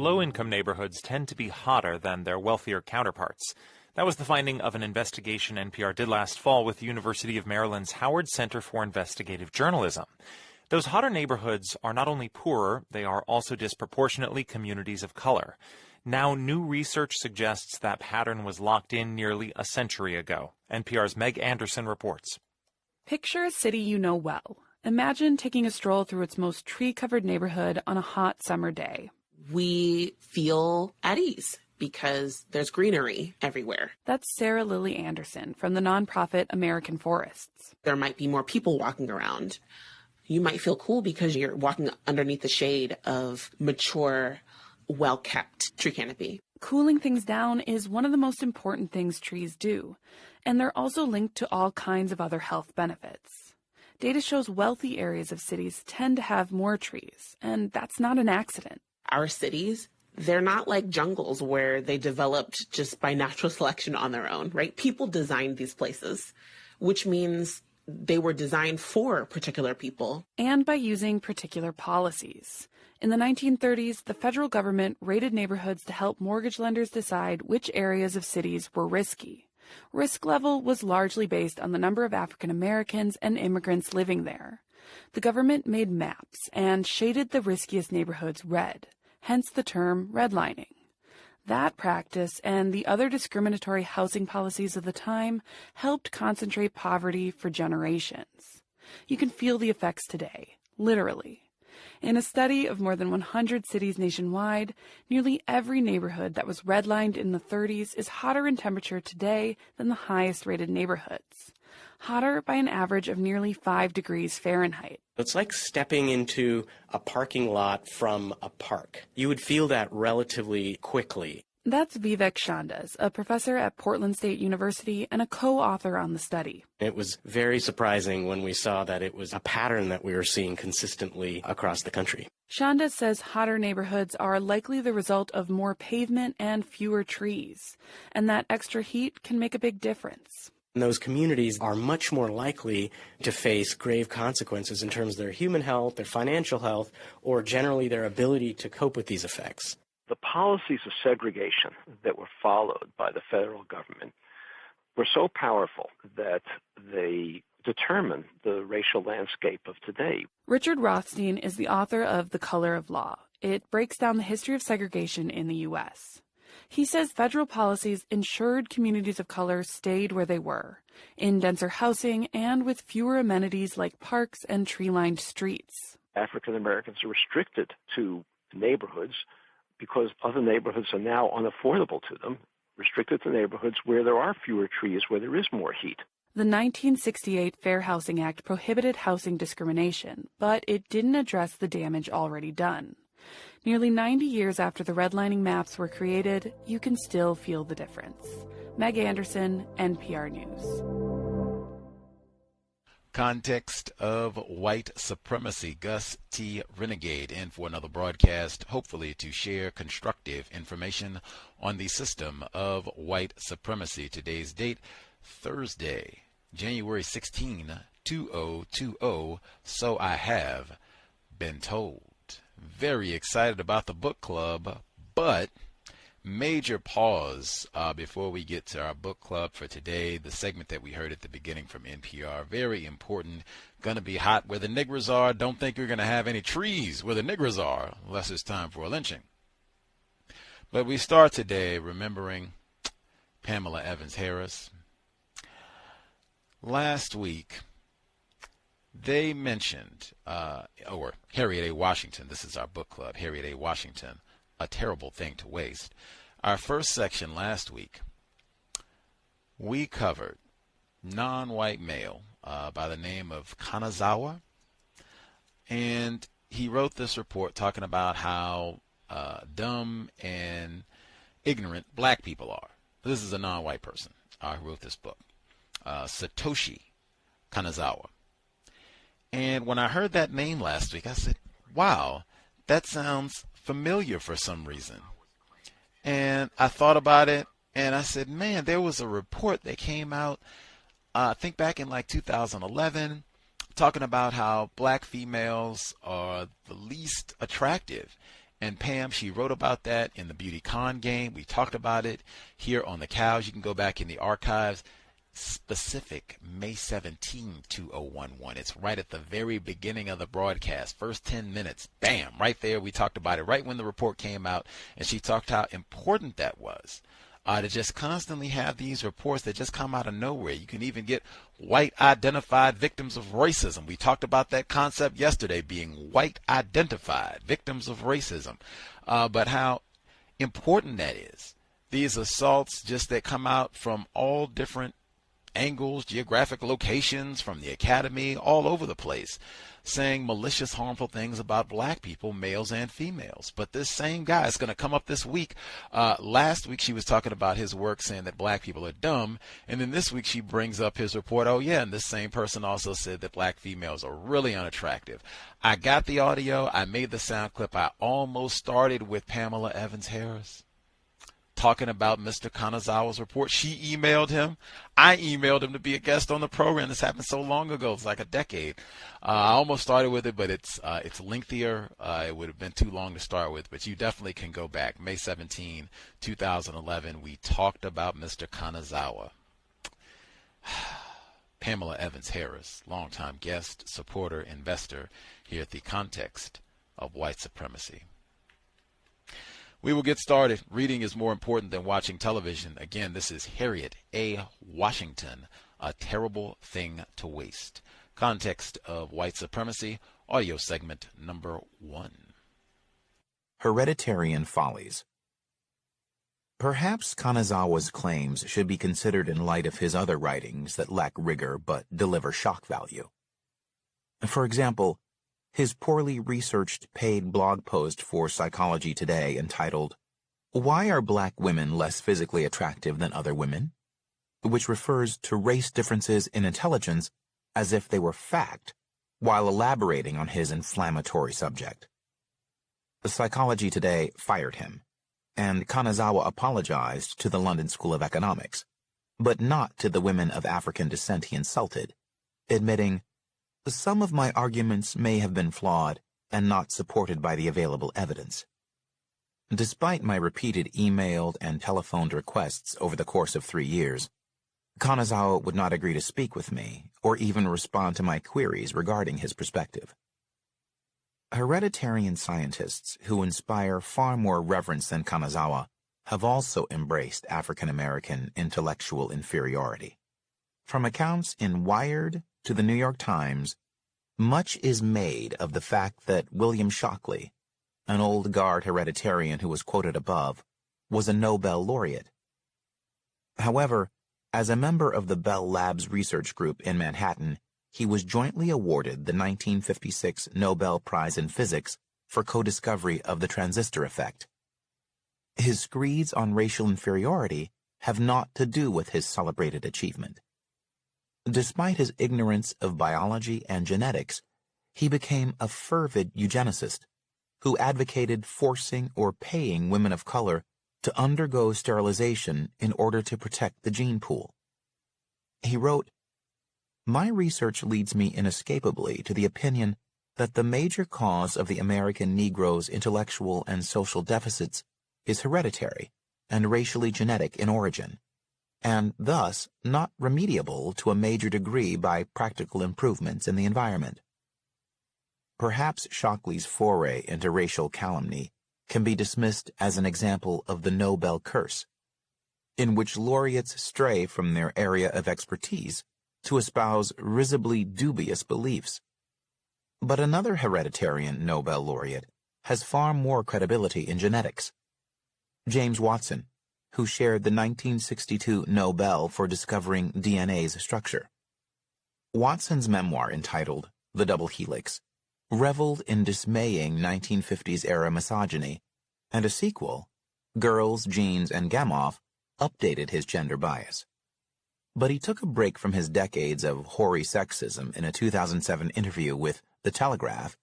low-income neighborhoods tend to be hotter than their wealthier counterparts. That was the finding of an investigation NPR did last fall with the University of Maryland's Howard Center for Investigative Journalism. Those hotter neighborhoods are not only poorer, they are also disproportionately communities of color. Now, new research suggests that pattern was locked in nearly a century ago. NPR's Meg Anderson reports. Picture a city you know well. Imagine taking a stroll through its most tree-covered neighborhood on a hot summer day. We feel at ease because there's greenery everywhere. That's Sarah Lily Anderson from the nonprofit American Forests. There might be more people walking around. You might feel cool because you're walking underneath the shade of mature, well-kept tree canopy. Cooling things down is one of the most important things trees do, and they're also linked to all kinds of other health benefits. Data shows wealthy areas of cities tend to have more trees, and that's not an accident. Our cities, they're not like jungles where they developed just by natural selection on their own, right? People designed these places, which means they were designed for particular people. And by using particular policies. In the 1930s, the federal government rated neighborhoods to help mortgage lenders decide which areas of cities were risky. Risk level was largely based on the number of African Americans and immigrants living there. The government made maps and shaded the riskiest neighborhoods red, hence the term redlining. That practice and the other discriminatory housing policies of the time helped concentrate poverty for generations. You can feel the effects today, literally. In a study of more than 100 cities nationwide, nearly every neighborhood that was redlined in the 30s is hotter in temperature today than the highest-rated neighborhoods. Hotter by an average of nearly 5 degrees Fahrenheit. It's like stepping into a parking lot from a park. You would feel that relatively quickly. That's Vivek Chandas, a professor at Portland State University and a co-author on the study. It was very surprising when we saw that it was a pattern that we were seeing consistently across the country. Chandas says hotter neighborhoods are likely the result of more pavement and fewer trees, and that extra heat can make a big difference. And those communities are much more likely to face grave consequences in terms of their human health, their financial health, or generally their ability to cope with these effects. The policies of segregation that were followed by the federal government were so powerful that they determine the racial landscape of today. Richard Rothstein is the author of The Color of Law. It breaks down the history of segregation in the U.S. He says federal policies ensured communities of color stayed where they were, in denser housing and with fewer amenities like parks and tree-lined streets. African Americans are restricted to neighborhoods because other neighborhoods are now unaffordable to them, restricted to neighborhoods where there are fewer trees, where there is more heat. The 1968 Fair Housing Act prohibited housing discrimination, but it didn't address the damage already done. Nearly 90 years after the redlining maps were created, you can still feel the difference. Meg Anderson, NPR News. Context of White Supremacy. Gus T. Renegade in for another broadcast, hopefully to share constructive information on the system of white supremacy. Today's date, Thursday, January 16, 2020. So I have been told. Very excited about the book club, but major pause before we get to our book club for today. The segment that we heard at the beginning from NPR, very important. Gonna be hot where the niggers are. Don't think you're gonna have any trees where the niggers are unless it's time for a lynching. But we start today remembering Pamela Evans Harris. Last week, they mentioned, or Harriet A. Washington, this is our book club, Harriet A. Washington, A Terrible Thing to Waste. Our first section last week, we covered non-white male by the name of Kanazawa, and he wrote this report talking about how dumb and ignorant black people are. This is a non-white person who wrote this book, Satoshi Kanazawa. And when I heard that name last week, I said, wow, that sounds familiar for some reason. And I thought about it, and I said, man, there was a report that came out, I think back in like 2011, talking about how black females are the least attractive And Pam, she wrote about that in the Beauty Con game. We talked about it here on the Cows. You can go back in the archives. Specific May 17, 2011. It's right at the very beginning of the broadcast. First 10 minutes. Bam, right there. We talked about it right when the report came out. And she talked how important that was. To just constantly have these reports that just come out of nowhere. You can even get white identified victims of racism. We talked about that concept yesterday, being white identified victims of racism. But how important that is. These assaults just that come out from all different angles, geographic locations, from the academy, all over the place, saying malicious, harmful things about black people, males and females. But this same guy is going to come up this week. Last week she was talking about his work, saying that black people are dumb. And then this week she brings up his report. Oh, yeah, and this same person also said that black females are really unattractive. I got the audio. I made the sound clip. I almost started with Pamela Evans Harris talking about Mr. Kanazawa's report. She emailed him. I emailed him to be a guest on the program. This happened so long ago. It's like a decade. I almost started with it, but it's lengthier. It would have been too long to start with, but you definitely can go back. May 17, 2011, we talked about Mr. Kanazawa. Pamela Evans Harris, longtime guest, supporter, investor here at the Context of White Supremacy. We will get started. Reading is more important than watching television. Again, this is Harriet A. Washington, A Terrible Thing to Waste. Context of White Supremacy, audio segment number 1. Hereditarian Follies. Perhaps Kanazawa's claims should be considered in light of his other writings that lack rigor but deliver shock value. For example, his poorly researched paid blog post for Psychology Today entitled, "Why Are Black Women Less Physically Attractive Than Other Women?" which refers to race differences in intelligence as if they were fact, while elaborating on his inflammatory subject. The Psychology Today fired him, and Kanazawa apologized to the London School of Economics, but not to the women of African descent he insulted, admitting, "Some of my arguments may have been flawed and not supported by the available evidence." Despite my repeated emailed and telephoned requests over the course of 3 years, Kanazawa would not agree to speak with me or even respond to my queries regarding his perspective. Hereditarian scientists who inspire far more reverence than Kanazawa have also embraced African American intellectual inferiority. From accounts in Wired to the New York Times, much is made of the fact that William Shockley, an old guard hereditarian who was quoted above, was a Nobel laureate. However, as a member of the Bell Labs research group in Manhattan, he was jointly awarded the 1956 Nobel Prize in Physics for co-discovery of the transistor effect. His screeds on racial inferiority have naught to do with his celebrated achievement. Despite his ignorance of biology and genetics, he became a fervid eugenicist who advocated forcing or paying women of color to undergo sterilization in order to protect the gene pool. He wrote, "My research leads me inescapably to the opinion that the major cause of the American Negro's intellectual and social deficits is hereditary and racially genetic in origin, and thus not remediable to a major degree by practical improvements in the environment." Perhaps Shockley's foray into racial calumny can be dismissed as an example of the Nobel curse, in which laureates stray from their area of expertise to espouse risibly dubious beliefs. But another hereditarian Nobel laureate has far more credibility in genetics. James Watson, who shared the 1962 Nobel for discovering DNA's structure. Watson's memoir entitled The Double Helix reveled in dismaying 1950s-era misogyny, and a sequel, Girls, Genes, and Gamow, updated his gender bias. But he took a break from his decades of hoary sexism in a 2007 interview with The Telegraph,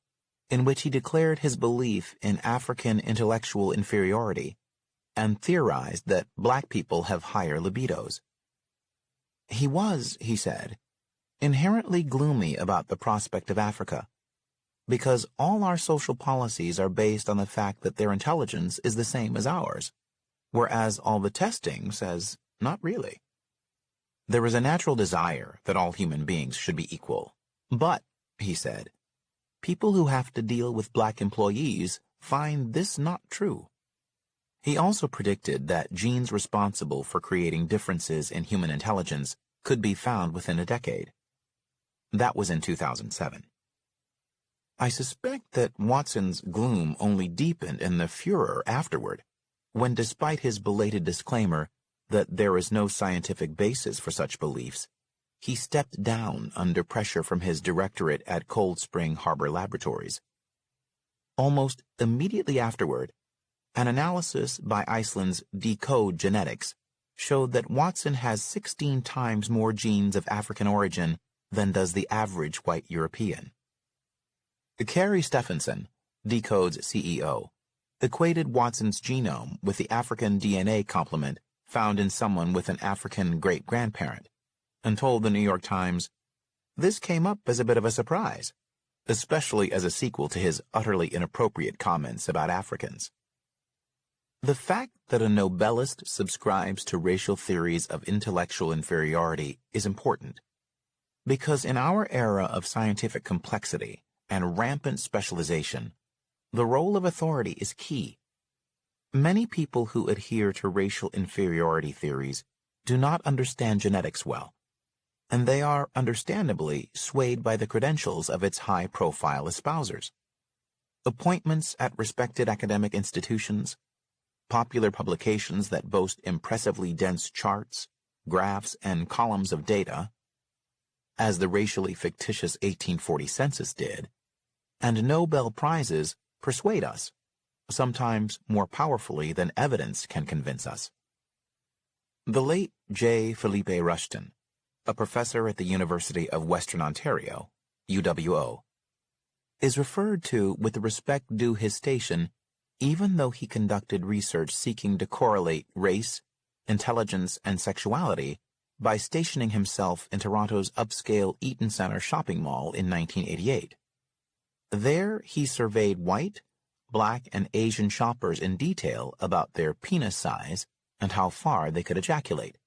in which he declared his belief in African intellectual inferiority and theorized that black people have higher libidos. He was, he said, inherently gloomy about the prospect of Africa, because all our social policies are based on the fact that their intelligence is the same as ours, whereas all the testing says not really. There is a natural desire that all human beings should be equal, but, he said, people who have to deal with black employees find this not true. He also predicted that genes responsible for creating differences in human intelligence could be found within a decade. That was in 2007. I suspect that Watson's gloom only deepened in the furor afterward, when despite his belated disclaimer that there is no scientific basis for such beliefs, he stepped down under pressure from his directorate at Cold Spring Harbor Laboratories. Almost immediately afterward, an analysis by Iceland's Decode Genetics showed that Watson has 16 times more genes of African origin than does the average white European. Carrie Stephenson, Decode's CEO, equated Watson's genome with the African DNA complement found in someone with an African great-grandparent, and told the New York Times, "This came up as a bit of a surprise, especially as a sequel to his utterly inappropriate comments about Africans." The fact that a Nobelist subscribes to racial theories of intellectual inferiority is important, because in our era of scientific complexity and rampant specialization, the role of authority is key. Many people who adhere to racial inferiority theories do not understand genetics well, and they are understandably swayed by the credentials of its high-profile espousers. Appointments at respected academic institutions, popular publications that boast impressively dense charts, graphs, and columns of data, as the racially fictitious 1840 census did, and Nobel Prizes persuade us, sometimes more powerfully than evidence can convince us. The late J. Philippe Rushton, a professor at the University of Western Ontario, UWO, is referred to with the respect due his station even though he conducted research seeking to correlate race, intelligence, and sexuality by stationing himself in Toronto's upscale Eaton Centre shopping mall in 1988. There he surveyed white, black, and Asian shoppers in detail about their penis size and how far they could ejaculate.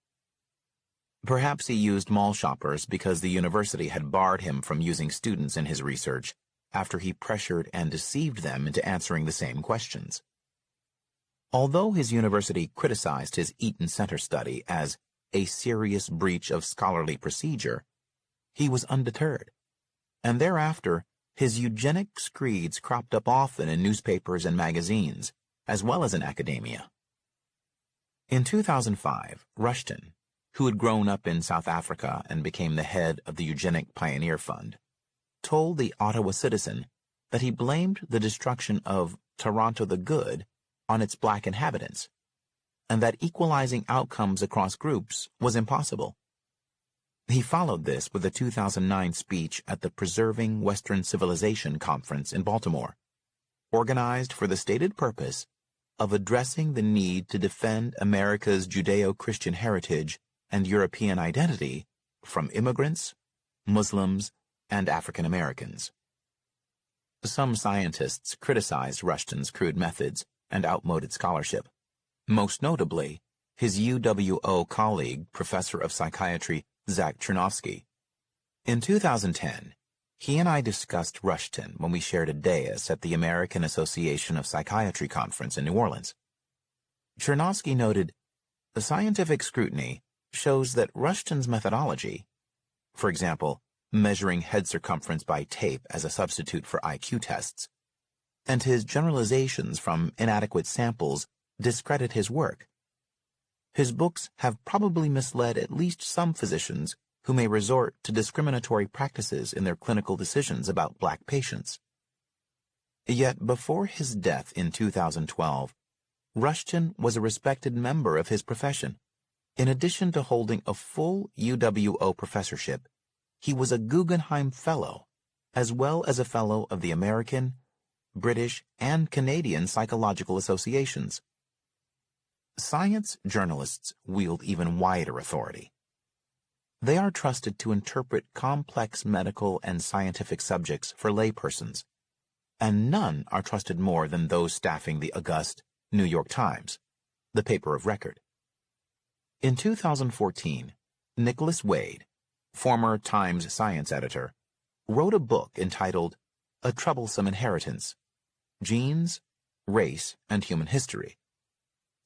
Perhaps he used mall shoppers because the university had barred him from using students in his research after he pressured and deceived them into answering the same questions. Although his university criticized his Eaton Center study as a serious breach of scholarly procedure, he was undeterred, and thereafter his eugenic screeds cropped up often in newspapers and magazines, as well as in academia. In 2005, Rushton, who had grown up in South Africa and became the head of the Eugenic Pioneer Fund, told the Ottawa Citizen that he blamed the destruction of Toronto the Good on its black inhabitants, and that equalizing outcomes across groups was impossible. He followed this with a 2009 speech at the Preserving Western Civilization Conference in Baltimore, organized for the stated purpose of addressing the need to defend America's Judeo-Christian heritage and European identity from immigrants, Muslims, and African Americans. Some scientists criticized Rushton's crude methods and outmoded scholarship, most notably his UWO colleague, Professor of Psychiatry Zach Chernovsky. In 2010, he and I discussed Rushton when we shared a dais at the American Association of Psychiatry conference in New Orleans. Chernovsky noted, "The scientific scrutiny shows that Rushton's methodology, for example, measuring head circumference by tape as a substitute for IQ tests, and his generalizations from inadequate samples discredit his work. His books have probably misled at least some physicians who may resort to discriminatory practices in their clinical decisions about black patients." Yet before his death in 2012, Rushton was a respected member of his profession. In addition to holding a full UWO professorship, he was a Guggenheim Fellow, as well as a Fellow of the American, British, and Canadian Psychological Associations. Science journalists wield even wider authority. They are trusted to interpret complex medical and scientific subjects for laypersons, and none are trusted more than those staffing the august New York Times, the paper of record. In 2014, Nicholas Wade, former Times science editor, wrote a book entitled A Troublesome Inheritance: Genes, Race, and Human History,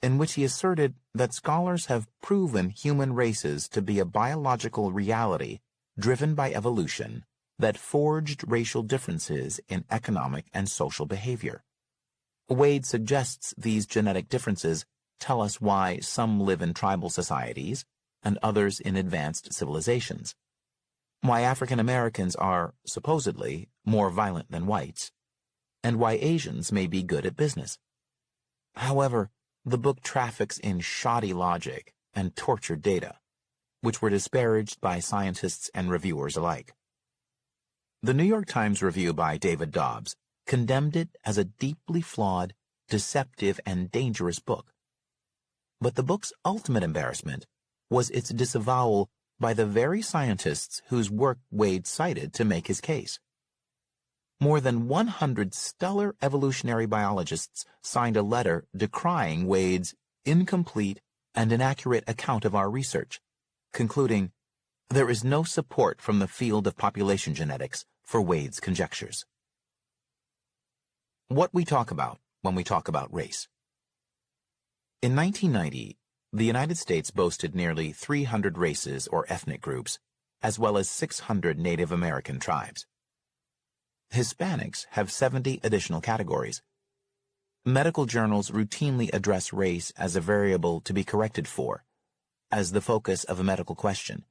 in which he asserted that scholars have proven human races to be a biological reality driven by evolution that forged racial differences in economic and social behavior. Wade suggests these genetic differences tell us why some live in tribal societies and others in advanced civilizations, why African Americans are, supposedly, more violent than whites, and why Asians may be good at business. However, the book traffics in shoddy logic and tortured data, which were disparaged by scientists and reviewers alike. The New York Times review by David Dobbs condemned it as a deeply flawed, deceptive, and dangerous book. But the book's ultimate embarrassment was its disavowal by the very scientists whose work Wade cited to make his case. More than 100 stellar evolutionary biologists signed a letter decrying Wade's incomplete and inaccurate account of our research, concluding, "There is no support from the field of population genetics for Wade's conjectures." What we talk about when we talk about race. In 1990, the United States boasted nearly 300 races or ethnic groups, as well as 600 Native American tribes. Hispanics have 70 additional categories. Medical journals routinely address race as a variable to be corrected for, as the focus of a medical question,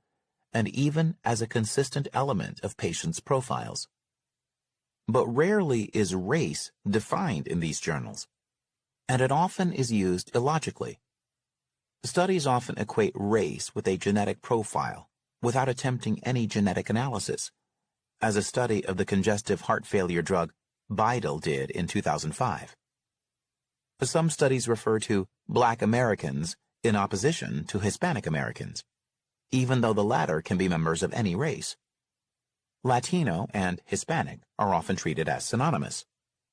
and even as a consistent element of patients' profiles. But rarely is race defined in these journals, and it often is used illogically. Studies often equate race with a genetic profile without attempting any genetic analysis, as a study of the congestive heart failure drug Bidal did in 2005. Some studies refer to Black Americans in opposition to Hispanic Americans, even though the latter can be members of any race. Latino and Hispanic are often treated as synonymous,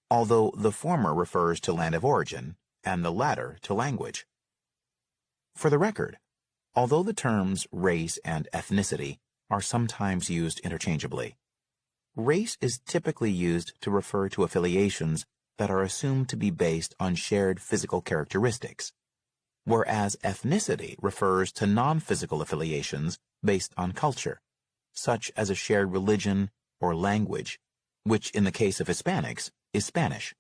although the former refers to land of origin and the latter to language. For the record, although the terms race and ethnicity are sometimes used interchangeably, race is typically used to refer to affiliations that are assumed to be based on shared physical characteristics, whereas ethnicity refers to non-physical affiliations based on culture, such as a shared religion or language, which in the case of Hispanics is Spanish.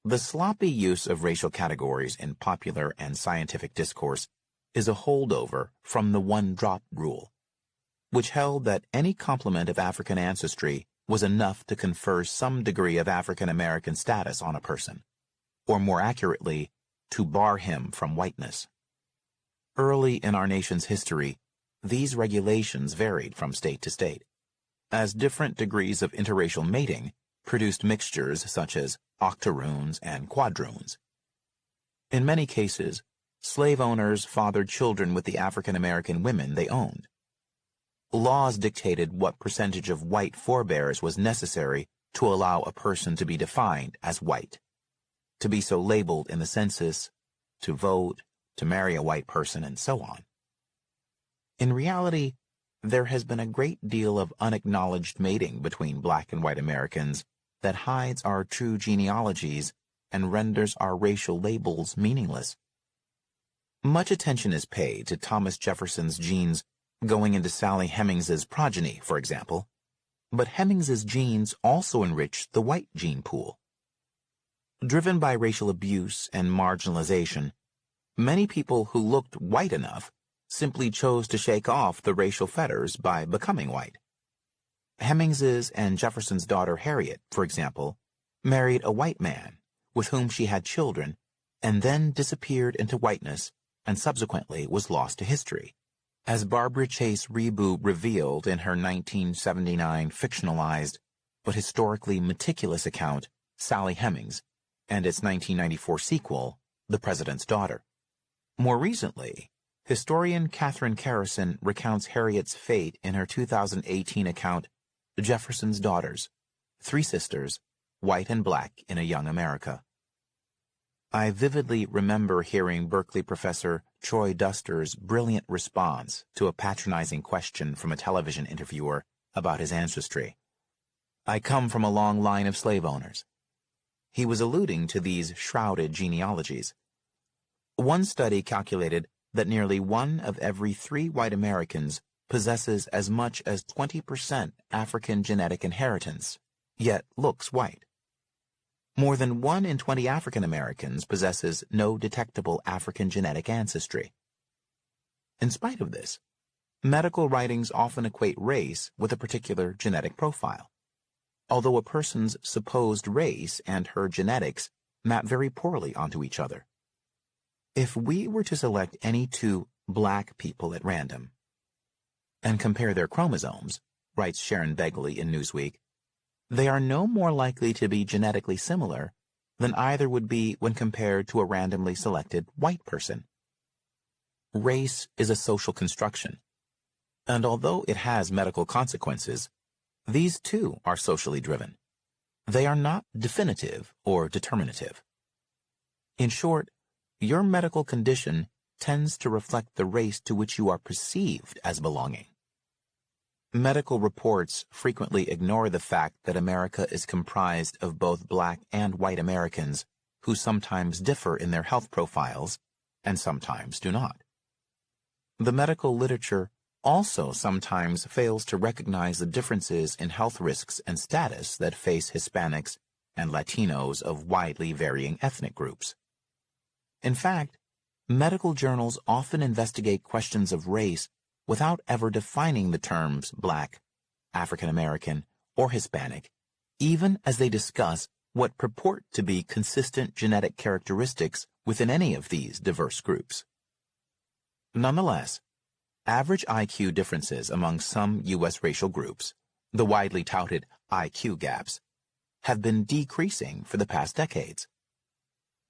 The sloppy use of racial categories in popular and scientific discourse is a holdover from the one-drop rule, which held that any complement of African ancestry was enough to confer some degree of African American status on a person, or more accurately, to bar him from whiteness. Early in our nation's history, these regulations varied from state to state, as different degrees of interracial mating produced mixtures such as octoroons and quadroons. In many cases, slave owners fathered children with the African American women they owned. Laws dictated what percentage of white forebears was necessary to allow a person to be defined as white, to be so labeled in the census, to vote, to marry a white person, and so on. In reality, there has been a great deal of unacknowledged mating between Black and white Americans that hides our true genealogies and renders our racial labels meaningless. Much attention is paid to Thomas Jefferson's genes going into Sally Hemings's progeny, for example, but Hemings's genes also enriched the white gene pool. Driven by racial abuse and marginalization, many people who looked white enough simply chose to shake off the racial fetters by becoming white. Hemings's and Jefferson's daughter Harriet, for example, married a white man with whom she had children and then disappeared into whiteness and subsequently was lost to history, as Barbara Chase Rebu revealed in her 1979 fictionalized but historically meticulous account, Sally Hemings, and its 1994 sequel, The President's Daughter. More recently, historian Catherine Carrison recounts Harriet's fate in her 2018 account, Jefferson's Daughters, Three Sisters, White and Black in a Young America. I vividly remember hearing Berkeley professor Troy Duster's brilliant response to a patronizing question from a television interviewer about his ancestry. "I come from a long line of slave owners." He was alluding to these shrouded genealogies. One study calculated that nearly 1 of every 3 white Americans possesses as much as 20% African genetic inheritance, yet looks white. More than 1 in 20 African Americans possesses no detectable African genetic ancestry. In spite of this, medical writings often equate race with a particular genetic profile, although a person's supposed race and her genetics map very poorly onto each other. If we were to select any 2 black people at random and compare their chromosomes, writes Sharon Begley in Newsweek, they are no more likely to be genetically similar than either would be when compared to a randomly selected white person. Race is a social construction, and although it has medical consequences, these too are socially driven. They are not definitive or determinative. In short, your medical condition tends to reflect the race to which you are perceived as belonging. Medical reports frequently ignore the fact that America is comprised of both black and white Americans who sometimes differ in their health profiles and sometimes do not. The medical literature also sometimes fails to recognize the differences in health risks and status that face Hispanics and Latinos of widely varying ethnic groups. In fact, medical journals often investigate questions of race without ever defining the terms Black, African American, or Hispanic, even as they discuss what purport to be consistent genetic characteristics within any of these diverse groups. Nonetheless, average IQ differences among some U.S. racial groups, the widely touted IQ gaps, have been decreasing for the past decades.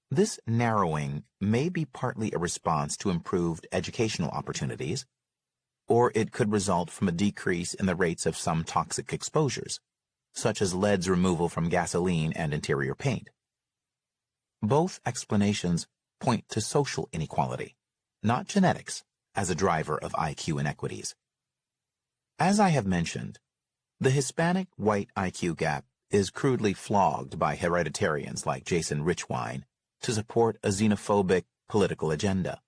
This narrowing may be partly a response to improved educational opportunities, or it could result from a decrease in the rates of some toxic exposures, such as lead's removal from gasoline and interior paint. Both explanations point to social inequality, not genetics, as a driver of IQ inequities. As I have mentioned, the Hispanic-white IQ gap is crudely flogged by hereditarians like Jason Richwine to support a xenophobic political agenda.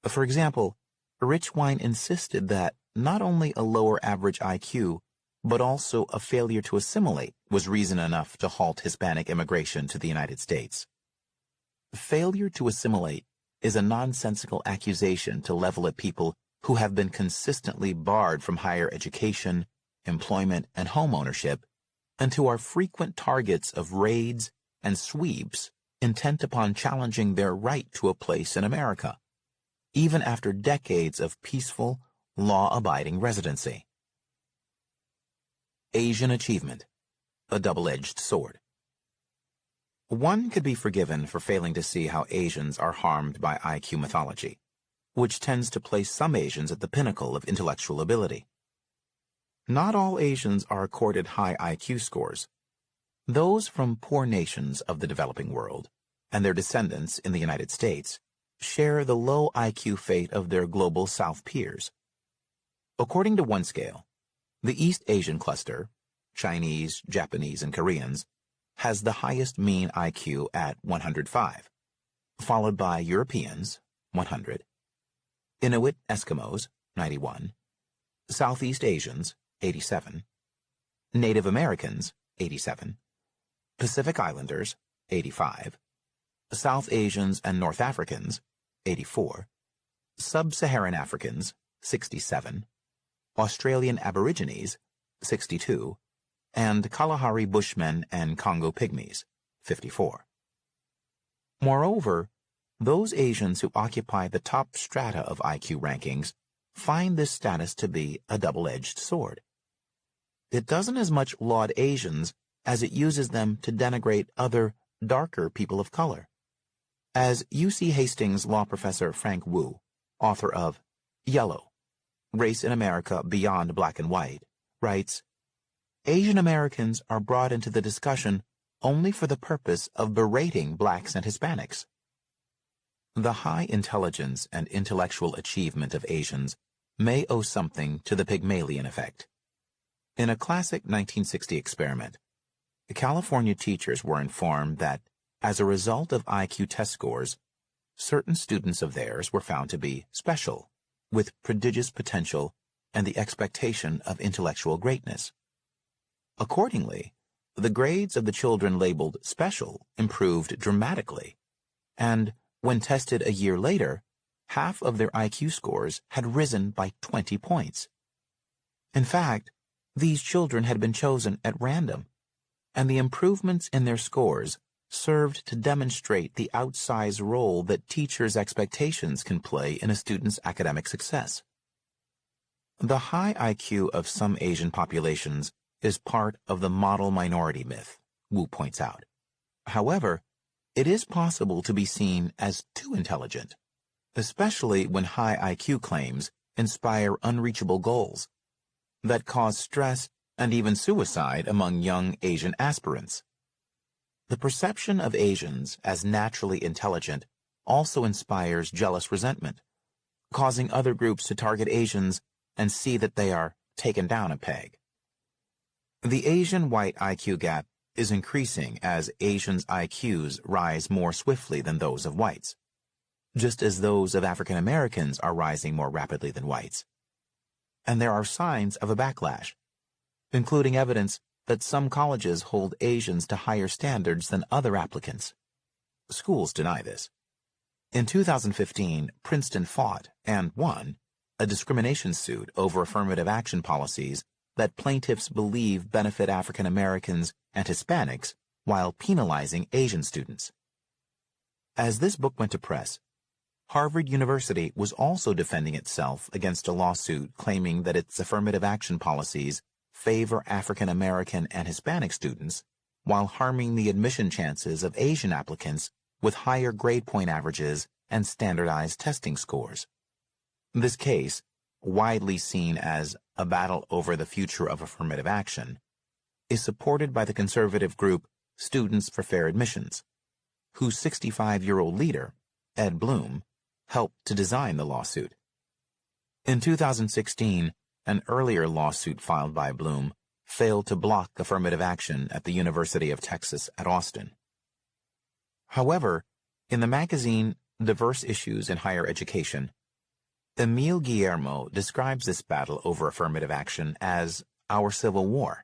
For example, Richwine insisted that not only a lower average IQ, but also a failure to assimilate was reason enough to halt Hispanic immigration to the United States. Failure to assimilate is a nonsensical accusation to level at people who have been consistently barred from higher education, employment, and home ownership, and who are frequent targets of raids and sweeps intent upon challenging their right to a place in America, even after decades of peaceful, law-abiding residency. Asian achievement, a double-edged sword. One could be forgiven for failing to see how Asians are harmed by IQ mythology, which tends to place some Asians at the pinnacle of intellectual ability. Not all Asians are accorded high IQ scores. Those from poor nations of the developing world, and their descendants in the United States, share the low IQ fate of their global South peers. According to one scale, the East Asian cluster, Chinese, Japanese, and Koreans, has the highest mean IQ at 105, followed by Europeans, 100, Inuit Eskimos, 91, Southeast Asians, 87, Native Americans, 87, Pacific Islanders, 85, South Asians and North Africans, 84, Sub-Saharan Africans, 67, Australian Aborigines, 62, and Kalahari Bushmen and Congo Pygmies, 54. Moreover, those Asians who occupy the top strata of IQ rankings find this status to be a double-edged sword. It doesn't as much laud Asians as it uses them to denigrate other, darker people of color. As UC Hastings law professor Frank Wu, author of Yellow, Race in America Beyond Black and White, writes, Asian Americans are brought into the discussion only for the purpose of berating blacks and Hispanics. The high intelligence and intellectual achievement of Asians may owe something to the Pygmalion effect. In a classic 1960 experiment, California teachers were informed that, as a result of IQ test scores, certain students of theirs were found to be special, with prodigious potential and the expectation of intellectual greatness. Accordingly, the grades of the children labeled special improved dramatically, and when tested a year later, half of their IQ scores had risen by 20 points. In fact, these children had been chosen at random, and the improvements in their scores served to demonstrate the outsized role that teachers' expectations can play in a student's academic success. The high IQ of some Asian populations is part of the model minority myth, Wu points out. However, it is possible to be seen as too intelligent, especially when high IQ claims inspire unreachable goals that cause stress and even suicide among young Asian aspirants. The perception of Asians as naturally intelligent also inspires jealous resentment, causing other groups to target Asians and see that they are taken down a peg. The Asian-white IQ gap is increasing as Asians' IQs rise more swiftly than those of whites, just as those of African Americans are rising more rapidly than whites. And there are signs of a backlash, including evidence that some colleges hold Asians to higher standards than other applicants. Schools deny this. In 2015, Princeton fought and won a discrimination suit over affirmative action policies that plaintiffs believe benefit African Americans and Hispanics while penalizing Asian students. As this book went to press, Harvard University was also defending itself against a lawsuit claiming that its affirmative action policies favor African American and Hispanic students while harming the admission chances of Asian applicants with higher grade point averages and standardized testing scores. This case, widely seen as a battle over the future of affirmative action, is supported by the conservative group Students for Fair Admissions, whose 65-year-old leader, Ed Blum, helped to design the lawsuit. In 2016, an earlier lawsuit filed by Blum failed to block affirmative action at the University of Texas at Austin. However, in the magazine Diverse Issues in Higher Education, Emile Guillermo describes this battle over affirmative action as our Civil War,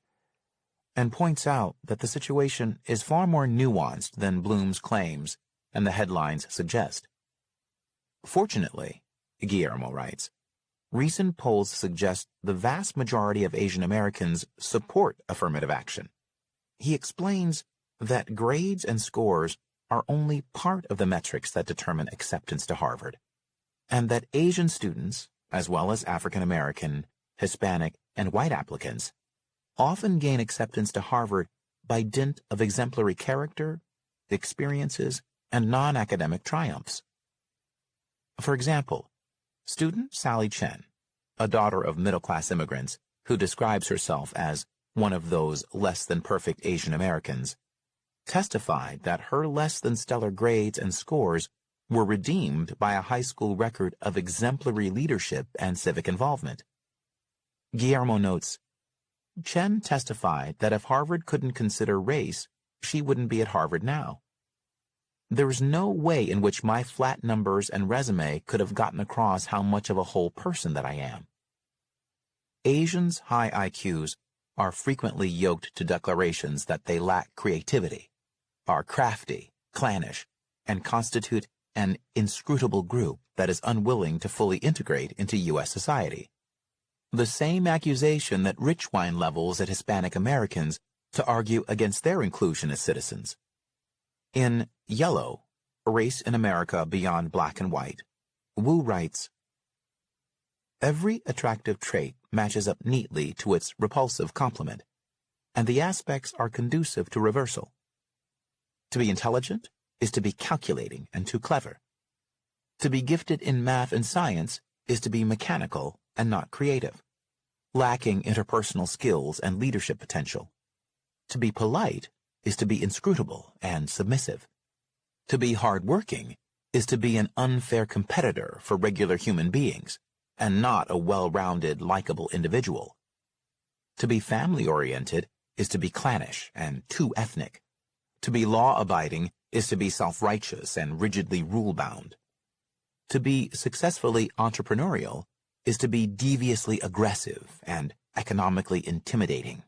and points out that the situation is far more nuanced than Blum's claims and the headlines suggest. Fortunately, Guillermo writes, recent polls suggest the vast majority of Asian Americans support affirmative action. He explains that grades and scores are only part of the metrics that determine acceptance to Harvard, and that Asian students, as well as African American, Hispanic, and white applicants, often gain acceptance to Harvard by dint of exemplary character, experiences, and non-academic triumphs. For example, student Sally Chen, a daughter of middle-class immigrants who describes herself as one of those less-than-perfect Asian Americans, testified that her less-than-stellar grades and scores were redeemed by a high school record of exemplary leadership and civic involvement. Guillermo notes, Chen testified that if Harvard couldn't consider race, she wouldn't be at Harvard now. There is no way in which my flat numbers and resume could have gotten across how much of a whole person that I am. Asians' high IQs are frequently yoked to declarations that they lack creativity, are crafty, clannish, and constitute an inscrutable group that is unwilling to fully integrate into U.S. society. The same accusation that rich wine levels at Hispanic Americans to argue against their inclusion as citizens. In Yellow, Race in America Beyond Black and White, Wu writes, every attractive trait matches up neatly to its repulsive complement, and the aspects are conducive to reversal. To be intelligent is to be calculating and too clever. To be gifted in math and science is to be mechanical and not creative, lacking interpersonal skills and leadership potential. To be polite is to be inscrutable and submissive. To be hard-working is to be an unfair competitor for regular human beings, and not a well-rounded, likable individual. To be family-oriented is to be clannish and too ethnic. To be law-abiding is to be self-righteous and rigidly rule-bound. To be successfully entrepreneurial is to be deviously aggressive and economically intimidating.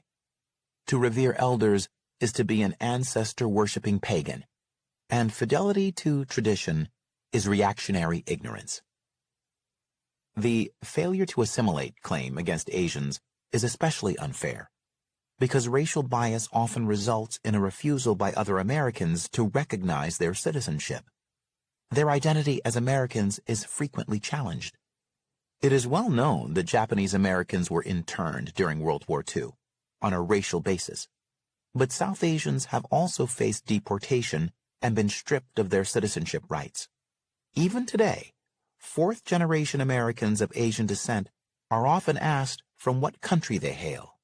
To revere elders is to be an ancestor-worshipping pagan, and fidelity to tradition is reactionary ignorance. The failure to assimilate claim against Asians is especially unfair, because racial bias often results in a refusal by other Americans to recognize their citizenship. Their identity as Americans is frequently challenged. It is well known that Japanese Americans were interned during World War II on a racial basis, but South Asians have also faced deportation and been stripped of their citizenship rights. Even today, fourth-generation Americans of Asian descent are often asked from what country they hail,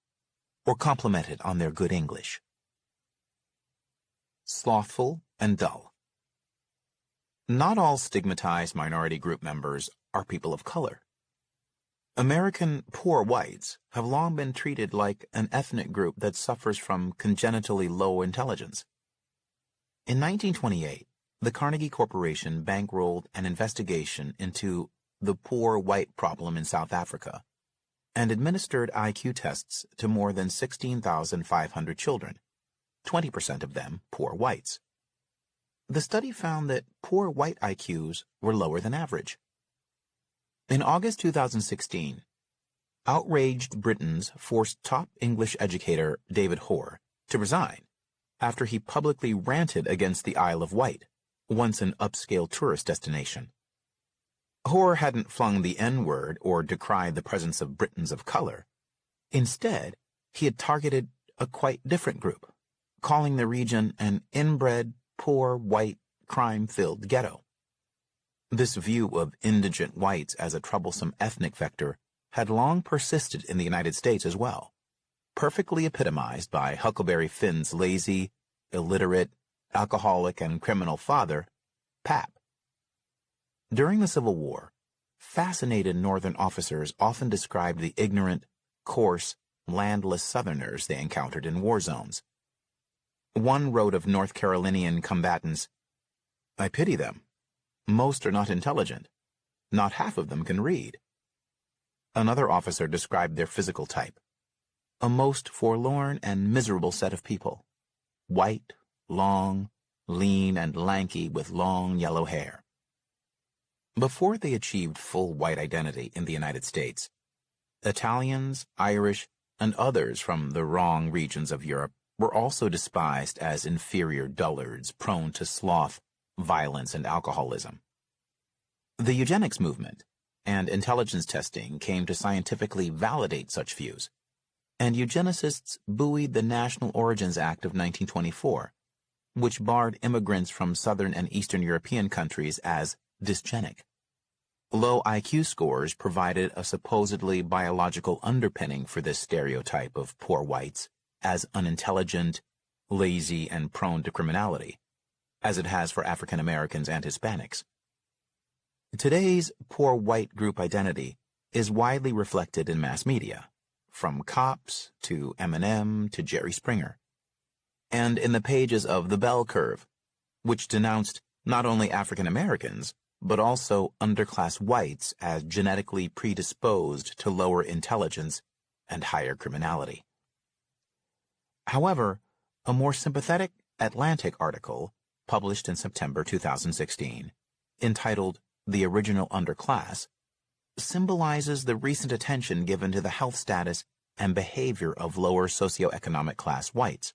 or complimented on their good English. Slothful and dull. Not all stigmatized minority group members are people of color. American poor whites have long been treated like an ethnic group that suffers from congenitally low intelligence. In 1928, the Carnegie Corporation bankrolled an investigation into the poor white problem in South Africa and administered IQ tests to more than 16,500 children, 20% of them poor whites. The study found that poor white IQs were lower than average. In August 2016, outraged Britons forced top English educator David Hoare to resign after he publicly ranted against the Isle of Wight, once an upscale tourist destination. Hoare hadn't flung the N-word or decried the presence of Britons of color. Instead, he had targeted a quite different group, calling the region an inbred, poor, white, crime-filled ghetto. This view of indigent whites as a troublesome ethnic vector had long persisted in the United States as well, perfectly epitomized by Huckleberry Finn's lazy, illiterate, alcoholic, and criminal father, Pap. During the Civil War, fascinated Northern officers often described the ignorant, coarse, landless Southerners they encountered in war zones. One wrote of North Carolinian combatants, "I pity them. Most are not intelligent. Not half of them can read." Another officer described their physical type, "A most forlorn and miserable set of people. White, long, lean, and lanky with long yellow hair." Before they achieved full white identity in the United States, Italians, Irish, and others from the wrong regions of Europe were also despised as inferior dullards prone to sloth, violence, and alcoholism. The eugenics movement and intelligence testing came to scientifically validate such views, and eugenicists buoyed the National Origins Act of 1924, which barred immigrants from Southern and Eastern European countries as dysgenic. Low IQ scores provided a supposedly biological underpinning for this stereotype of poor whites as unintelligent, lazy, and prone to criminality, as it has for African Americans and Hispanics. Today's poor white group identity is widely reflected in mass media, from cops to Eminem to Jerry Springer, and in the pages of The Bell Curve, which denounced not only African Americans, but also underclass whites as genetically predisposed to lower intelligence and higher criminality. However, a more sympathetic Atlantic article, published in September 2016, entitled "The Original Underclass," symbolizes the recent attention given to the health status and behavior of lower socioeconomic class whites.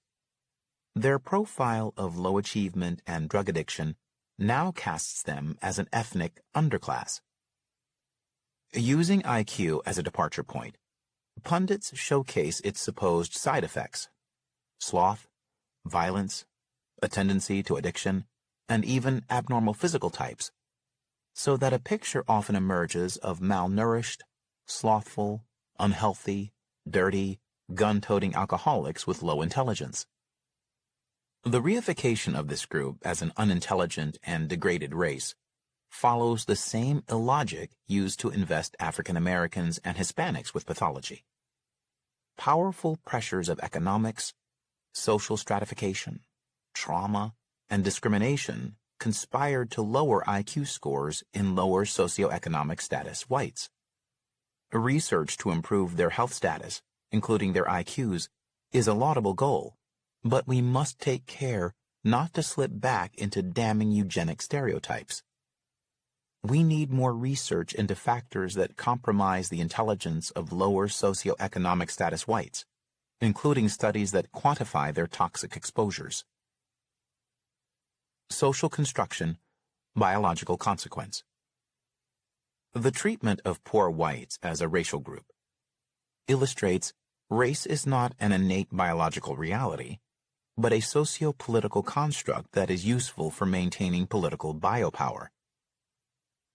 Their profile of low achievement and drug addiction now casts them as an ethnic underclass. Using IQ as a departure point, pundits showcase its supposed side effects: sloth, violence, a tendency to addiction, and even abnormal physical types, so that a picture often emerges of malnourished, slothful, unhealthy, dirty, gun-toting alcoholics with low intelligence. The reification of this group as an unintelligent and degraded race follows the same illogic used to invest African Americans and Hispanics with pathology. Powerful pressures of economics, social stratification, trauma, and discrimination conspired to lower IQ scores in lower socioeconomic status whites. Research to improve their health status, including their IQs, is a laudable goal, but we must take care not to slip back into damning eugenic stereotypes. We need more research into factors that compromise the intelligence of lower socioeconomic status whites, including studies that quantify their toxic exposures. Social construction, biological consequence. The treatment of poor whites as a racial group illustrates race is not an innate biological reality, but a socio-political construct that is useful for maintaining political biopower.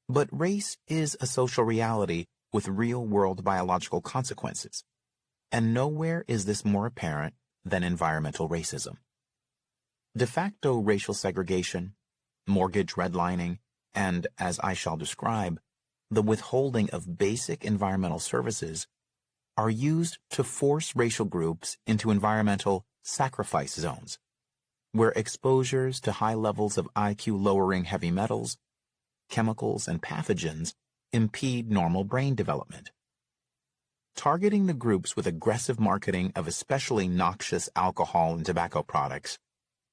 But race is a social reality with real-world biological consequences, and nowhere is this more apparent than environmental racism. De facto racial segregation, mortgage redlining, and, as I shall describe, the withholding of basic environmental services are used to force racial groups into environmental sacrifice zones, where exposures to high levels of IQ-lowering heavy metals, chemicals, and pathogens impede normal brain development. Targeting the groups with aggressive marketing of especially noxious alcohol and tobacco products,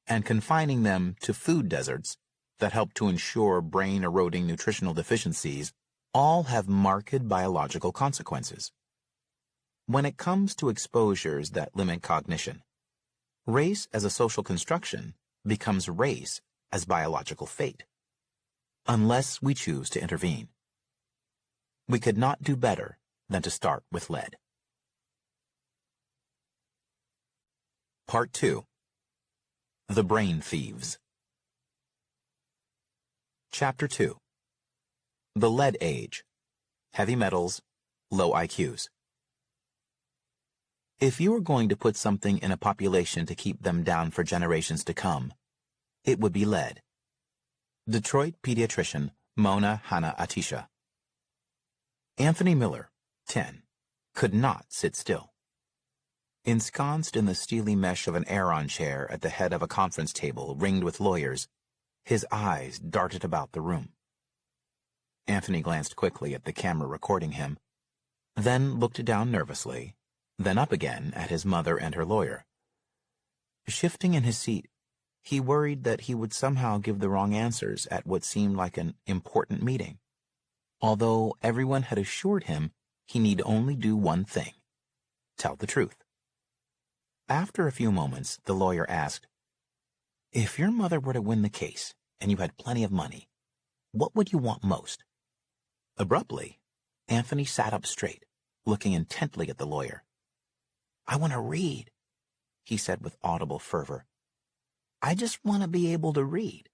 and confining them to food deserts that help to ensure brain-eroding nutritional deficiencies all have marked biological consequences. When it comes to exposures that limit cognition, race as a social construction becomes race as biological fate, unless we choose to intervene. We could not do better than to start with lead. Part 2. The Brain Thieves. Chapter 2. The Lead Age. Heavy Metals, Low IQs. If you were going to put something in a population to keep them down for generations to come, it would be lead. Detroit pediatrician Mona Hanna-Attisha. Anthony Miller, 10, could not sit still. Ensconced in the steely mesh of an Aeron chair at the head of a conference table ringed with lawyers, his eyes darted about the room. Anthony glanced quickly at the camera recording him, then looked down nervously, then up again at his mother and her lawyer. Shifting in his seat, he worried that he would somehow give the wrong answers at what seemed like an important meeting, although everyone had assured him he need only do one thing: tell the truth. After a few moments, the lawyer asked, "If your mother were to win the case, and you had plenty of money, what would you want most?" Abruptly, Anthony sat up straight, looking intently at the lawyer. "I want to read," he said with audible fervor. "I just want to be able to read."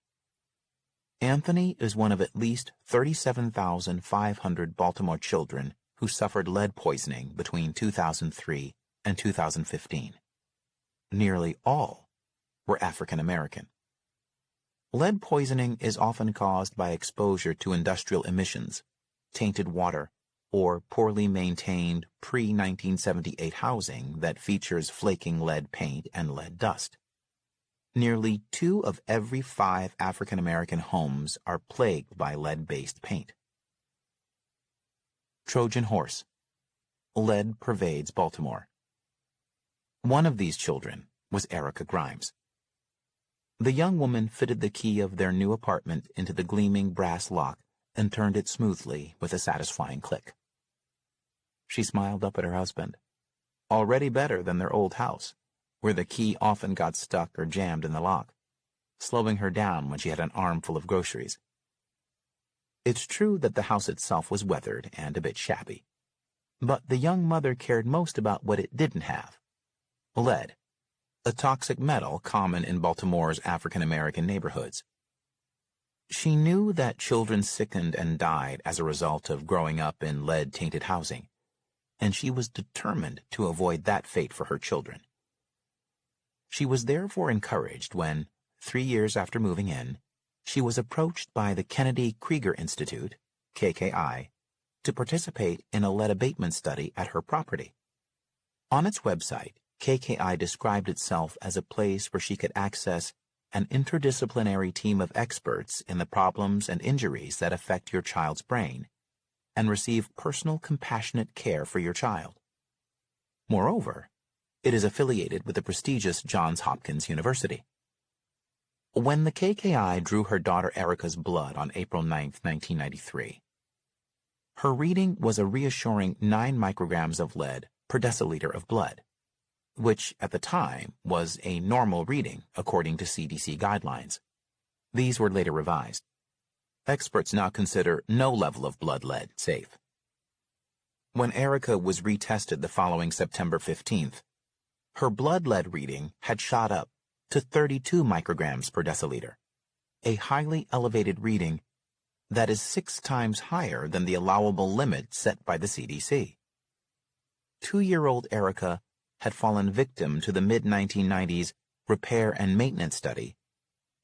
Anthony is one of at least 37,500 Baltimore children who suffered lead poisoning between 2003 and 2015. Nearly all were African American. Lead poisoning is often caused by exposure to industrial emissions, tainted water, or poorly maintained pre-1978 housing that features flaking lead paint and lead dust. Nearly 2 of every 5 African American homes are plagued by lead-based paint. Trojan horse. Lead pervades Baltimore. One of these children was Erica Grimes. The young woman fitted the key of their new apartment into the gleaming brass lock and turned it smoothly with a satisfying click. She smiled up at her husband. Already better than their old house, where the key often got stuck or jammed in the lock, slowing her down when she had an armful of groceries. It's true that the house itself was weathered and a bit shabby, but the young mother cared most about what it didn't have: lead, a toxic metal common in Baltimore's African American neighborhoods. She knew that children sickened and died as a result of growing up in lead-tainted housing, and she was determined to avoid that fate for her children. She was therefore encouraged when, 3 years after moving in, she was approached by the Kennedy Krieger Institute, KKI, to participate in a lead abatement study at her property. On its website, KKI described itself as a place where she could access an interdisciplinary team of experts in the problems and injuries that affect your child's brain, and receive personal compassionate care for your child. Moreover, it is affiliated with the prestigious Johns Hopkins University. When the KKI drew her daughter Erica's blood on April 9, 1993, her reading was a reassuring 9 micrograms of lead per deciliter of blood, which at the time was a normal reading according to CDC guidelines. These were later revised. Experts now consider no level of blood lead safe. When Erica was retested the following September 15th, her blood lead reading had shot up to 32 micrograms per deciliter, a highly elevated reading that is 6 times higher than the allowable limit set by the CDC. 2-year-old Erica had fallen victim to the mid-1990s repair and maintenance study,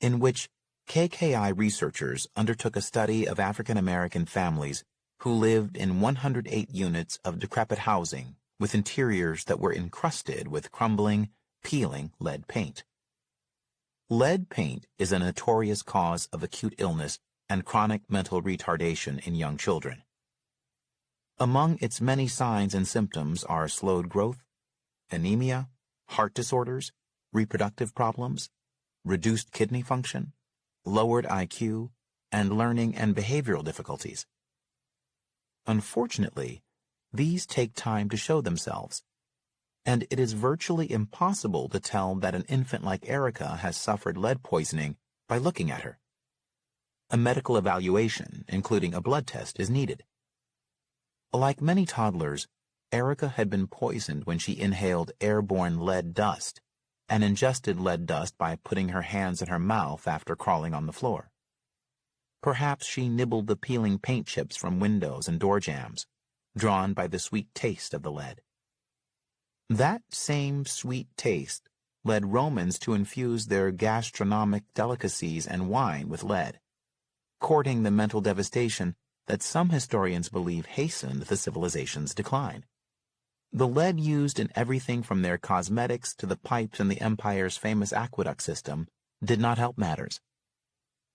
in which KKI researchers undertook a study of African American families who lived in 108 units of decrepit housing with interiors that were encrusted with crumbling, peeling lead paint. Lead paint is a notorious cause of acute illness and chronic mental retardation in young children. Among its many signs and symptoms are slowed growth, anemia, heart disorders, reproductive problems, reduced kidney function, lowered IQ, and learning and behavioral difficulties. Unfortunately, these take time to show themselves, and it is virtually impossible to tell that an infant like Erica has suffered lead poisoning by looking at her. A medical evaluation, including a blood test, is needed. Like many toddlers, Erica had been poisoned when she inhaled airborne lead dust and ingested lead dust by putting her hands in her mouth after crawling on the floor. Perhaps she nibbled the peeling paint chips from windows and door jambs, drawn by the sweet taste of the lead. That same sweet taste led Romans to infuse their gastronomic delicacies and wine with lead, courting the mental devastation that some historians believe hastened the civilization's decline. The lead used in everything from their cosmetics to the pipes in the empire's famous aqueduct system did not help matters.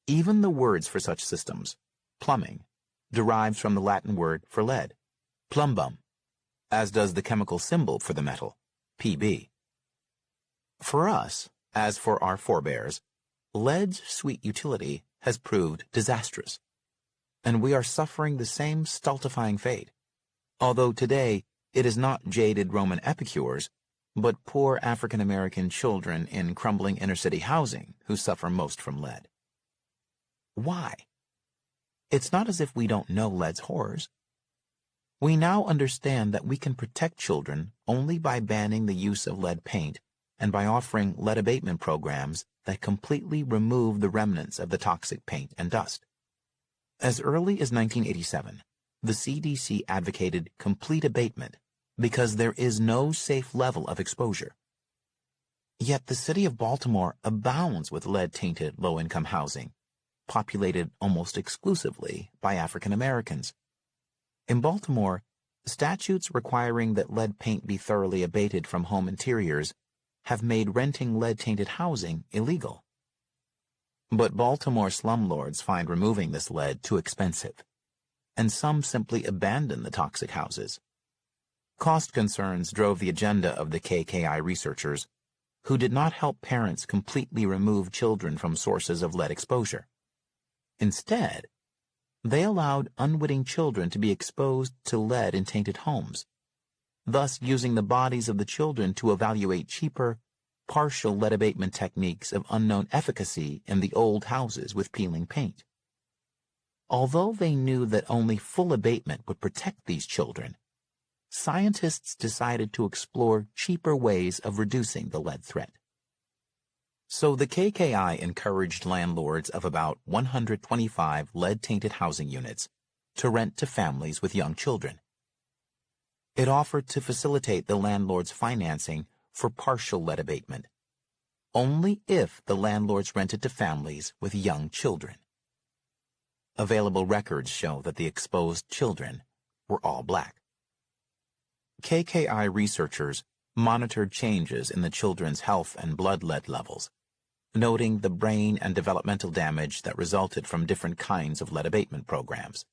Even the words for such systems, plumbing, derives from the Latin word for lead, plumbum, as does the chemical symbol for the metal, Pb. For us, as for our forebears, lead's sweet utility has proved disastrous, and we are suffering the same stultifying fate, although today it is not jaded Roman epicures, but poor African-American children in crumbling inner-city housing who suffer most from lead. Why? It's not as if we don't know lead's horrors. We now understand that we can protect children only by banning the use of lead paint and by offering lead abatement programs that completely remove the remnants of the toxic paint and dust. As early as 1987, the CDC advocated complete abatement because there is no safe level of exposure. Yet the city of Baltimore abounds with lead-tainted low-income housing, populated almost exclusively by African Americans. In Baltimore, statutes requiring that lead paint be thoroughly abated from home interiors have made renting lead-tainted housing illegal. But Baltimore slumlords find removing this lead too expensive, and some simply abandon the toxic houses. Cost concerns drove the agenda of the KKI researchers, who did not help parents completely remove children from sources of lead exposure. Instead, they allowed unwitting children to be exposed to lead in tainted homes, thus using the bodies of the children to evaluate cheaper, partial lead abatement techniques of unknown efficacy in the old houses with peeling paint. Although they knew that only full abatement would protect these children, scientists decided to explore cheaper ways of reducing the lead threat. So the KKI encouraged landlords of about 125 lead-tainted housing units to rent to families with young children. It offered to facilitate the landlord's financing for partial lead abatement, only if the landlords rented to families with young children. Available records show that the exposed children were all black. KKI researchers monitored changes in the children's health and blood lead levels, noting the brain and developmental damage that resulted from different kinds of lead abatement programs.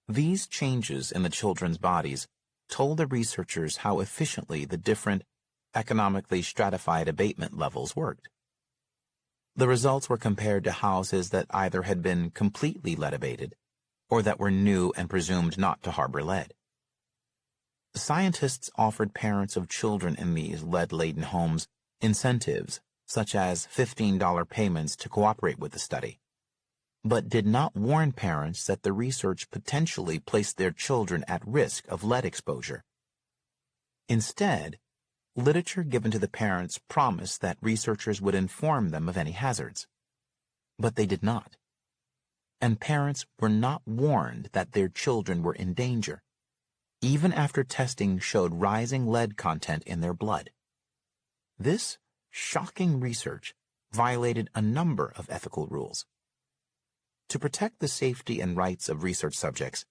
These changes in the children's bodies told the researchers how efficiently the different, economically stratified abatement levels worked. The results were compared to houses that either had been completely lead abated or that were new and presumed not to harbor lead. Scientists offered parents of children in these lead-laden homes incentives such as $15 payments to cooperate with the study, but did not warn parents that the research potentially placed their children at risk of lead exposure. Instead, literature given to the parents promised that researchers would inform them of any hazards. But they did not. And parents were not warned that their children were in danger, even after testing showed rising lead content in their blood. This shocking research violated a number of ethical rules. To protect the safety and rights of research subjects,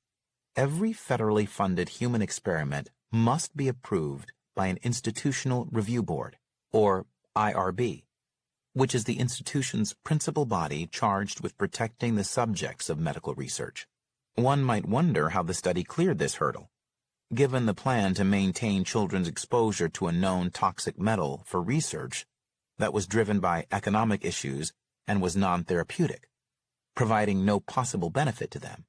every federally funded human experiment must be approved by an Institutional Review Board, or IRB, which is the institution's principal body charged with protecting the subjects of medical research. One might wonder how the study cleared this hurdle, given the plan to maintain children's exposure to a known toxic metal for research that was driven by economic issues and was non-therapeutic, providing no possible benefit to them.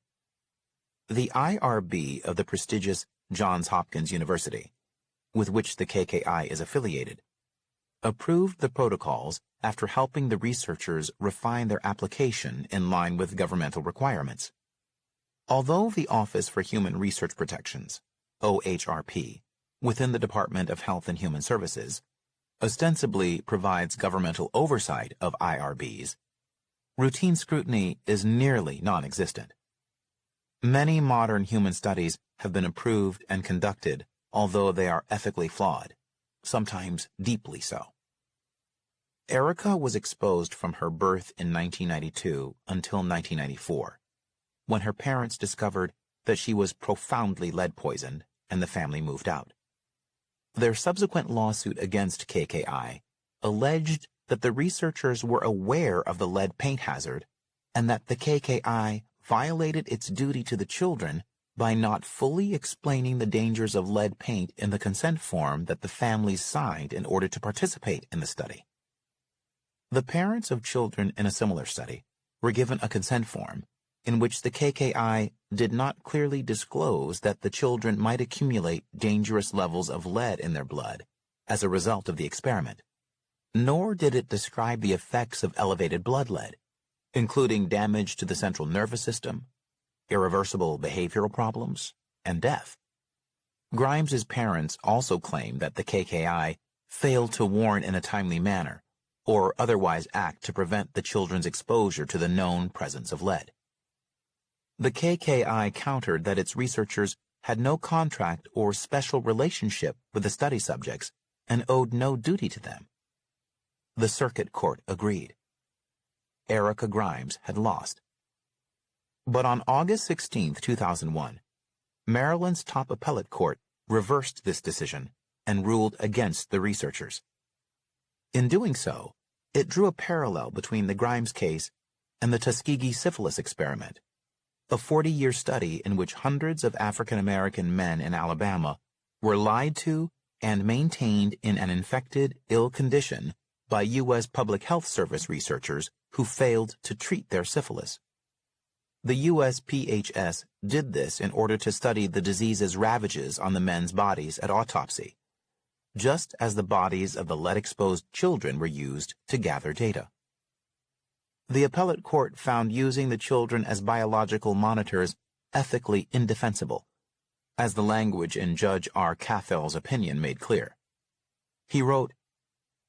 The IRB of the prestigious Johns Hopkins University, with which the KKI is affiliated, approved the protocols after helping the researchers refine their application in line with governmental requirements. Although the Office for Human Research Protections, OHRP, within the Department of Health and Human Services, ostensibly provides governmental oversight of IRBs, routine scrutiny is nearly non-existent. Many modern human studies have been approved and conducted, although they are ethically flawed, sometimes deeply so. Erica was exposed from her birth in 1992 until 1994, when her parents discovered that she was profoundly lead poisoned and the family moved out. Their subsequent lawsuit against KKI alleged that the researchers were aware of the lead paint hazard and that the KKI violated its duty to the children by not fully explaining the dangers of lead paint in the consent form that the families signed in order to participate in the study. The parents of children in a similar study were given a consent form in which the KKI did not clearly disclose that the children might accumulate dangerous levels of lead in their blood as a result of the experiment, nor did it describe the effects of elevated blood lead, including damage to the central nervous system, irreversible behavioral problems, and death. Grimes's parents also claimed that the KKI failed to warn in a timely manner or otherwise act to prevent the children's exposure to the known presence of lead. The KKI countered that its researchers had no contract or special relationship with the study subjects and owed no duty to them. The circuit court agreed. Erica Grimes had lost. But on August 16, 2001, Maryland's top appellate court reversed this decision and ruled against the researchers. In doing so, it drew a parallel between the Grimes case and the Tuskegee syphilis experiment, a 40-year study in which hundreds of African-American men in Alabama were lied to and maintained in an infected, ill condition by U.S. Public Health Service researchers who failed to treat their syphilis. The USPHS did this in order to study the disease's ravages on the men's bodies at autopsy, just as the bodies of the lead-exposed children were used to gather data. The appellate court found using the children as biological monitors ethically indefensible, as the language in Judge R. Cathal's opinion made clear. He wrote,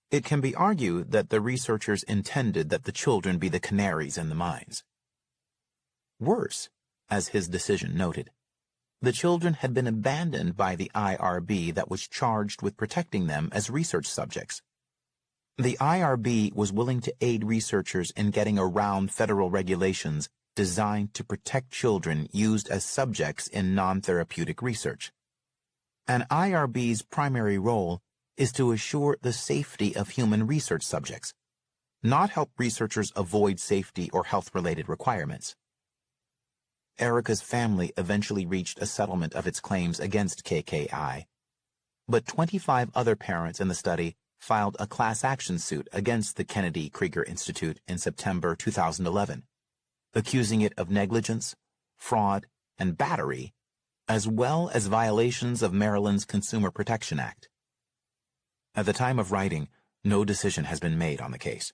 "It can be argued that the researchers intended that the children be the canaries in the mines." Worse, as his decision noted, the children had been abandoned by the IRB that was charged with protecting them as research subjects. The IRB was willing to aid researchers in getting around federal regulations designed to protect children used as subjects in non-therapeutic research. An IRB's primary role is to assure the safety of human research subjects, not help researchers avoid safety or health-related requirements. Erica's family eventually reached a settlement of its claims against KKI, but 25 other parents in the study filed a class action suit against the Kennedy Krieger Institute in September 2011, accusing it of negligence, fraud, and battery, as well as violations of Maryland's Consumer Protection Act. At the time of writing, no decision has been made on the case.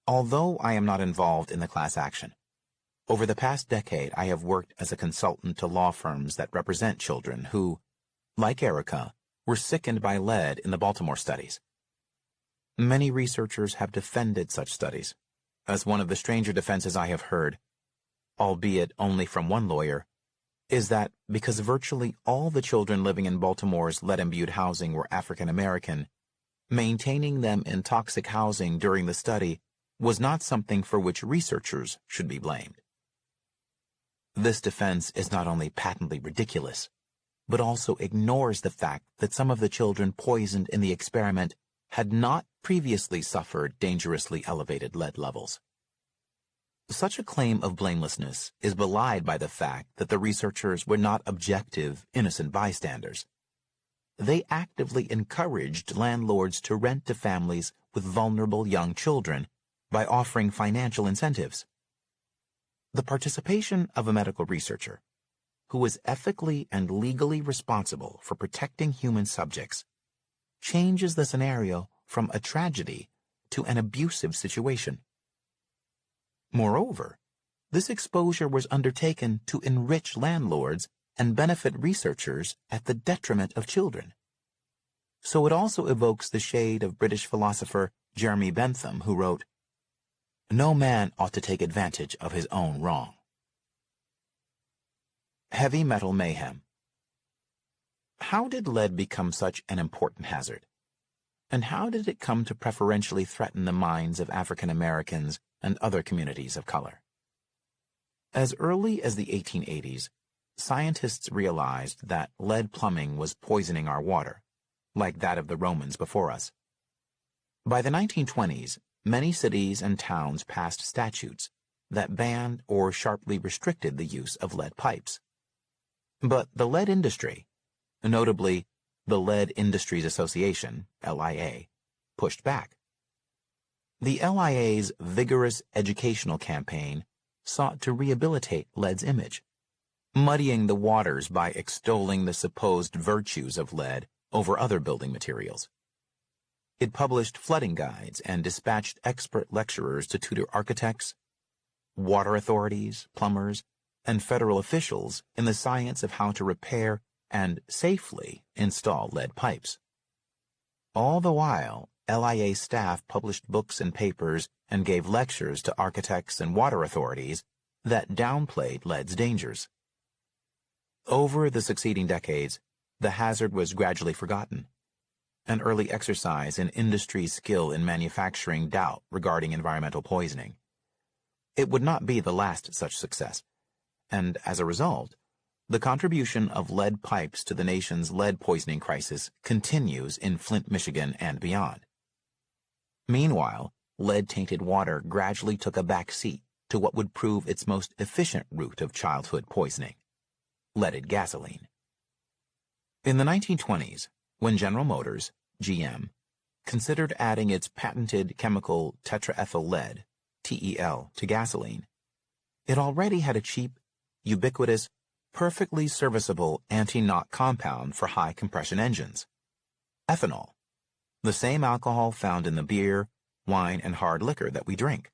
Although I am not involved in the class action, over the past decade I have worked as a consultant to law firms that represent children who, like Erica, were sickened by lead in the Baltimore studies. Many researchers have defended such studies, as one of the stranger defenses I have heard, albeit only from one lawyer, is that because virtually all the children living in Baltimore's lead-imbued housing were African American, maintaining them in toxic housing during the study was not something for which researchers should be blamed. This defense is not only patently ridiculous, but also ignores the fact that some of the children poisoned in the experiment had not previously suffered dangerously elevated lead levels. Such a claim of blamelessness is belied by the fact that the researchers were not objective, innocent bystanders. They actively encouraged landlords to rent to families with vulnerable young children by offering financial incentives. The participation of a medical researcher who is ethically and legally responsible for protecting human subjects changes the scenario from a tragedy to an abusive situation. Moreover, this exposure was undertaken to enrich landlords and benefit researchers at the detriment of children. So it also evokes the shade of British philosopher Jeremy Bentham, who wrote, "No man ought to take advantage of his own wrong." Heavy metal mayhem. How did lead become such an important hazard? And how did it come to preferentially threaten the minds of African Americans and other communities of color? As early as the 1880s, scientists realized that lead plumbing was poisoning our water, like that of the Romans before us. By the 1920s, many cities and towns passed statutes that banned or sharply restricted the use of lead pipes. But the lead industry, notably the Lead Industries Association, LIA, pushed back. The LIA's vigorous educational campaign sought to rehabilitate lead's image, muddying the waters by extolling the supposed virtues of lead over other building materials. It published flooding guides and dispatched expert lecturers to tutor architects, water authorities, plumbers, and federal officials in the science of how to repair and safely install lead pipes. All the while, LIA staff published books and papers and gave lectures to architects and water authorities that downplayed lead's dangers. Over the succeeding decades, the hazard was gradually forgotten. An early exercise in industry's skill in manufacturing doubt regarding environmental poisoning. It would not be the last such success, and as a result, the contribution of lead pipes to the nation's lead poisoning crisis continues in Flint, Michigan, and beyond. Meanwhile, lead-tainted water gradually took a back seat to what would prove its most efficient route of childhood poisoning: leaded gasoline. In the 1920s, when General Motors, GM, considered adding its patented chemical tetraethyl lead, TEL, to gasoline, it already had a cheap, ubiquitous, perfectly serviceable anti-knock compound for high-compression engines: ethanol, the same alcohol found in the beer, wine, and hard liquor that we drink.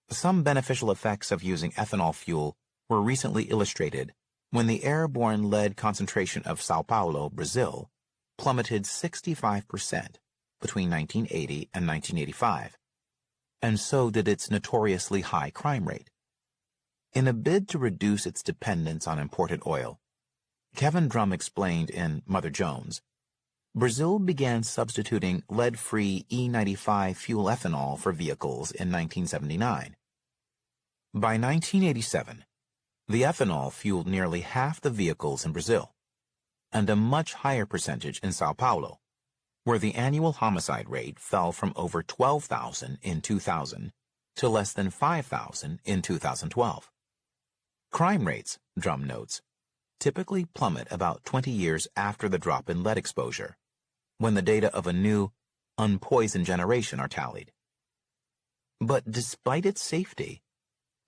Some beneficial effects of using ethanol fuel were recently illustrated when the airborne lead concentration of Sao Paulo, Brazil, plummeted 65% between 1980 and 1985, and so did its notoriously high crime rate. In a bid to reduce its dependence on imported oil, Kevin Drum explained in Mother Jones, Brazil began substituting lead-free E95 fuel ethanol for vehicles in 1979. By 1987, the ethanol fueled nearly half the vehicles in Brazil, and a much higher percentage in Sao Paulo, where the annual homicide rate fell from over 12,000 in 2000 to less than 5,000 in 2012. Crime rates, Drum notes, typically plummet about 20 years after the drop in lead exposure, when the data of a new, unpoisoned generation are tallied. But despite its safety,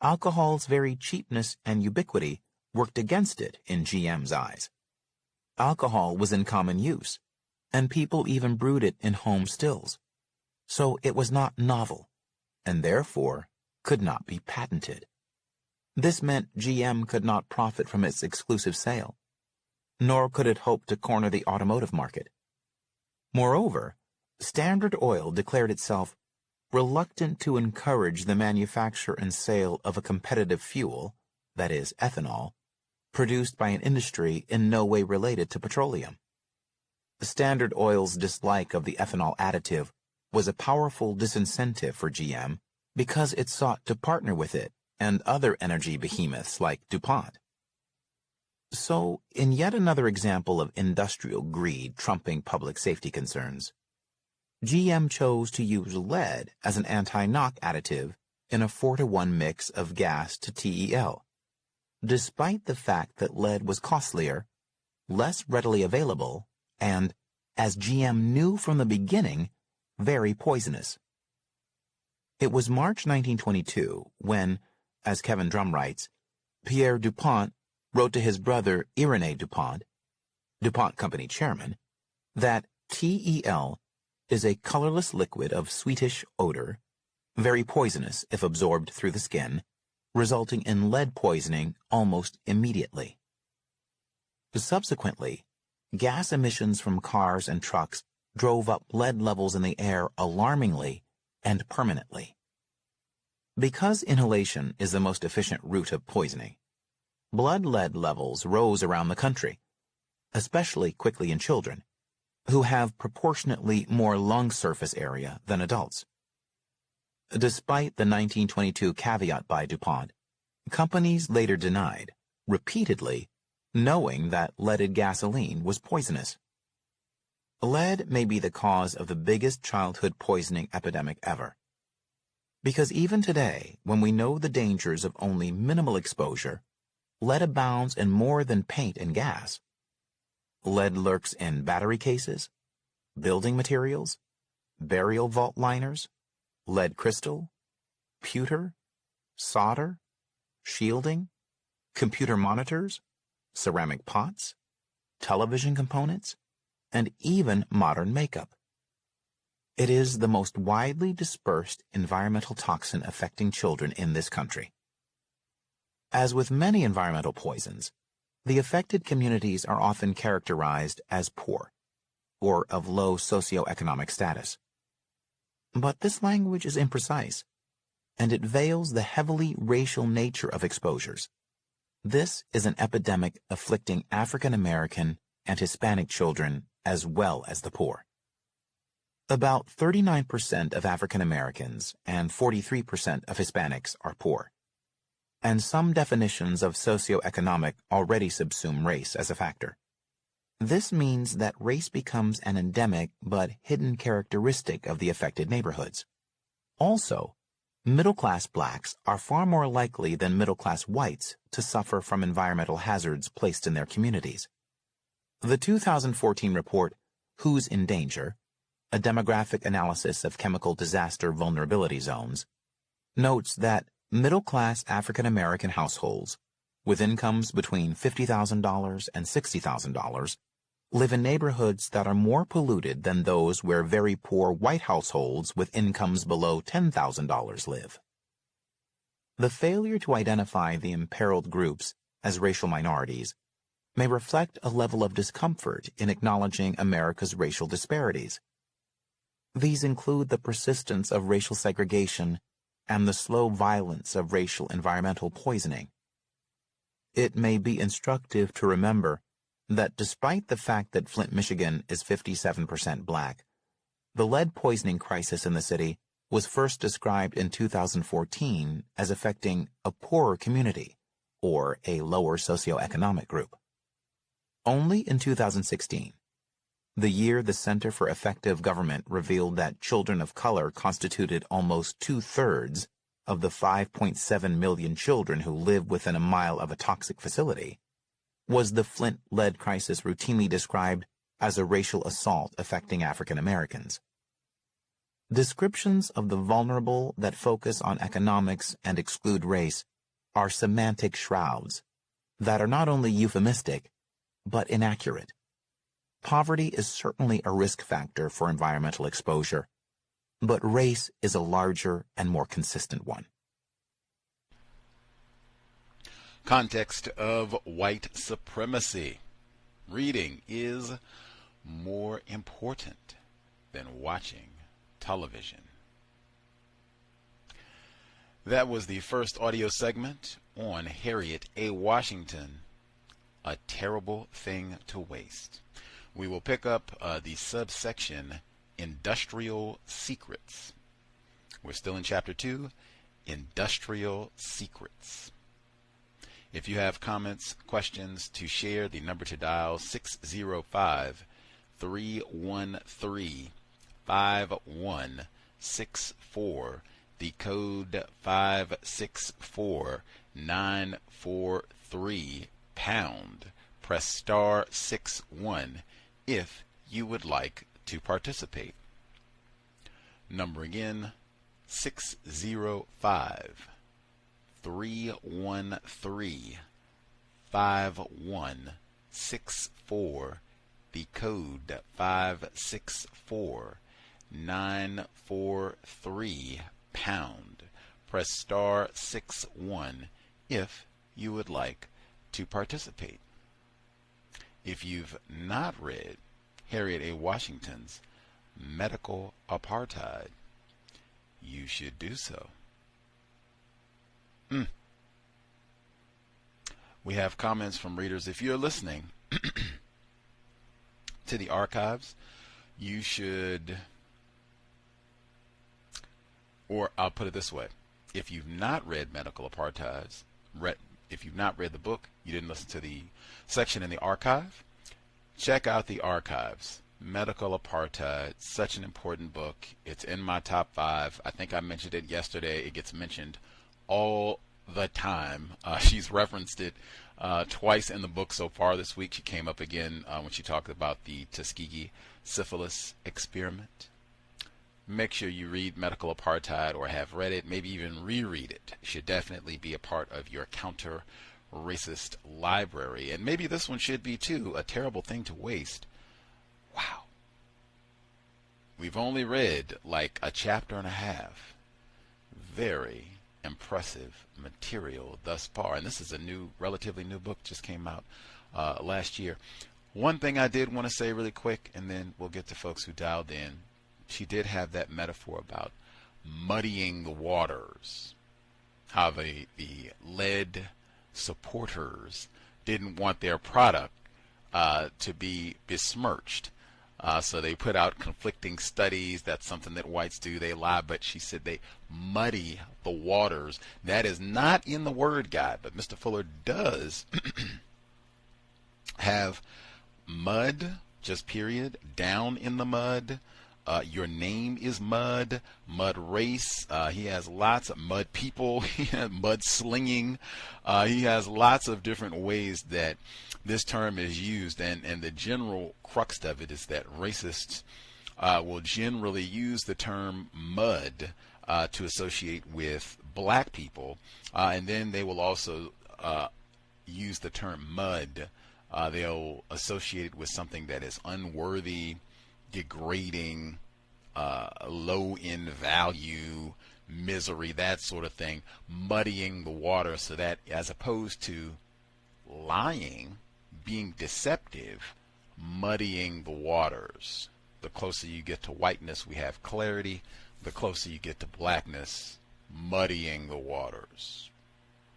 alcohol's very cheapness and ubiquity worked against it in GM's eyes. Alcohol was in common use, and people even brewed it in home stills, so it was not novel, and therefore could not be patented. This meant GM could not profit from its exclusive sale, nor could it hope to corner the automotive market. Moreover, Standard Oil declared itself reluctant to encourage the manufacture and sale of a competitive fuel, that is, ethanol, produced by an industry in no way related to petroleum. Standard Oil's dislike of the ethanol additive was a powerful disincentive for GM because it sought to partner with it and other energy behemoths like DuPont. So, in yet another example of industrial greed trumping public safety concerns, GM chose to use lead as an anti-knock additive in a 4-to-1 mix of gas to TEL, despite the fact that lead was costlier, less readily available, and, as GM knew from the beginning, very poisonous. It was March 1922 when, as Kevin Drum writes, Pierre DuPont wrote to his brother Irénée DuPont, DuPont Company chairman, that TEL is a colorless liquid of sweetish odor, very poisonous if absorbed through the skin, resulting in lead poisoning almost immediately. Subsequently, gas emissions from cars and trucks drove up lead levels in the air alarmingly and permanently. Because inhalation is the most efficient route of poisoning, blood lead levels rose around the country, especially quickly in children, who have proportionately more lung surface area than adults. Despite the 1922 caveat by DuPont, companies later denied, repeatedly, knowing that leaded gasoline was poisonous. Lead may be the cause of the biggest childhood poisoning epidemic ever. Because even today, when we know the dangers of only minimal exposure, lead abounds in more than paint and gas. Lead lurks in battery cases, building materials, burial vault liners, lead crystal, pewter, solder, shielding, computer monitors, ceramic pots, television components, and even modern makeup. It is the most widely dispersed environmental toxin affecting children in this country. As with many environmental poisons, the affected communities are often characterized as poor, or of low socioeconomic status. But this language is imprecise, and it veils the heavily racial nature of exposures. This is an epidemic afflicting African American and Hispanic children as well as the poor. About 39% of African Americans and 43% of Hispanics are poor, and some definitions of socioeconomic already subsume race as a factor. This means that race becomes an endemic but hidden characteristic of the affected neighborhoods. Also, middle-class blacks are far more likely than middle-class whites to suffer from environmental hazards placed in their communities. The 2014 report, Who's in Danger? A demographic analysis of chemical disaster vulnerability zones, notes that middle-class African-American households, with incomes between $50,000 and $60,000, live in neighborhoods that are more polluted than those where very poor white households with incomes below $10,000 live. The failure to identify the imperiled groups as racial minorities may reflect a level of discomfort in acknowledging America's racial disparities. These include the persistence of racial segregation and the slow violence of racial environmental poisoning. It may be instructive to remember that despite the fact that Flint, Michigan is 57% black, the lead poisoning crisis in the city was first described in 2014 as affecting a poorer community, or a lower socioeconomic group. Only in 2016, the year the Center for Effective Government revealed that children of color constituted almost 2/3 of the 5.7 million children who live within a mile of a toxic facility, was the Flint lead crisis routinely described as a racial assault affecting African Americans. Descriptions of the vulnerable that focus on economics and exclude race are semantic shrouds that are not only euphemistic, but inaccurate. Poverty is certainly a risk factor for environmental exposure, but race is a larger and more consistent one. Context of White Supremacy. Reading is more important than watching television. That was the first audio segment on Harriet A. Washington, A Terrible Thing to Waste. We will pick up the subsection Industrial Secrets. We're still in Chapter 2, Industrial Secrets. If you have comments, questions to share, the number to dial 605-313-5164, the code 564943 pound. Press star 61 if you would like to participate. Number again, 605-313-5164, the code 564943 pound. Press star 61 if you would like to participate. If you've not read Harriet A. Washington's Medical Apartheid, you should do so. We have comments from readers. If you're listening to the archives, you should, or I'll put it this way, if you've not read Medical Apartheid, if you've not read the book, you didn't listen to the section in the archive, check out the archives. Medical Apartheid, such an important book. It's in my top 5. I think I mentioned it yesterday. It gets mentioned all the time. She's referenced it twice in the book so far this week. She came up again when she talked about the Tuskegee syphilis experiment. Make sure you read Medical Apartheid, or have read it, maybe even reread it. It should definitely be a part of your counter-racist library. And maybe this one should be too, A Terrible Thing to Waste. Wow. We've only read like a chapter and a half. Very impressive material thus far. And this is a new, relatively new book, just came out last year. One thing I did want to say really quick, and then we'll get to folks who dialed in. She did have that metaphor about muddying the waters. How the lead supporters didn't want their product to be besmirched. So they put out conflicting studies. That's something that whites do. They lie, but she said they muddy the waters. That is not in the word guide, but Mr. Fuller does have mud, just period, down in the mud. Your name is mud, mud race. He has lots of mud people, mud slinging. He has lots of different ways that this term is used, and the general crux of it is that racists will generally use the term mud to associate with black people, and then they will also use the term mud. They'll associate it with something that is unworthy, degrading, low in value, misery, that sort of thing, muddying the water, so that as opposed to lying, being deceptive, muddying the waters. The closer you get to whiteness, we have clarity. The closer you get to blackness, muddying the waters.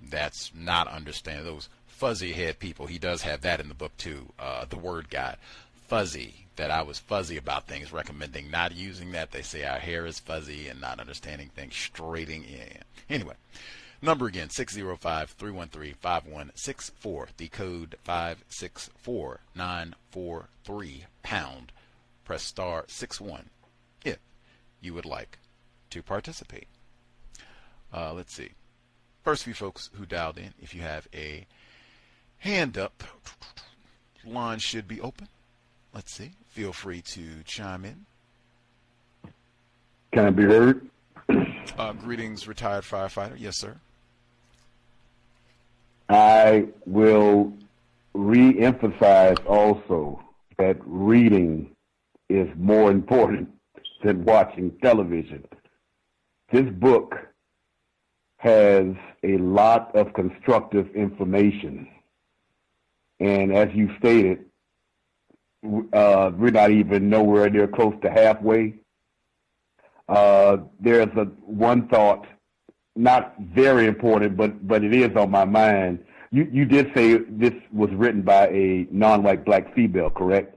That's not understanding those fuzzy head people. He does have that in the book too. The word guide, fuzzy. That I was fuzzy about things, recommending not using that. They say our hair is fuzzy and not understanding things straighting in. Anyway, number again, 605-313-5164. The code 564943 pound. Press star 61 if you would like to participate. Let's see. First few folks who dialed in, if you have a hand up, line should be open. Let's see. Feel free to chime in. Can I be heard? Greetings, retired firefighter. Yes, sir. I will re-emphasize also that reading is more important than watching television. This book has a lot of constructive information. And as you stated, we're not even nowhere near close to halfway. There's one thought, not very important, but it is on my mind. You did say this was written by a non-white black female, correct?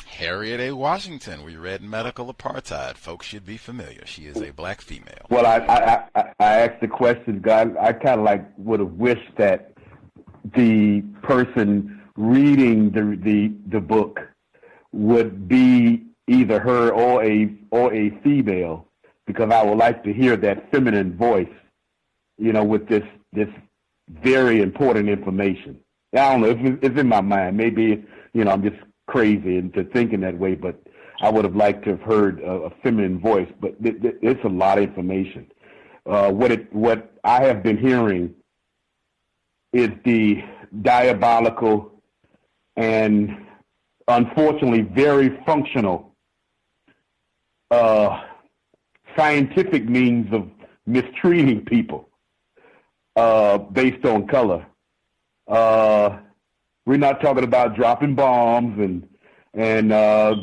Harriet A. Washington. We read Medical Apartheid. Folks should be familiar. She is a black female. Well, I asked the question, God. I kind of like would have wished that the person reading the book would be either her or a female, because I would like to hear that feminine voice, with this very important information. I don't know, it's in my mind. Maybe, I'm just crazy into thinking that way, but I would have liked to have heard a feminine voice, but it's a lot of information. What I have been hearing is the diabolical and unfortunately very functional scientific means of mistreating people based on color. We're not talking about dropping bombs and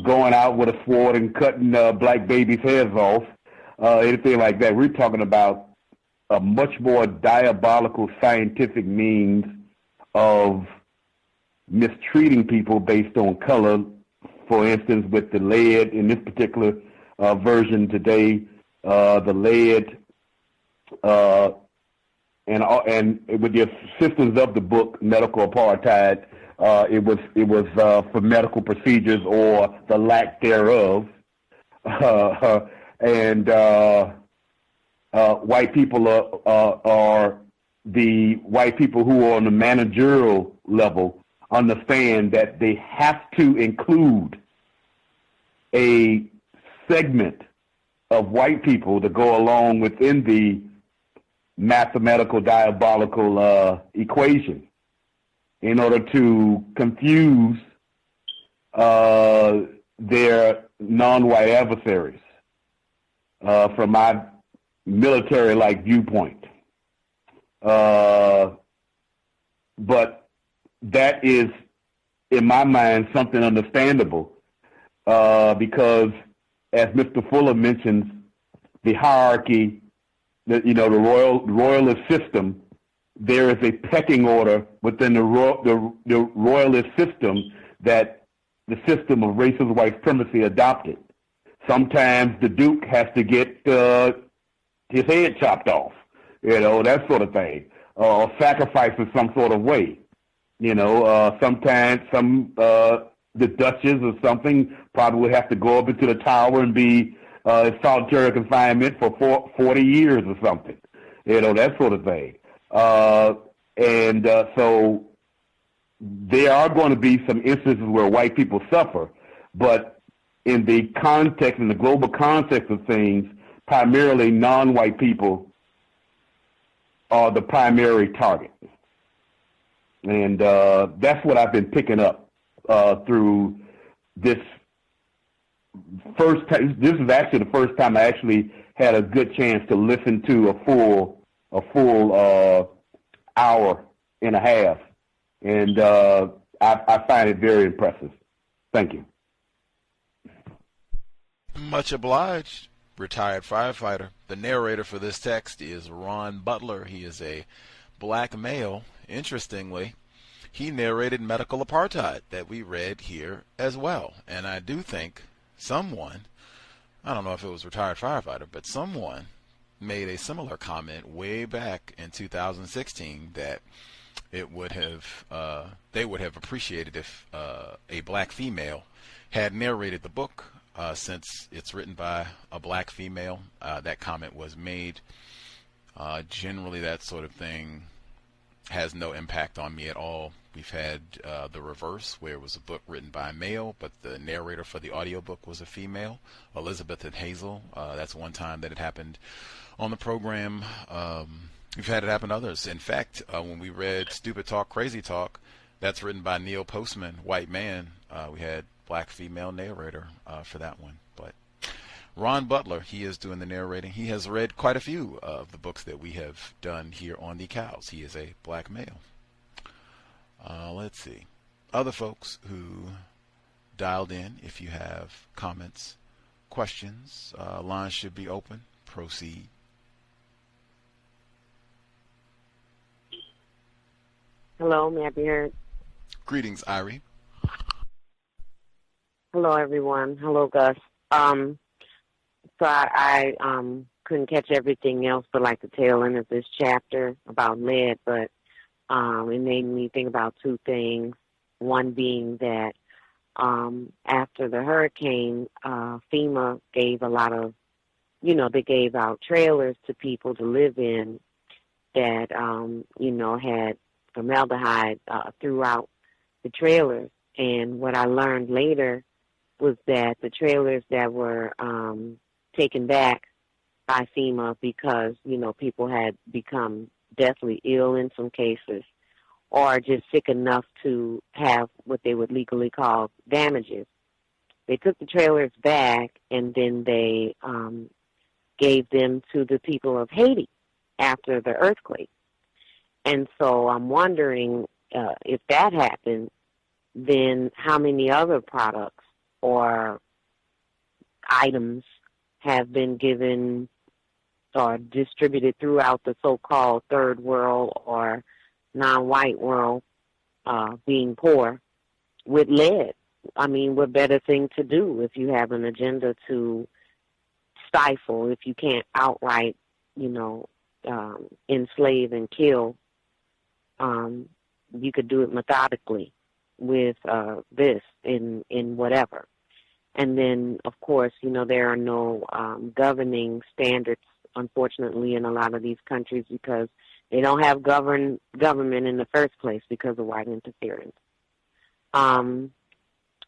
going out with a sword and cutting black babies' heads off, anything like that. We're talking about a much more diabolical scientific means of mistreating people based on color. For instance, with the lead in this particular version today, the lead and with the assistance of the book Medical Apartheid, it was for medical procedures or the lack thereof, and white people are the white people who are on the managerial level understand that they have to include a segment of white people to go along within the mathematical diabolical equation in order to confuse their non-white adversaries from my military-like viewpoint. But that is, in my mind, something understandable because, as Mr. Fuller mentions, the hierarchy, the royalist system, there is a pecking order within the royalist system that the system of racist white supremacy adopted. Sometimes the Duke has to get his head chopped off, that sort of thing, or sacrificed in some sort of way. Sometimes the Duchess or something probably would have to go up into the tower and be in solitary confinement for 40 years or something, that sort of thing. So there are going to be some instances where white people suffer, but in the context, in the global context of things, primarily non-white people are the primary target. And that's what I've been picking up through this first time. This is actually the first time I actually had a good chance to listen to a full hour and a half, and I find it very impressive. Thank you. Much obliged, retired firefighter. The narrator for this text is Ron Butler. He is a black male, interestingly, he narrated Medical Apartheid that we read here as well. And I do think someone, I don't know if it was retired firefighter, but someone made a similar comment way back in 2016 that it would have they would have appreciated if a black female had narrated the book, since it's written by a black female. That comment was made. Generally, that sort of thing has no impact on me at all. We've had the reverse, where it was a book written by a male, but the narrator for the audiobook was a female, Elizabeth and Hazel. That's one time that it happened on the program. We've had it happen to others. In fact, when we read Stupid Talk, Crazy Talk, that's written by Neil Postman, white man. We had black female narrator for that one. But Ron Butler, he is doing the narrating. He has read quite a few of the books that we have done here on the Cows. He is a black male. Let's see. Other folks who dialed in, if you have comments, questions, lines should be open. Proceed. Hello, may I be heard? Greetings, Irie. Hello, everyone. Hello, Gus. So I couldn't catch everything else but like the tail end of this chapter about lead, but it made me think about two things. One being that after the hurricane, FEMA gave a lot of, they gave out trailers to people to live in that, had formaldehyde throughout the trailers. And what I learned later was that the trailers that were taken back by FEMA because, people had become deathly ill in some cases, or just sick enough to have what they would legally call damages. They took the trailers back, and then they gave them to the people of Haiti after the earthquake. And so I'm wondering if that happened, then how many other products or items have been given or distributed throughout the so-called third world or non-white world, being poor, with lead. I mean, what better thing to do if you have an agenda to stifle, if you can't outright, enslave and kill, you could do it methodically with this in whatever. And then, of course, there are no governing standards, unfortunately, in a lot of these countries because they don't have government in the first place because of white interference. And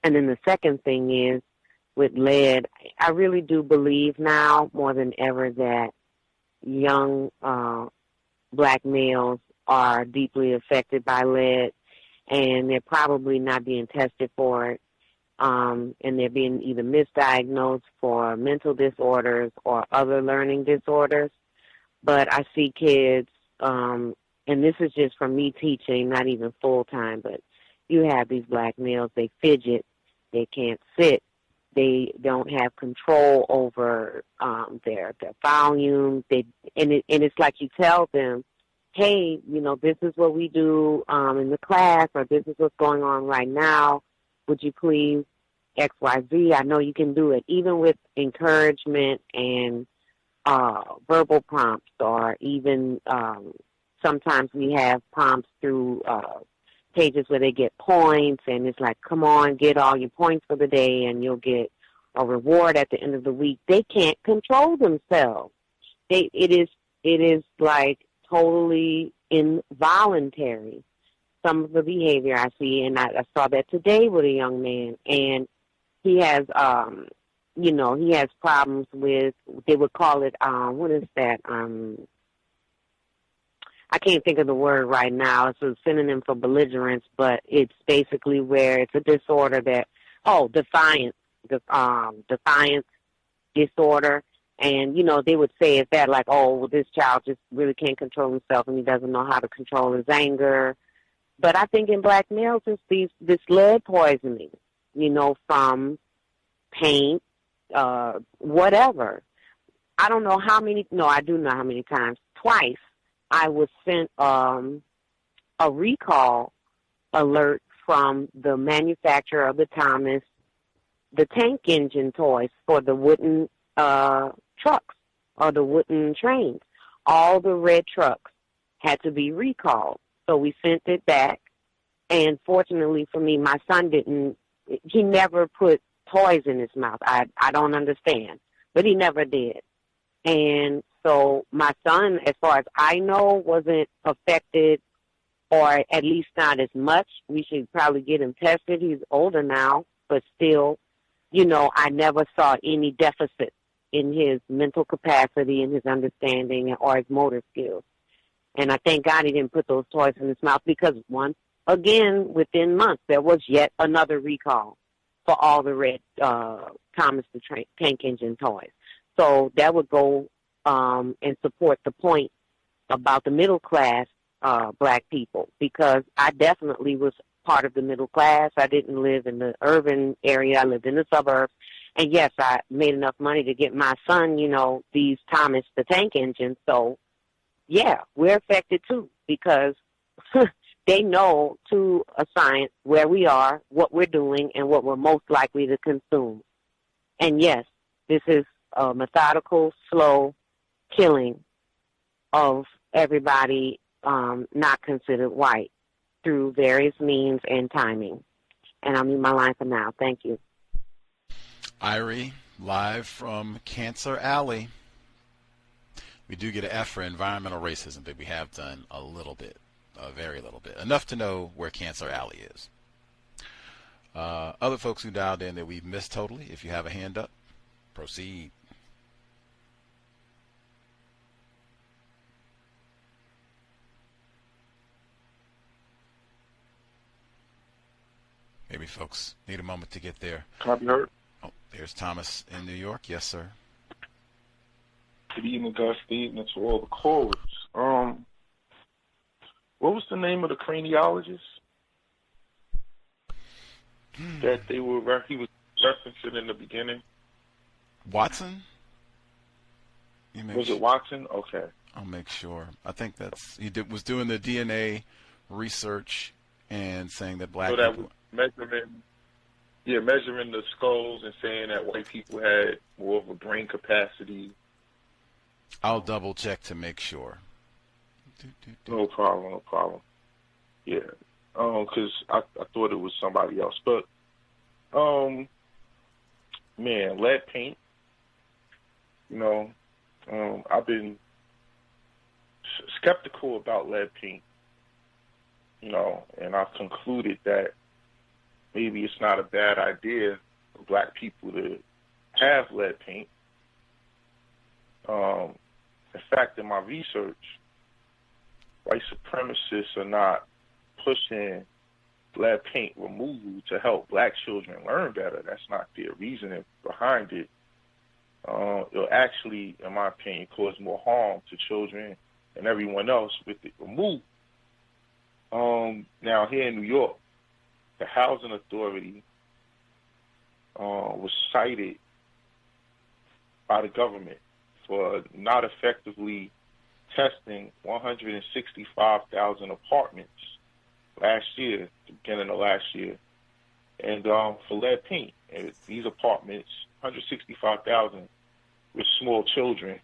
then the second thing is, with lead, I really do believe now more than ever that young black males are deeply affected by lead, and they're probably not being tested for it, and they're being either misdiagnosed for mental disorders or other learning disorders. But I see kids, and this is just from me teaching, not even full-time, but you have these black males, they fidget, they can't sit, they don't have control over their volume, and it's like you tell them, hey, this is what we do in the class, or this is what's going on right now. Would you please XYZ? I know you can do it. Even with encouragement and verbal prompts, or even sometimes we have prompts through pages where they get points, and it's like, come on, get all your points for the day, and you'll get a reward at the end of the week. They can't control themselves. It is like totally involuntary, some of the behavior I see, and I saw that today with a young man, and he has, he has problems with, they would call it, what is that, I can't think of the word right now. It's a synonym for belligerence, but it's basically where it's a disorder that, defiance disorder. And, they would say it's that like, this child just really can't control himself and he doesn't know how to control his anger. But I think in black males, it's this lead poisoning, from paint, whatever. I don't know how many, no, I do know how many times, twice, I was sent a recall alert from the manufacturer of the Thomas, the tank engine toys for the wooden trucks or the wooden trains. All the red trucks had to be recalled. So we sent it back. And fortunately for me, my son he never put toys in his mouth. I don't understand, but he never did. And so my son, as far as I know, wasn't affected, or at least not as much. We should probably get him tested. He's older now, but still, I never saw any deficit in his mental capacity and his understanding or his motor skills. And I thank God he didn't put those toys in his mouth, because once again, within months, there was yet another recall for all the red Thomas the Tank Engine toys. So that would go and support the point about the middle class black people, because I definitely was part of the middle class. I didn't live in the urban area. I lived in the suburbs. And yes, I made enough money to get my son, these Thomas the Tank Engines. So, yeah, we're affected too, because they know to a science where we are, what we're doing, and what we're most likely to consume. And yes, this is a methodical, slow killing of everybody not considered white through various means and timing. And I'll mute my line for now. Thank you. Irie, live from Cancer Alley. We do get an F for environmental racism, but we have done a little bit, a very little bit, enough to know where Cancer Alley is. Other folks who dialed in that we've missed totally, if you have a hand up, proceed. Maybe folks need a moment to get there. Copy heard. Oh, there's Thomas in New York. Yes, sir. Good evening, Gus. Good evening to all the callers. What was the name of the craniologist that he was referencing in the beginning? Watson? Was it Watson? Okay. I'll make sure. I think was doing the DNA research and saying that black people... measuring the skulls and saying that white people had more of a brain capacity. I'll double check to make sure. No problem. Yeah. Because I thought it was somebody else. But, lead paint, I've been skeptical about lead paint, and I've concluded that maybe it's not a bad idea for black people to have lead paint. In fact, in my research, white supremacists are not pushing lead paint removal to help black children learn better. That's not their reasoning behind it. It'll actually, in my opinion, cause more harm to children and everyone else with it removed. Now, here in New York, the Housing Authority was cited by the government for not effectively testing 165,000 apartments last year, the beginning of last year, and for lead paint. And these apartments, 165,000, with small children.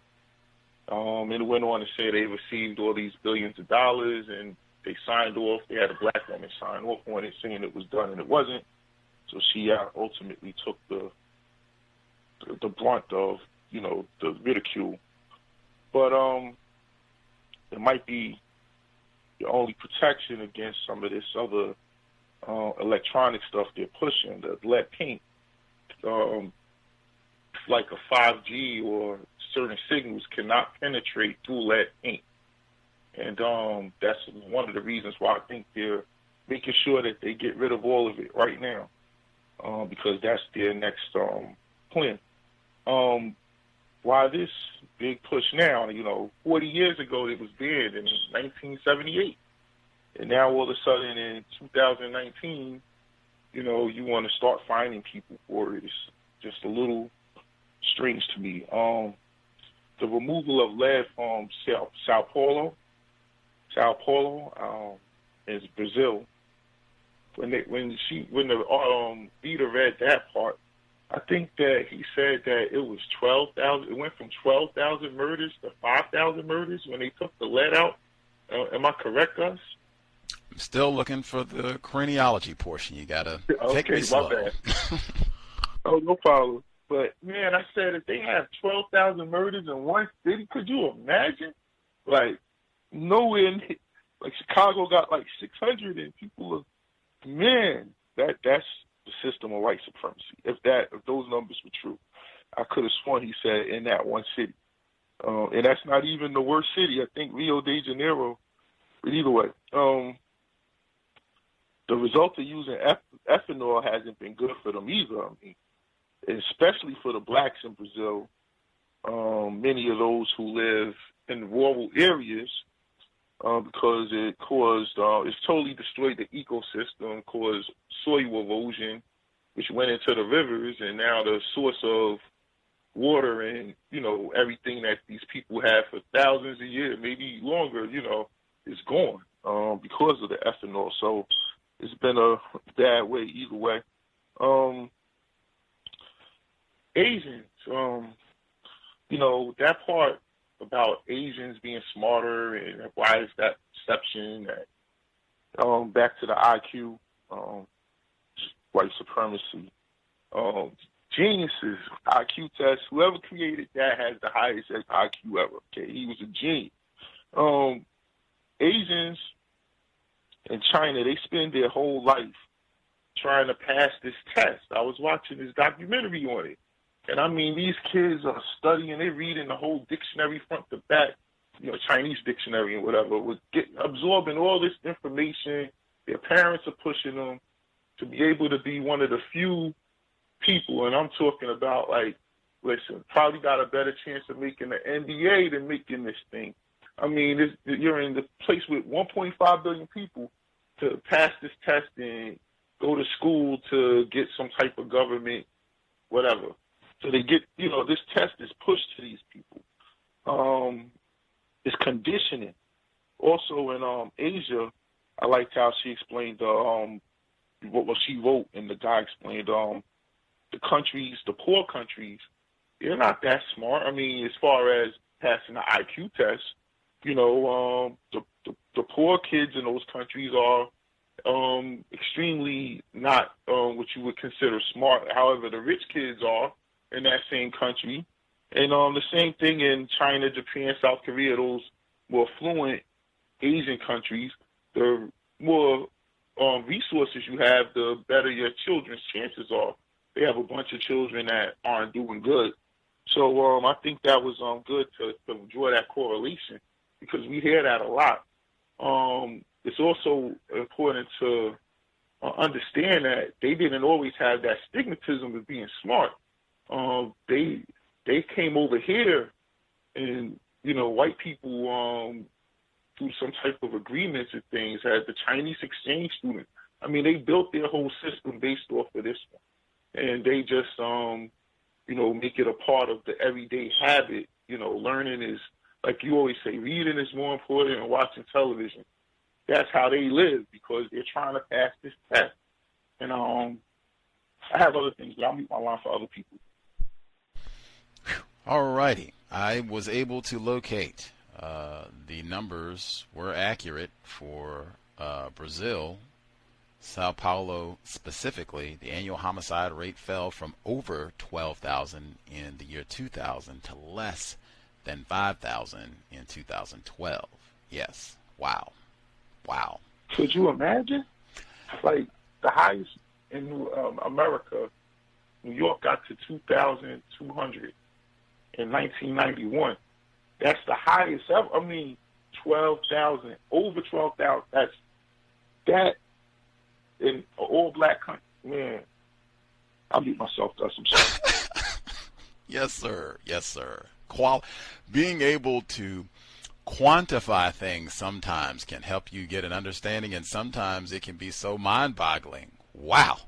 And it went on to say they received all these billions of dollars, and they signed off. They had a black woman sign off on it, saying it was done, and it wasn't. So she ultimately took the brunt of, the ridicule. But it might be the only protection against some of this other electronic stuff they're pushing. The lead paint, like a 5G or certain signals cannot penetrate through lead paint. And that's one of the reasons why I think they're making sure that they get rid of all of it right now, because that's their next plan. Why this big push now? 40 years ago it was banned in 1978. And now all of a sudden in 2019, you want to start finding people for it. It's just a little strange to me. The removal of lead from Sao Paulo, Sao Paulo, is Brazil. When the leader read that part, I think that he said that it was 12,000. It went from 12,000 murders to 5,000 murders when they took the lead out. Am I correct, Gus? I'm still looking for the craniology portion. You gotta take me slow. My bad. Oh, no problem. But man, I said if they have 12,000 murders in one city, could you imagine? Like nowhere, like Chicago got like 600, and people are, man, that's the system of white supremacy. If those numbers were true, I could have sworn he said in that one city, and that's not even the worst city. I think Rio de Janeiro. But either way, the result of using ethanol hasn't been good for them either. I mean, especially for the blacks in Brazil. Many of those who live in rural areas, because it caused, it's totally destroyed the ecosystem, caused soil erosion, which went into the rivers, and now the source of water and, everything that these people have for thousands of years, maybe longer, is gone because of the ethanol. So it's been a bad way either way. Asians, that part about Asians being smarter and why is that perception that, back to the IQ, white supremacy, geniuses, IQ test, whoever created that has the highest IQ ever, okay? He was a genius. Asians in China, they spend their whole life trying to pass this test. I was watching this documentary on it. And I mean, these kids are studying, they're reading the whole dictionary front to back, Chinese dictionary and whatever, absorbing all this information. Their parents are pushing them to be able to be one of the few people, and I'm talking about, like, listen, probably got a better chance of making the NBA than making this thing. I mean, you're in the place with 1.5 billion people to pass this test and go to school to get some type of government, whatever. So they get, this test is pushed to these people. It's conditioning. Also in Asia, I liked how she explained what she wrote, and the guy explained the countries, the poor countries, they're not that smart. I mean, as far as passing the IQ test, the poor kids in those countries are extremely not what you would consider smart. However, the rich kids are in that same country. And the same thing in China, Japan, South Korea, those more affluent Asian countries, the more resources you have, the better your children's chances are. They have a bunch of children that aren't doing good. So I think that was good to draw that correlation, because we hear that a lot. It's also important to understand that they didn't always have that stigmatism of being smart. They came over here, and white people through some type of agreements and things had the Chinese exchange student. I mean, they built their whole system based off of this one, and they just make it a part of the everyday habit. Learning is, like you always say, reading is more important than watching television. That's how they live, because they're trying to pass this test. And I have other things, but I'll mute my line for other people. All righty. I was able to locate the numbers were accurate for Brazil, Sao Paulo specifically. The annual homicide rate fell from over 12,000 in the year 2000 to less than 5,000 in 2012. Yes. Wow. Could you imagine? Like, the highest in America, New York got to 2,200 in 1991. That's the highest ever. I mean, 12,000, over 12,000. That in an all-black country. Man, I'll mute myself, Gus. I'm sorry. Yes, sir. Being able to quantify things sometimes can help you get an understanding, and sometimes it can be so mind-boggling. Wow.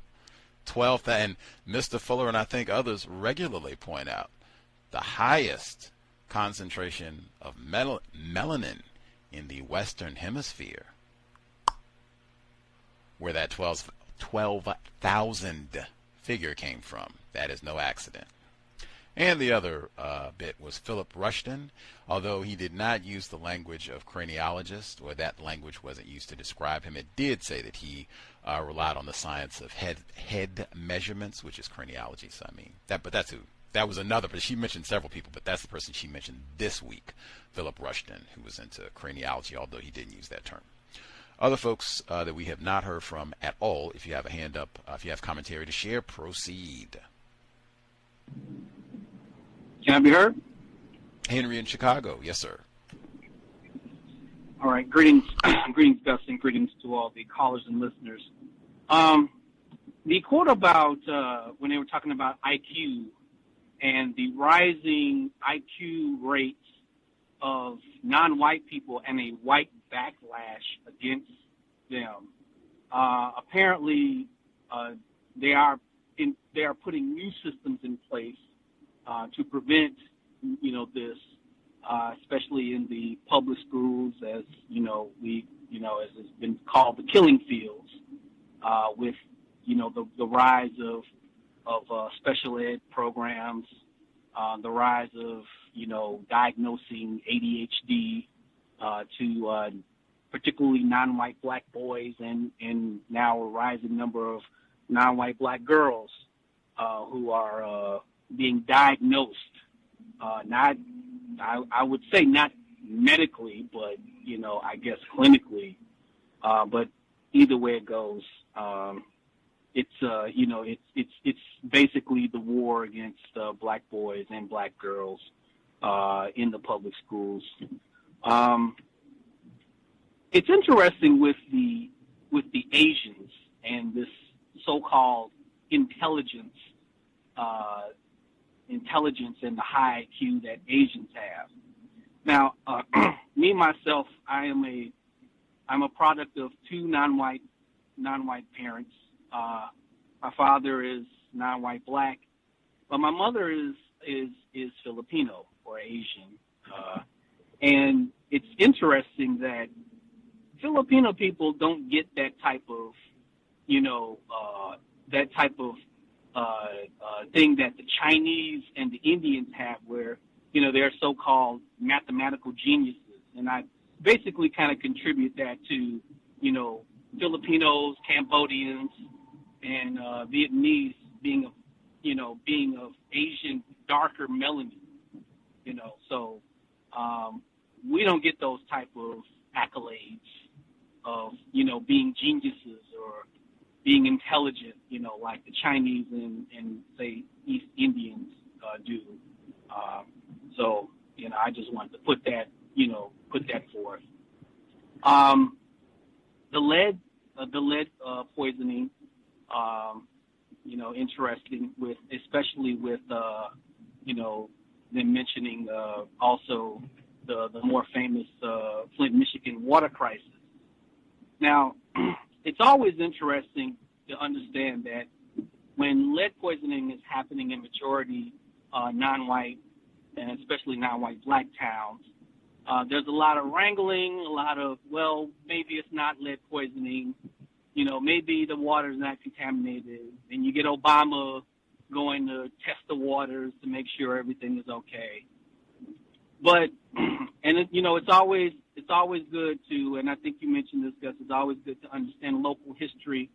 12th, and Mr. Fuller and I think others regularly point out the highest concentration of melanin in the Western Hemisphere, where that 12,000 figure came from. That is no accident. And the other bit was Philip Rushton. Although he did not use the language of craniologist, or that language wasn't used to describe him, it did say that he relied on the science of head measurements, which is craniology. So I mean, that was another, but she mentioned several people, but that's the person she mentioned this week, Philip Rushton, who was into craniology, although he didn't use that term. Other folks that we have not heard from at all, if you have a hand up, if you have commentary to share, proceed. Can I be heard? Henry in Chicago. Yes, sir. All right. Greetings, greetings, Gus, and greetings to all the callers and listeners. The quote about when they were talking about IQ and the rising IQ rates of non-white people and a white backlash against them. Apparently, they are putting new systems in place to prevent, this, especially in the public schools, as as it's been called, the killing fields, with the rise of special ed programs, the rise of diagnosing ADHD to particularly non-white black boys, and now a rising number of non-white black girls who are being diagnosed, I would say not medically, but I guess clinically. But either way it goes, it's basically the war against black boys and black girls in the public schools. It's interesting with the Asians and this so-called intelligence and the high IQ that Asians have. Now, me myself, I'm a product of two non-white parents. My father is non-white black, but my mother is Filipino or Asian. And it's interesting that Filipino people don't get that type of thing that the Chinese and the Indians have, where they're so-called mathematical geniuses. And I basically kind of contribute that to Filipinos, Cambodians, and Vietnamese being of Asian darker melanin. So we don't get those type of accolades of being geniuses or being intelligent, like the Chinese and say East Indians do. So I just wanted to put that forth. The lead poisoning, interesting especially with them mentioning also the more famous Flint, Michigan water crisis. Now, it's always interesting to understand that when lead poisoning is happening in majority non-white and especially non-white black towns, there's a lot of wrangling, a lot of, well, maybe it's not lead poisoning, maybe the water is not contaminated, and you get Obama going to test the waters to make sure everything is okay. But, and it's always good to, and I think you mentioned this, Gus, it's always good to understand local history.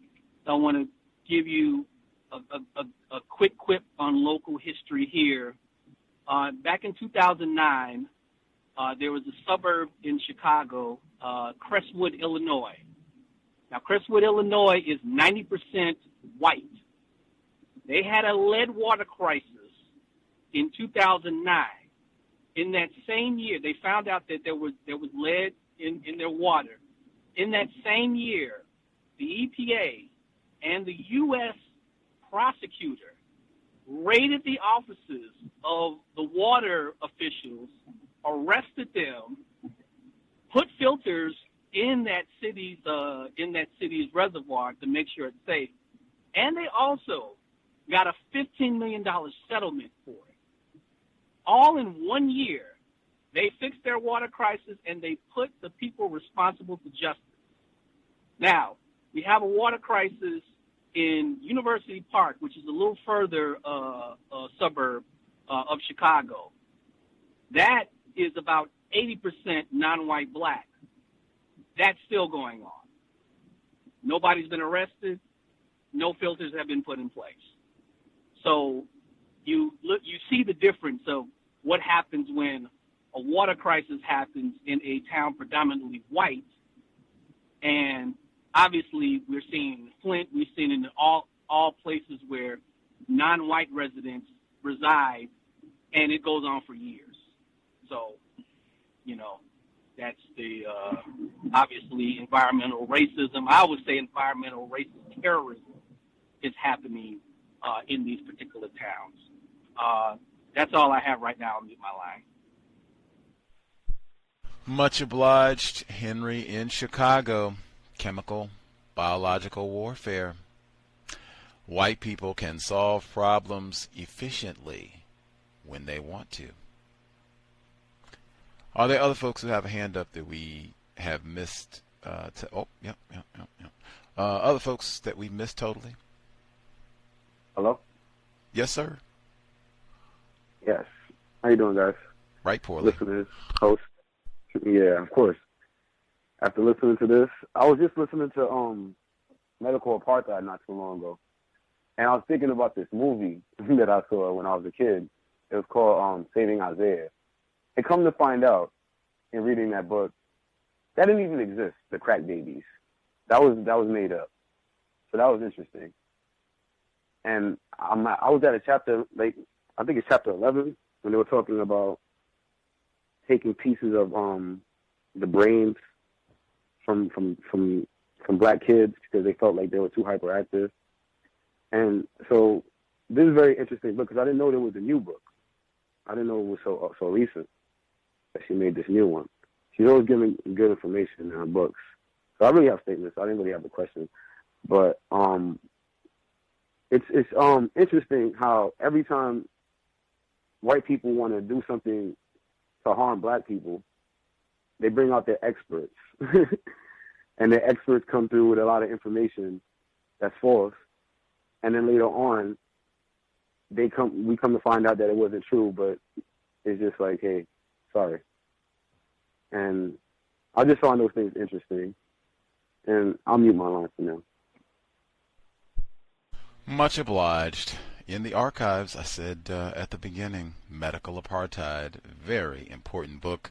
So I want to give you a quick quip on local history here. Back in 2009, there was a suburb in Chicago, Crestwood, Illinois. Now, Crestwood, Illinois is 90% white. They had a lead water crisis in 2009. In that same year, they found out that there was lead in their water. In that same year, the EPA and the U.S. prosecutor raided the offices of the water officials, arrested them, put filters in that city's reservoir to make sure it's safe, and they also got a $15 million settlement for it. All in 1 year, They fixed their water crisis, and they put the people responsible to justice. Now, we have a water crisis in University Park, which is a little further suburb of Chicago. That is about 80% non-white black. That's still going on. Nobody's been arrested. No filters have been put in place. So you see the difference of what happens when a water crisis happens in a town predominantly white, and obviously we're seeing Flint, we've seen it in all places where non-white residents reside, and it goes on for years. So, that's the obviously environmental racism. I would say environmental racist terrorism is happening in these particular towns. That's all I have right now. I'll mute my line. Much obliged, Henry in Chicago. Chemical, biological warfare. White people can solve problems efficiently when they want to. Are there other folks who have a hand up that we have missed? Other folks that we missed totally? Hello? Yes, sir. Yes. How you doing, guys? Right, poorly. Listeners, host. Yeah, of course. After listening to this, I was just listening to Medical Apartheid not too long ago, and I was thinking about this movie that I saw when I was a kid. It was called Saving Isaiah. And come to find out, in reading that book, that didn't even exist, the crack babies. That was made up. So that was interesting. And I was at a chapter, I think it's chapter 11, when they were talking about taking pieces of the brains from black kids because they felt like they were too hyperactive. And so this is very interesting book because I didn't know there was a new book. I didn't know it was so recent that she made this new one. She's always giving good information in her books. So I really have statements. I didn't really have a question. But it's interesting how every time white people want to do something to harm black people, they bring out their experts. And the experts come through with a lot of information that's false. And then later on, we come to find out that it wasn't true, but it's just like, hey, sorry. And I just find those things interesting. And I'll mute my line for now. Much obliged. In the archives, I said at the beginning, Medical Apartheid, very important book.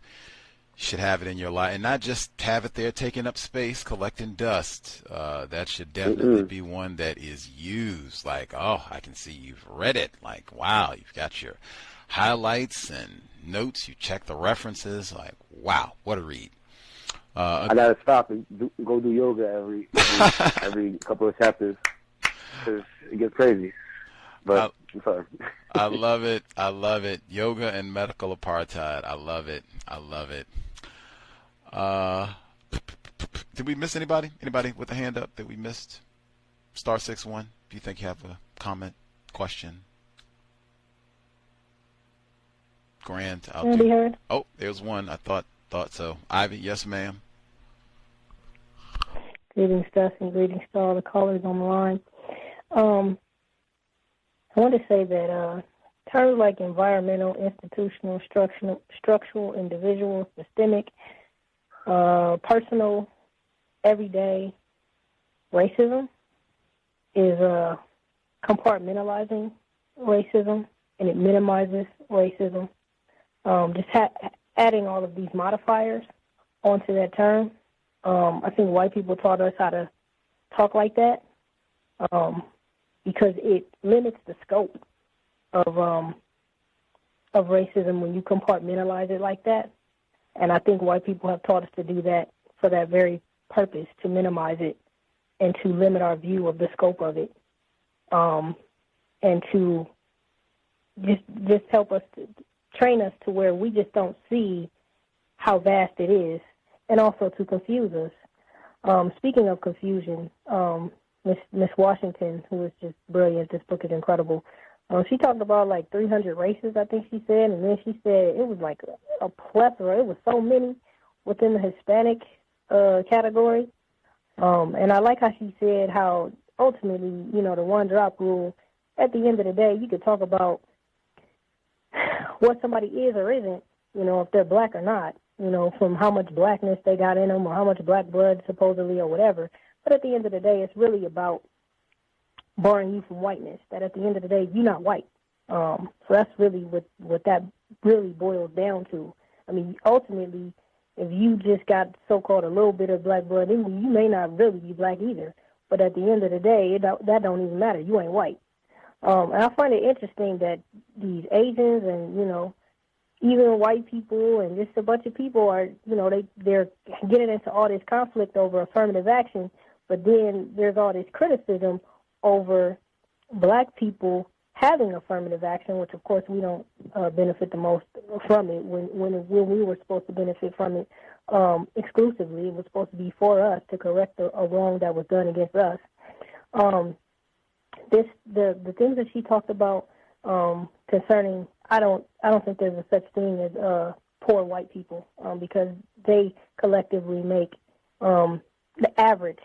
Should have it in your life, and not just have it there taking up space, collecting dust. That should definitely be one that is used. Like, oh, I can see you've read it. Like, wow, you've got your highlights and notes. You check the references. Like, wow, what a read. I gotta stop and go do yoga every couple of chapters because it gets crazy. But I'm sorry. I love it. I love it. Yoga and Medical Apartheid. I love it. I love it. Did we miss anybody? Anybody with a hand up that we missed? Star 61. Do you think you have a comment, question? Grant. Oh, there's one. I thought so. Ivy, yes, ma'am. Greetings, Dustin. Greetings to all the callers on the line. I want to say that terms like environmental, institutional, structural, individual, systemic, personal, everyday racism is compartmentalizing racism, and it minimizes racism. Just adding all of these modifiers onto that term. I think white people taught us how to talk like that because it limits the scope of racism when you compartmentalize it like that. And I think white people have taught us to do that for that very purpose, to minimize it and to limit our view of the scope of it, and to just help us to train us to where we just don't see how vast it is, and also to confuse us. Speaking of confusion, Miss Washington, who is just brilliant, this book is incredible, She talked about like 300 races, I think she said, and then she said it was like a plethora. It was so many within the Hispanic category. And I like how she said how ultimately, you know, the one-drop rule, at the end of the day, you could talk about what somebody is or isn't, you know, if they're black or not, you know, from how much blackness they got in them or how much black blood supposedly or whatever. But at the end of the day, it's really about barring you from whiteness, that at the end of the day, you're not white. So that's really what that really boils down to. I mean, ultimately, if you just got so-called a little bit of black blood in you, you may not really be black either. But at the end of the day, that don't even matter. You ain't white. And I find it interesting that these Asians and, you know, even white people and just a bunch of people are, you know, they're getting into all this conflict over affirmative action, but then there's all this criticism over black people having affirmative action, which of course we don't benefit the most from it. When we were supposed to benefit from it exclusively, it was supposed to be for us to correct a wrong that was done against us. The things that she talked about concerning, I don't think there's a such thing as poor white people because they collectively make the average.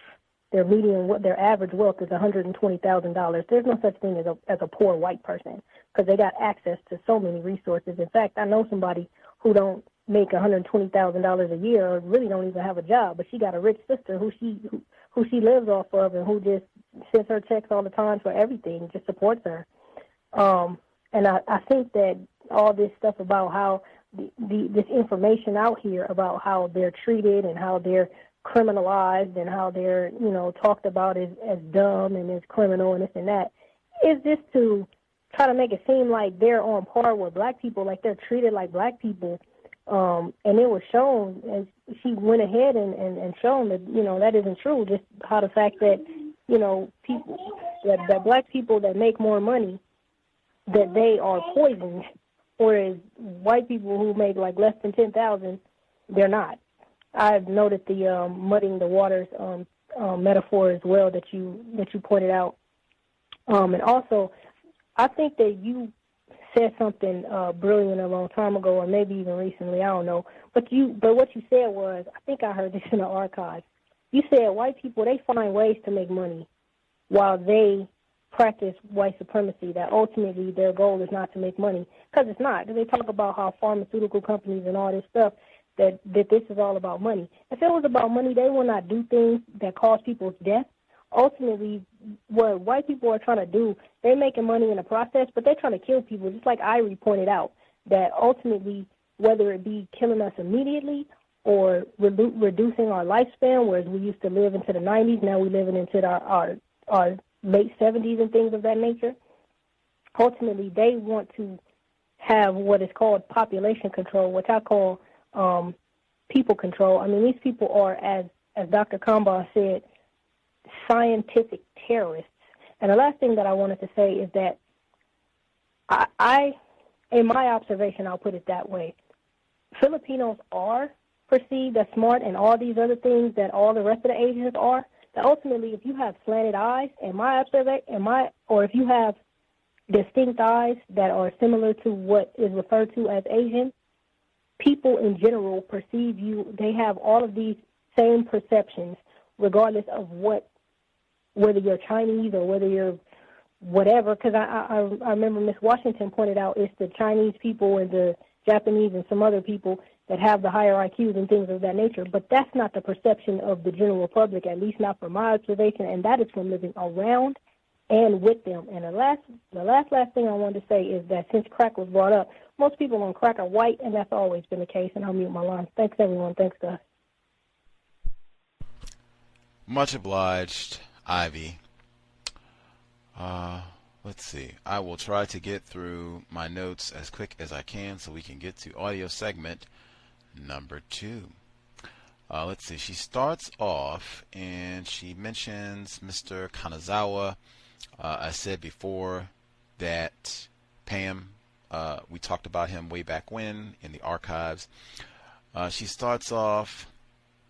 Their average wealth is $120,000. There's no such thing as a poor white person because they got access to so many resources. In fact, I know somebody who don't make $120,000 a year or really don't even have a job, but she got a rich sister who she lives off of and who just sends her checks all the time for everything, just supports her. And I think that all this stuff about how this information out here about how they're treated and how they're criminalized and how they're, you know, talked about as dumb and as criminal and this and that is just to try to make it seem like they're on par with black people, like they're treated like black people. And it was shown, as she went ahead and shown that, you know, that isn't true, just how the fact that, you know, people, that black people that make more money, that they are poisoned, whereas white people who make like less than 10,000, they're not. I've noted the muddying the waters metaphor as well that you pointed out, and also I think that you said something brilliant a long time ago, or maybe even recently. I don't know, but what you said was, I think I heard this in the archives. You said white people, they find ways to make money while they practice white supremacy. That ultimately their goal is not to make money, because it's not. They talk about how pharmaceutical companies and all this stuff. That this is all about money. If it was about money, they will not do things that cause people's death. Ultimately, what white people are trying to do, they're making money in the process, but they're trying to kill people, just like Irie pointed out, that ultimately, whether it be killing us immediately or reducing our lifespan, whereas we used to live into the 90s, now we're living into our late 70s and things of that nature, ultimately they want to have what is called population control, which I call people control. I mean, these people are, as Dr. Kamba said, scientific terrorists. And the last thing that I wanted to say is that I in my observation, I'll put it that way, Filipinos are perceived as smart and all these other things that all the rest of the Asians are. That ultimately, if you have slanted eyes, or if you have distinct eyes that are similar to what is referred to as Asian, people in general perceive you, they have all of these same perceptions, regardless of whether you're Chinese or whether you're whatever. Because I remember Miss Washington pointed out it's the Chinese people and the Japanese and some other people that have the higher IQs and things of that nature. But that's not the perception of the general public, at least not from my observation, and that is from living around and with them. And the last thing I wanted to say is that since crack was brought up, most people on crack are white, and that's always been the case, and I'll mute my line. Thanks, everyone. Thanks, guys. Much obliged, Ivy. Let's see. I will try to get through my notes as quick as I can so we can get to audio segment number 2. Let's see. She starts off and she mentions Mr. Kanazawa. I said before that Pam, we talked about him way back when in the archives. She starts off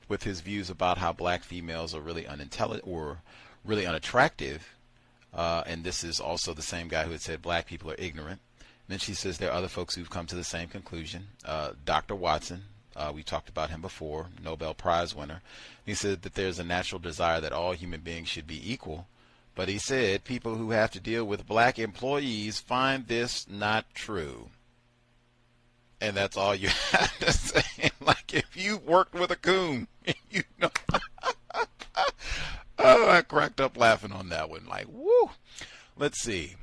with his views about how black females are really unintelligent or really unattractive And this is also the same guy who had said black people are ignorant. And then she says there are other folks who've come to the same conclusion. Dr. Watson, we talked about him before, Nobel Prize winner. He said that there's a natural desire that all human beings should be equal. But he said people who have to deal with black employees find this not true. And that's all you have to say. Like if you worked with a coon, you know. Oh, I cracked up laughing on that one. Like, woo. Let's see.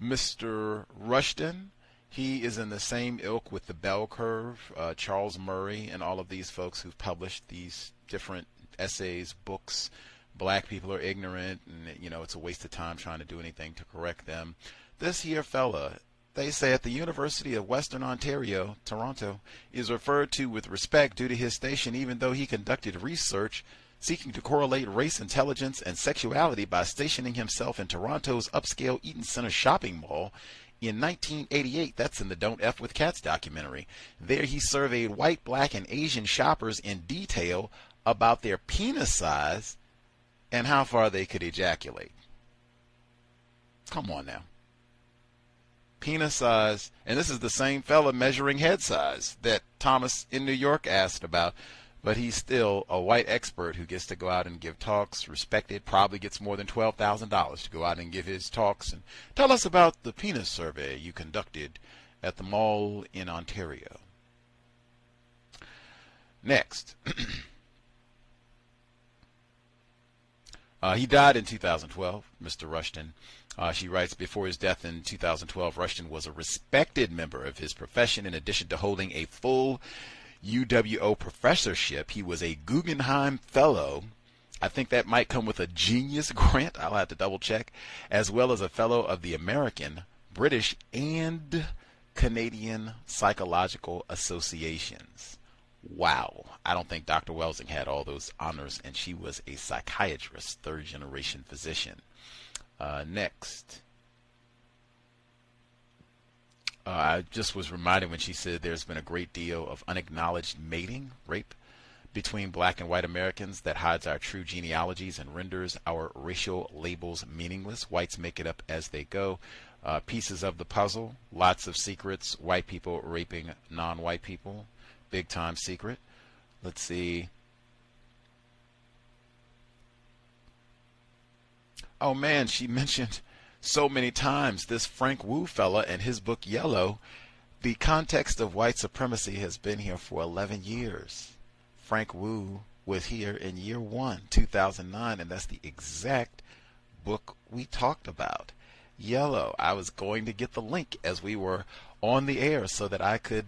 Mr. Rushton, he is in the same ilk with the bell curve. Charles Murray and all of these folks who've published these different essays, books. Black people are ignorant, and you know it's a waste of time trying to do anything to correct them. This here fella, they say at the University of Western Ontario, Toronto, is referred to with respect due to his station, even though he conducted research seeking to correlate race, intelligence, and sexuality by stationing himself in Toronto's upscale Eaton Center shopping mall in 1988. That's in the Don't F with Cats documentary. There he surveyed white, black, and Asian shoppers in detail about their penis size and how far they could ejaculate. Come on now. Penis size, and this is the same fella measuring head size that Thomas in New York asked about, but he's still a white expert who gets to go out and give talks, respected, probably gets more than $12,000 to go out and give his talks and tell us about the penis survey you conducted at the mall in Ontario. Next. He died in 2012, Mr. Rushton. She writes, before his death in 2012, Rushton was a respected member of his profession. In addition to holding a full UWO professorship, he was a Guggenheim Fellow. I think that might come with a Genius Grant. I'll have to double check. As well as a Fellow of the American, British, and Canadian Psychological Associations. Wow. I don't think Dr. Welsing had all those honors, and she was a psychiatrist, third-generation physician. Next. I just was reminded when she said there's been a great deal of unacknowledged mating, rape, between black and white Americans that hides our true genealogies and renders our racial labels meaningless. Whites make it up as they go. Pieces of the puzzle, lots of secrets, white people raping non-white people. Big time secret. Let's see. Oh man, she mentioned so many times this Frank Wu fella and his book Yellow. The Context of White Supremacy has been here for 11 years. Frank Wu was here in year 1, 2009, and that's the exact book we talked about. Yellow. I was going to get the link as we were on the air so that I could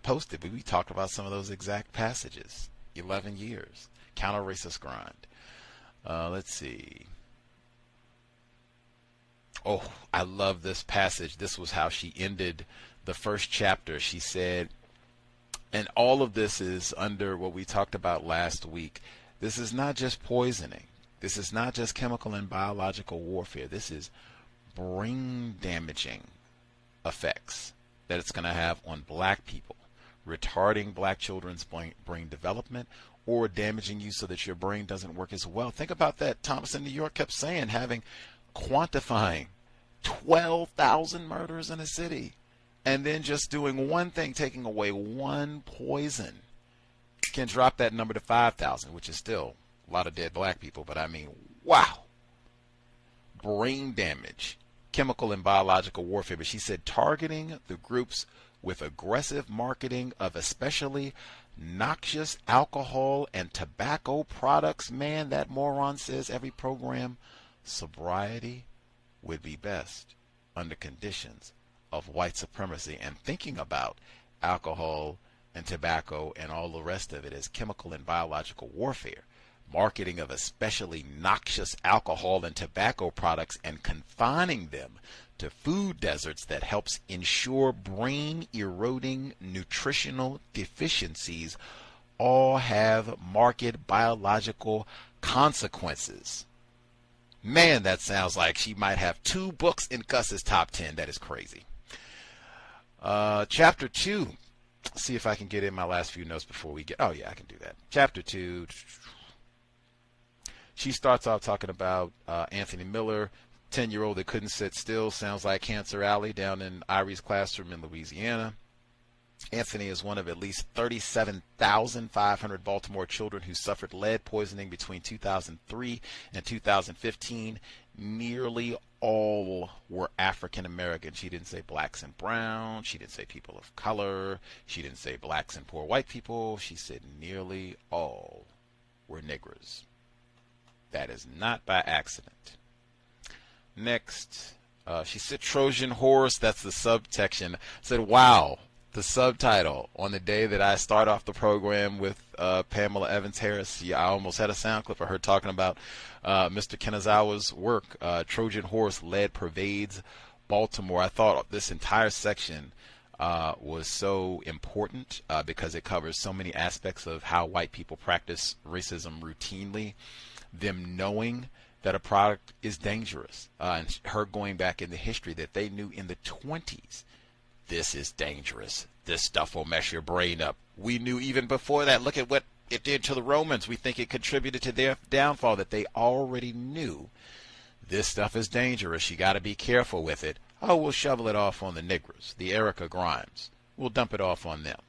post it, but we talked about some of those exact passages. 11 years. Counter-racist grind. Let's see. Oh, I love this passage. This was how she ended the first chapter. She said, and all of this is under what we talked about last week. This is not just poisoning. This is not just chemical and biological warfare. This is brain damaging effects that it's going to have on black people, retarding black children's brain development or damaging you so that your brain doesn't work as well. Think about that. Thomas in New York kept saying, quantifying 12,000 murders in a city and then just doing one thing, taking away one poison, can drop that number to 5,000, which is still a lot of dead black people. But I mean, wow. Brain damage, chemical and biological warfare. But she said targeting the groups with aggressive marketing of especially noxious alcohol and tobacco products. Man, that moron says every program, sobriety would be best under conditions of white supremacy, and thinking about alcohol and tobacco and all the rest of it as chemical and biological warfare. Marketing of especially noxious alcohol and tobacco products and confining them to food deserts that helps ensure brain eroding nutritional deficiencies all have marked biological consequences. Man, that sounds like she might have 2 books in Gus's top 10. That is crazy. Chapter 2. See if I can get in my last few notes before we get. Oh, yeah, I can do that. Chapter 2. She starts off talking about Anthony Miller, 10-year-old that couldn't sit still, sounds like Cancer Alley down in Irie's classroom in Louisiana. Anthony is one of at least 37,500 Baltimore children who suffered lead poisoning between 2003 and 2015. Nearly all were African American. She didn't say blacks and brown. She didn't say people of color. She didn't say blacks and poor white people. She said nearly all were niggers. That is not by accident. Next, she said Trojan horse. That's the subsection. Said, wow, the subtitle on the day that I start off the program with Pamela Evans Harris. Yeah, I almost had a sound clip of her talking about Mr. Kanazawa's work. Trojan horse, lead pervades Baltimore. I thought this entire section was so important because it covers so many aspects of how white people practice racism routinely. Them knowing that a product is dangerous, and her going back in the history that they knew in the 20s, this is dangerous. This stuff will mess your brain up. We knew even before that. Look at what it did to the Romans. We think it contributed to their downfall, that they already knew this stuff is dangerous. You got to be careful with it. Oh, we'll shovel it off on the niggers, the Erica Grimes. We'll dump it off on them.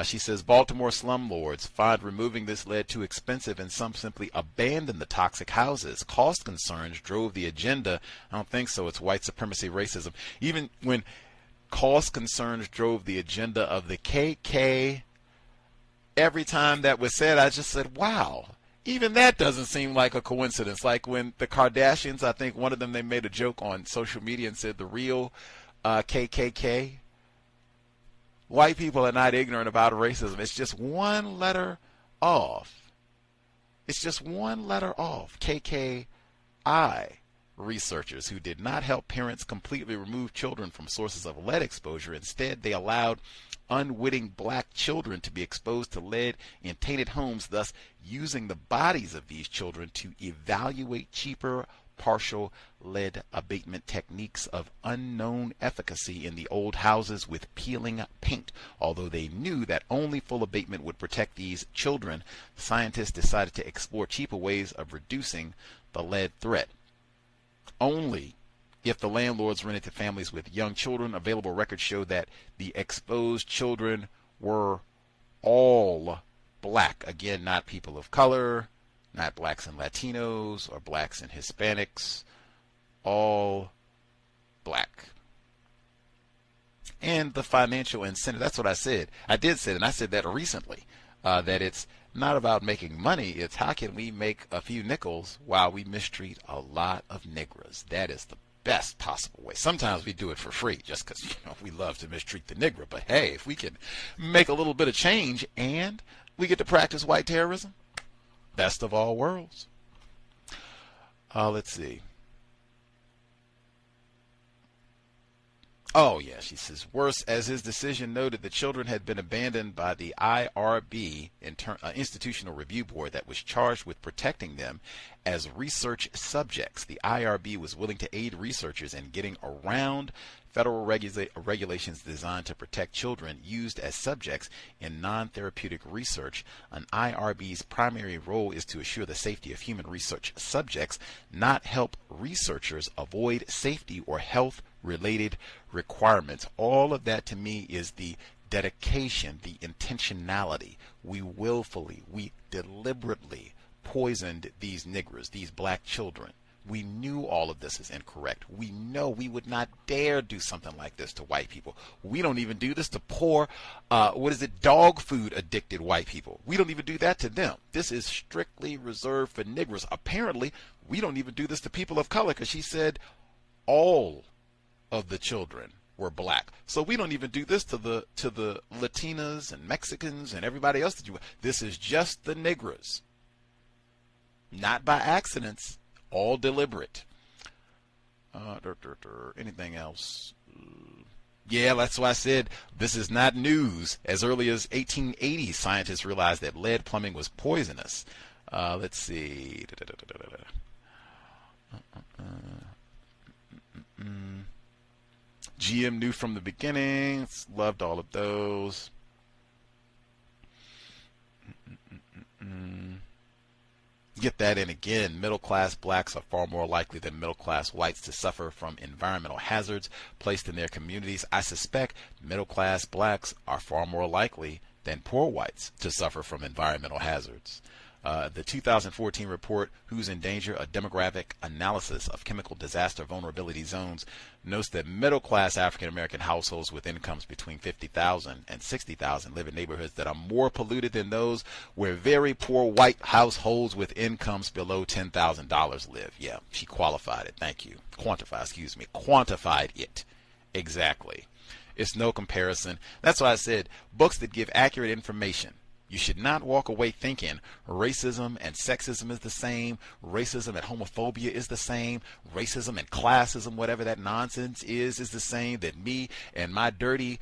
She says Baltimore slumlords find removing this lead too expensive, and some simply abandon the toxic houses. Cost concerns drove the agenda. I don't think so. It's white supremacy, racism. Even when cost concerns drove the agenda of the KK, every time that was said, I just said, wow. Even that doesn't seem like a coincidence. Like when the Kardashians, I think one of them, they made a joke on social media and said the real KKK. White people are not ignorant about racism. It's just one letter off. It's just one letter off. KKI researchers who did not help parents completely remove children from sources of lead exposure. Instead, they allowed unwitting black children to be exposed to lead in tainted homes, thus using the bodies of these children to evaluate cheaper partial lead abatement techniques of unknown efficacy in the old houses with peeling paint. Although they knew that only full abatement would protect these children, scientists decided to explore cheaper ways of reducing the lead threat. Only if the landlords rented to families with young children. Available records show that the exposed children were all black. Again, not people of color, not blacks and Latinos or blacks and Hispanics, all black. And the financial incentive, that's what I said. I did say, and I said that recently, that it's not about making money. It's how can we make a few nickels while we mistreat a lot of niggers. That is the best possible way. Sometimes we do it for free just because we love to mistreat the nigger. But hey, if we can make a little bit of change and we get to practice white terrorism, best of all worlds. Let's see. Oh, yeah, she says, worse, as his decision noted, the children had been abandoned by the IRB, Institutional Review Board, that was charged with protecting them as research subjects. The IRB was willing to aid researchers in getting around federal regulations designed to protect children used as subjects in non-therapeutic research. An IRB's primary role is to assure the safety of human research subjects, not help researchers avoid safety or health-related requirements. All of that to me is the dedication, the intentionality. We willfully, we deliberately poisoned these niggers, these black children. We knew all of this is incorrect. We know we would not dare do something like this to white people. We don't even do this to poor, dog food addicted white people. We don't even do that to them. This is strictly reserved for niggers. Apparently, we don't even do this to people of color, because she said all of the children were black. So we don't even do this to the Latinas and Mexicans and everybody else that you. This is just the niggers. Not by accidents. All deliberate. Anything else? Yeah, that's why I said this is not news. As early as 1880, scientists realized that lead plumbing was poisonous. Let's see. GM knew from the beginning. Loved all of those. Get that in again. Middle-class blacks are far more likely than middle-class whites to suffer from environmental hazards placed in their communities. I suspect middle-class blacks are far more likely than poor whites to suffer from environmental hazards. The 2014 report, Who's in Danger? A Demographic Analysis of Chemical Disaster Vulnerability Zones, notes that middle-class African-American households with incomes between $50,000 and $60,000 live in neighborhoods that are more polluted than those where very poor white households with incomes below $10,000 live. Yeah, she qualified it. Thank you. Quantified it. Exactly. It's no comparison. That's why I said books that give accurate information. You should not walk away thinking racism and sexism is the same, racism and homophobia is the same, racism and classism, whatever that nonsense is the same, that me and my dirty,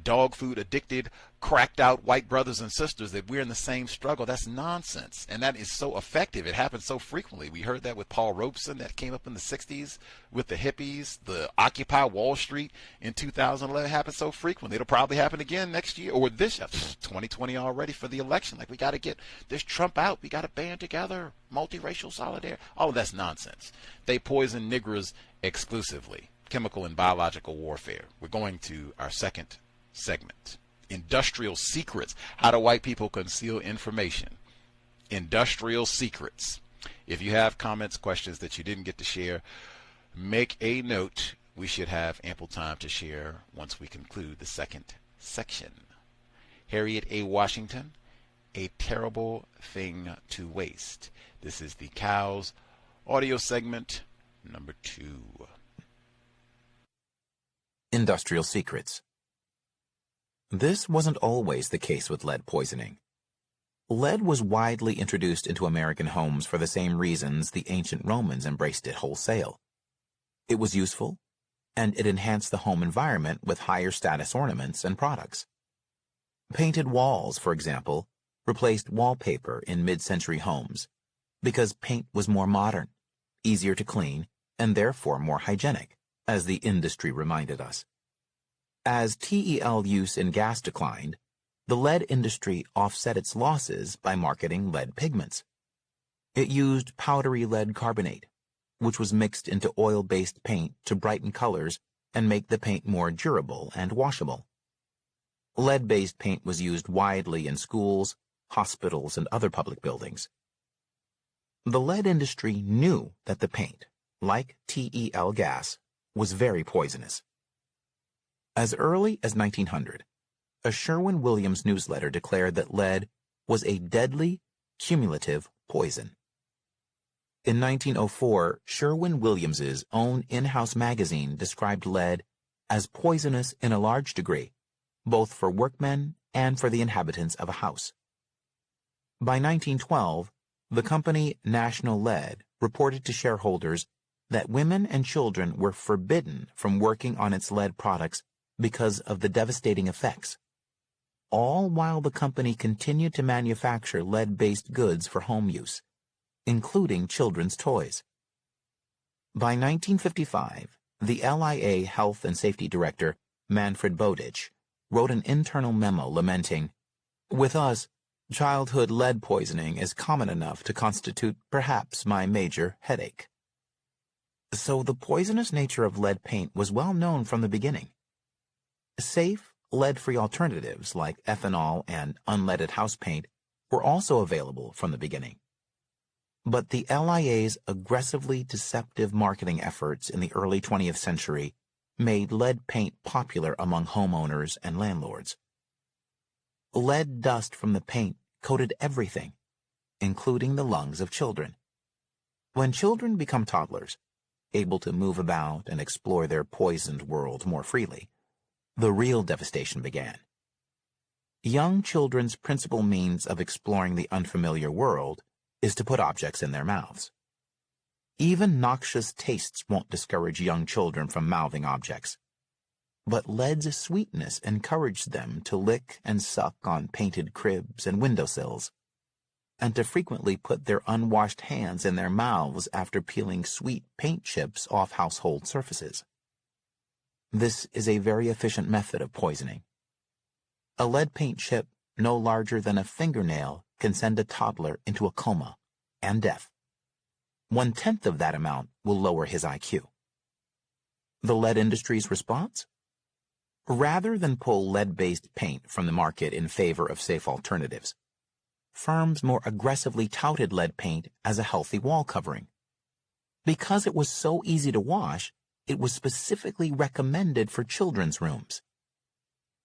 dog food addicted, cracked out white brothers and sisters, that we're in the same struggle. That's nonsense. And that is so effective. It happens so frequently. We heard that with Paul Robeson, that came up in the 60s with the hippies, the Occupy Wall Street in 2011. It happened so frequently. It'll probably happen again next year or this 2020 already for the election. Like, we got to get this Trump out. We got to band together. Multiracial solidarity. All of that's nonsense. They poison niggers exclusively. Chemical and biological warfare. We're going to our second segment. Industrial secrets. How do white people conceal information? Industrial secrets. If you have comments, questions that you didn't get to share, make a note. We should have ample time to share once we conclude the second section. Harriet A. Washington, A Terrible Thing to Waste. This is the C.O.W.S audio segment number 2. Industrial secrets. This wasn't always the case with lead poisoning. Lead was widely introduced into American homes for the same reasons the ancient Romans embraced it wholesale. It was useful, and it enhanced the home environment with higher status ornaments and products. Painted walls, for example, replaced wallpaper in mid-century homes because paint was more modern, easier to clean, and therefore more hygienic, as the industry reminded us. As TEL use in gas declined, the lead industry offset its losses by marketing lead pigments. It used powdery lead carbonate, which was mixed into oil-based paint to brighten colors and make the paint more durable and washable. Lead-based paint was used widely in schools, hospitals, and other public buildings. The lead industry knew that the paint, like TEL gas, was very poisonous. As early as 1900, a Sherwin-Williams newsletter declared that lead was a deadly, cumulative poison. In 1904, Sherwin-Williams's own in-house magazine described lead as poisonous in a large degree, both for workmen and for the inhabitants of a house. By 1912, the company National Lead reported to shareholders that women and children were forbidden from working on its lead products because of the devastating effects, all while the company continued to manufacture lead-based goods for home use, including children's toys. By 1955, the LIA Health and Safety Director, Manfred Bowditch, wrote an internal memo lamenting, "With us, childhood lead poisoning is common enough to constitute perhaps my major headache." So the poisonous nature of lead paint was well known from the beginning. Safe, lead-free alternatives like ethanol and unleaded house paint were also available from the beginning. But the LIA's aggressively deceptive marketing efforts in the early 20th century made lead paint popular among homeowners and landlords. Lead dust from the paint coated everything, including the lungs of children. When children become toddlers, able to move about and explore their poisoned world more freely, the real devastation began. Young children's principal means of exploring the unfamiliar world is to put objects in their mouths. Even noxious tastes won't discourage young children from mouthing objects. But lead's sweetness encouraged them to lick and suck on painted cribs and windowsills, and to frequently put their unwashed hands in their mouths after peeling sweet paint chips off household surfaces. This is a very efficient method of poisoning. A lead paint chip no larger than a fingernail can send a toddler into a coma and death. 1/10 of that amount will lower his IQ. The lead industry's response? Rather than pull lead-based paint from the market in favor of safe alternatives, firms more aggressively touted lead paint as a healthy wall covering. Because it was so easy to wash, it was specifically recommended for children's rooms.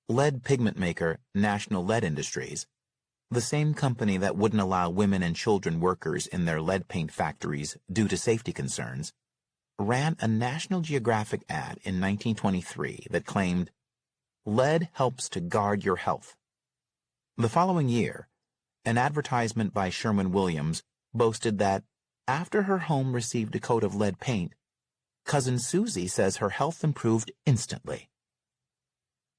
Lead pigment maker National Lead Industries, the same company that wouldn't allow women and children workers in their lead paint factories due to safety concerns, ran a National Geographic ad in 1923 that claimed, "Lead helps to guard your health." The following year, an advertisement by Sherwin-Williams boasted that after her home received a coat of lead paint, Cousin Susie says her health improved instantly.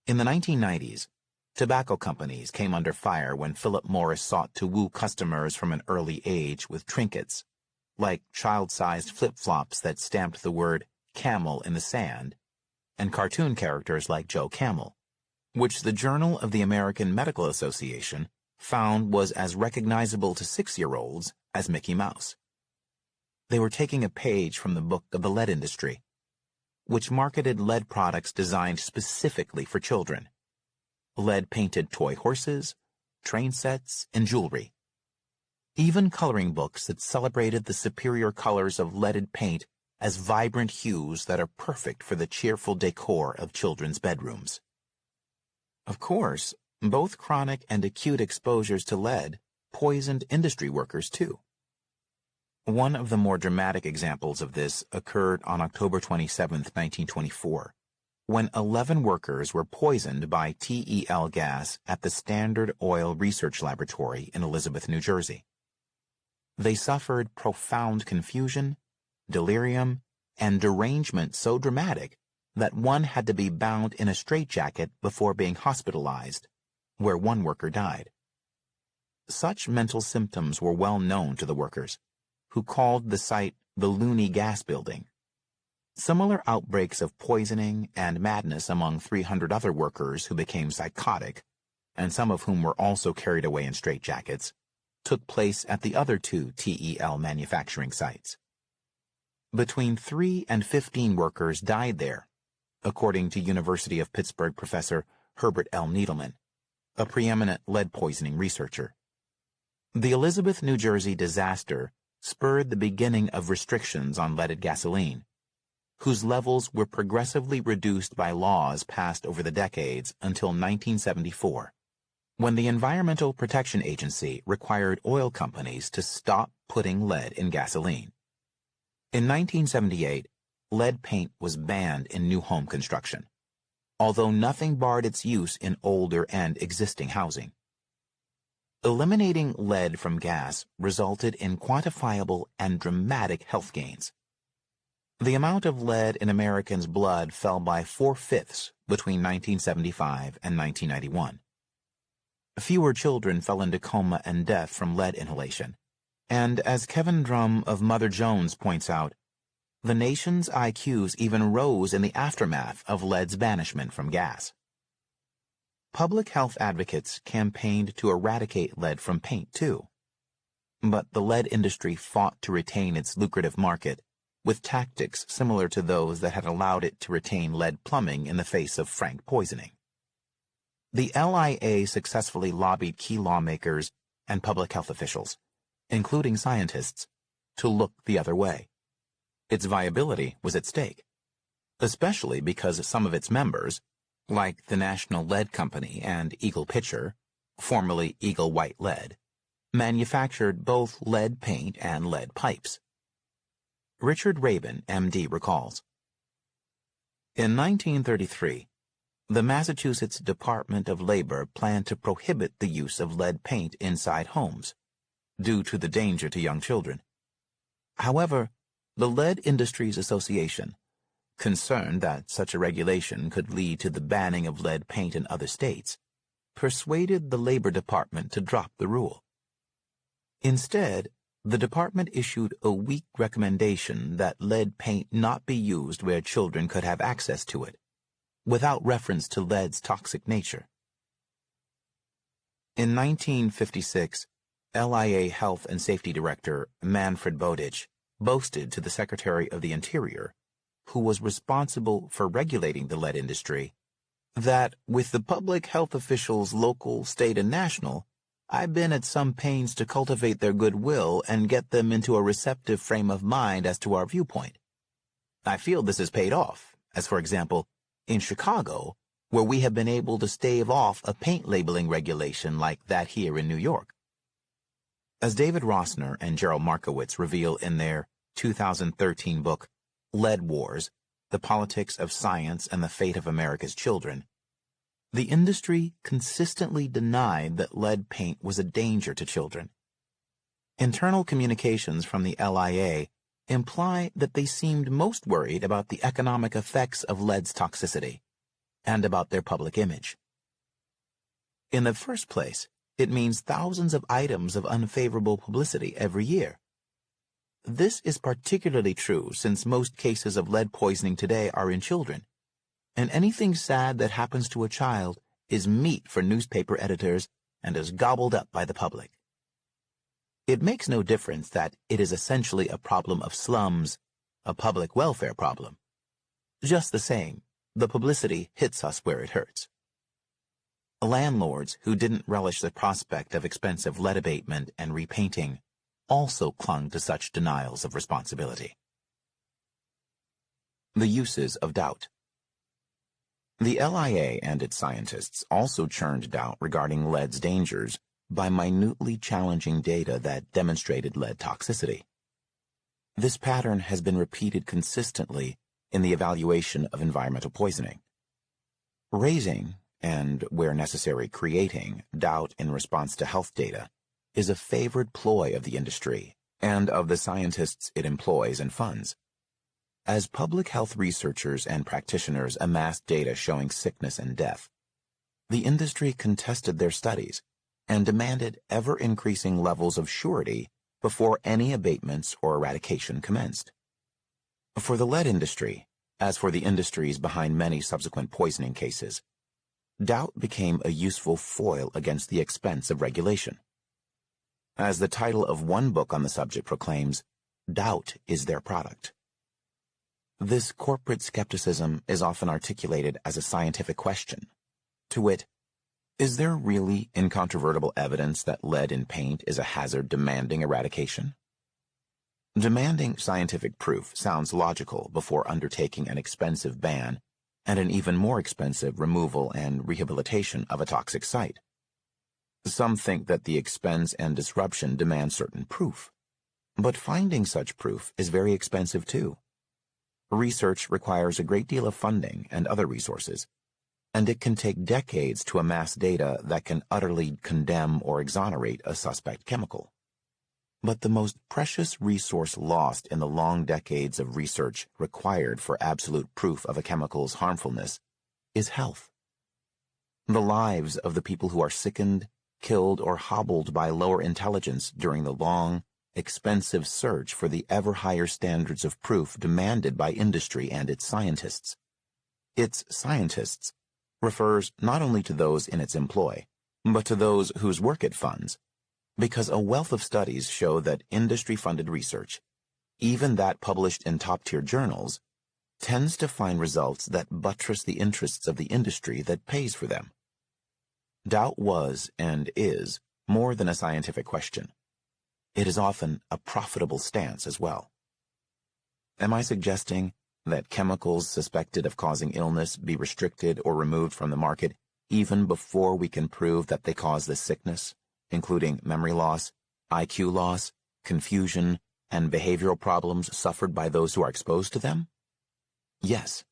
In the 1990s, tobacco companies came under fire when Philip Morris sought to woo customers from an early age with trinkets, like child-sized flip-flops that stamped the word camel in the sand, and cartoon characters like Joe Camel, which the Journal of the American Medical Association found was as recognizable to 6-year-olds as Mickey Mouse. They were taking a page from the book of the lead industry, which marketed lead products designed specifically for children. Lead-painted toy horses, train sets, and jewelry. Even coloring books that celebrated the superior colors of leaded paint as vibrant hues that are perfect for the cheerful decor of children's bedrooms. Of course, both chronic and acute exposures to lead poisoned industry workers too. One of the more dramatic examples of this occurred on October 27, 1924, when 11 workers were poisoned by TEL gas at the Standard Oil Research Laboratory in Elizabeth, New Jersey. They suffered profound confusion, delirium, and derangement so dramatic that one had to be bound in a straitjacket before being hospitalized, where one worker died. Such mental symptoms were well known to the workers, who called the site the Looney Gas Building. Similar outbreaks of poisoning and madness among 300 other workers who became psychotic, and some of whom were also carried away in straitjackets, took place at the other 2 TEL manufacturing sites. Between 3 and 15 workers died there, according to University of Pittsburgh professor Herbert L. Needleman, a preeminent lead poisoning researcher. The Elizabeth, New Jersey disaster spurred the beginning of restrictions on leaded gasoline, whose levels were progressively reduced by laws passed over the decades until 1974, when the Environmental Protection Agency required oil companies to stop putting lead in gasoline. In 1978, lead paint was banned in new home construction, although nothing barred its use in older and existing housing. Eliminating lead from gas resulted in quantifiable and dramatic health gains. The amount of lead in Americans' blood fell by 4/5 between 1975 and 1991. Fewer children fell into coma and death from lead inhalation, and as Kevin Drum of Mother Jones points out, the nation's IQs even rose in the aftermath of lead's banishment from gas. Public health advocates campaigned to eradicate lead from paint, too. But the lead industry fought to retain its lucrative market with tactics similar to those that had allowed it to retain lead plumbing in the face of frank poisoning. The LIA successfully lobbied key lawmakers and public health officials, including scientists, to look the other way. Its viability was at stake, especially because some of its members, like the National Lead Company and Eagle Pitcher, formerly Eagle White Lead, manufactured both lead paint and lead pipes. Richard Rabin, M.D., recalls, in 1933, the Massachusetts Department of Labor planned to prohibit the use of lead paint inside homes, due to the danger to young children. However, the Lead Industries Association, concerned that such a regulation could lead to the banning of lead paint in other states, persuaded the Labor Department to drop the rule. Instead, the department issued a weak recommendation that lead paint not be used where children could have access to it, without reference to lead's toxic nature. In 1956, LIA Health and Safety Director Manfred Bowditch boasted to the Secretary of the Interior, who was responsible for regulating the lead industry, that with the public health officials, local, state, and national, I've been at some pains to cultivate their goodwill and get them into a receptive frame of mind as to our viewpoint. I feel this has paid off, as for example, in Chicago, where we have been able to stave off a paint labeling regulation like that here in New York. As David Rossner and Gerald Markowitz reveal in their 2013 book, Lead Wars, The Politics of Science and the Fate of America's Children, the industry consistently denied that lead paint was a danger to children. Internal communications from the LIA imply that they seemed most worried about the economic effects of lead's toxicity and about their public image. In the first place, it means thousands of items of unfavorable publicity every year. This is particularly true since most cases of lead poisoning today are in children, and anything sad that happens to a child is meat for newspaper editors and is gobbled up by the public. It makes no difference that it is essentially a problem of slums, a public welfare problem. Just the same, the publicity hits us where it hurts. Landlords who didn't relish the prospect of expensive lead abatement and repainting also clung to such denials of responsibility. The uses of doubt. The LIA and its scientists also churned doubt regarding lead's dangers by minutely challenging data that demonstrated lead toxicity. This pattern has been repeated consistently in the evaluation of environmental poisoning. Raising, and where necessary creating, doubt in response to health data is a favored ploy of the industry and of the scientists it employs and funds. As public health researchers and practitioners amassed data showing sickness and death, the industry contested their studies and demanded ever-increasing levels of surety before any abatements or eradication commenced. For the lead industry, as for the industries behind many subsequent poisoning cases, doubt became a useful foil against the expense of regulation. As the title of one book on the subject proclaims, doubt is their product. This corporate skepticism is often articulated as a scientific question, to wit, is there really incontrovertible evidence that lead in paint is a hazard demanding eradication? Demanding scientific proof sounds logical before undertaking an expensive ban and an even more expensive removal and rehabilitation of a toxic site. Some think that the expense and disruption demand certain proof, but finding such proof is very expensive too. Research requires a great deal of funding and other resources, and it can take decades to amass data that can utterly condemn or exonerate a suspect chemical. But the most precious resource lost in the long decades of research required for absolute proof of a chemical's harmfulness is health. The lives of the people who are sickened, killed, or hobbled by lower intelligence during the long, expensive search for the ever higher standards of proof demanded by industry and its scientists. Its scientists refers not only to those in its employ, but to those whose work it funds, because a wealth of studies show that industry-funded research, even that published in top-tier journals, tends to find results that buttress the interests of the industry that pays for them. Doubt was, and is, more than a scientific question. It is often a profitable stance as well. Am I suggesting that chemicals suspected of causing illness be restricted or removed from the market even before we can prove that they cause this sickness, including memory loss, IQ loss, confusion, and behavioral problems suffered by those who are exposed to them? Yes.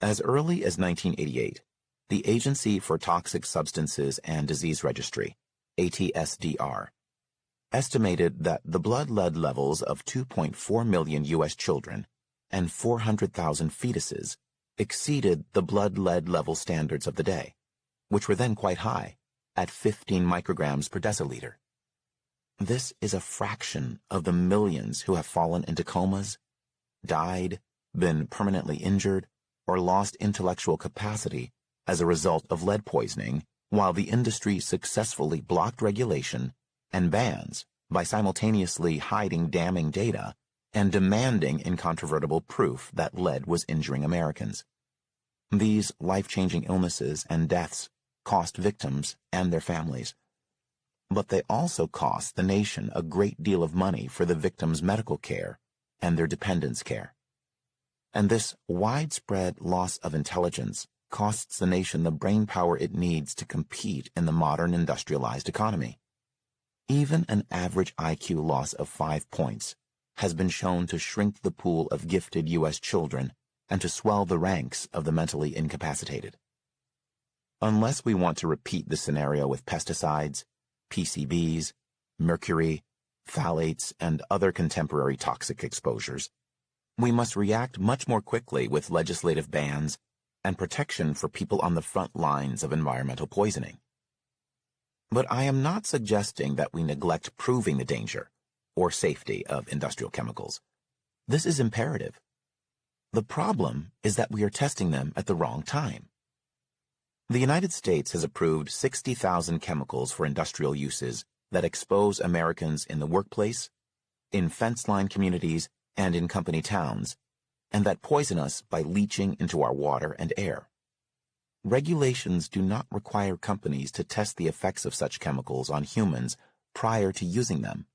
As early as 1988, the Agency for Toxic Substances and Disease Registry, ATSDR, estimated that the blood lead levels of 2.4 million U.S. children and 400,000 fetuses exceeded the blood lead level standards of the day, which were then quite high, at 15 micrograms per deciliter. This is a fraction of the millions who have fallen into comas, died, been permanently injured, or lost intellectual capacity as a result of lead poisoning, while the industry successfully blocked regulation and bans by simultaneously hiding damning data and demanding incontrovertible proof that lead was injuring Americans. These life-changing illnesses and deaths cost victims and their families. But they also cost the nation a great deal of money for the victims' medical care and their dependents' care. And this widespread loss of intelligence costs the nation the brain power it needs to compete in the modern industrialized economy. Even an average IQ loss of 5 points has been shown to shrink the pool of gifted U.S. children and to swell the ranks of the mentally incapacitated. Unless we want to repeat the scenario with pesticides, PCBs, mercury, phthalates, and other contemporary toxic exposures, we must react much more quickly with legislative bans and protection for people on the front lines of environmental poisoning. But I am not suggesting that we neglect proving the danger or safety of industrial chemicals. This is imperative. The problem is that we are testing them at the wrong time. The United States has approved 60,000 chemicals for industrial uses that expose Americans in the workplace, in fence-line communities, and in company towns, and that poison us by leaching into our water and air. Regulations do not require companies to test the effects of such chemicals on humans prior to using them,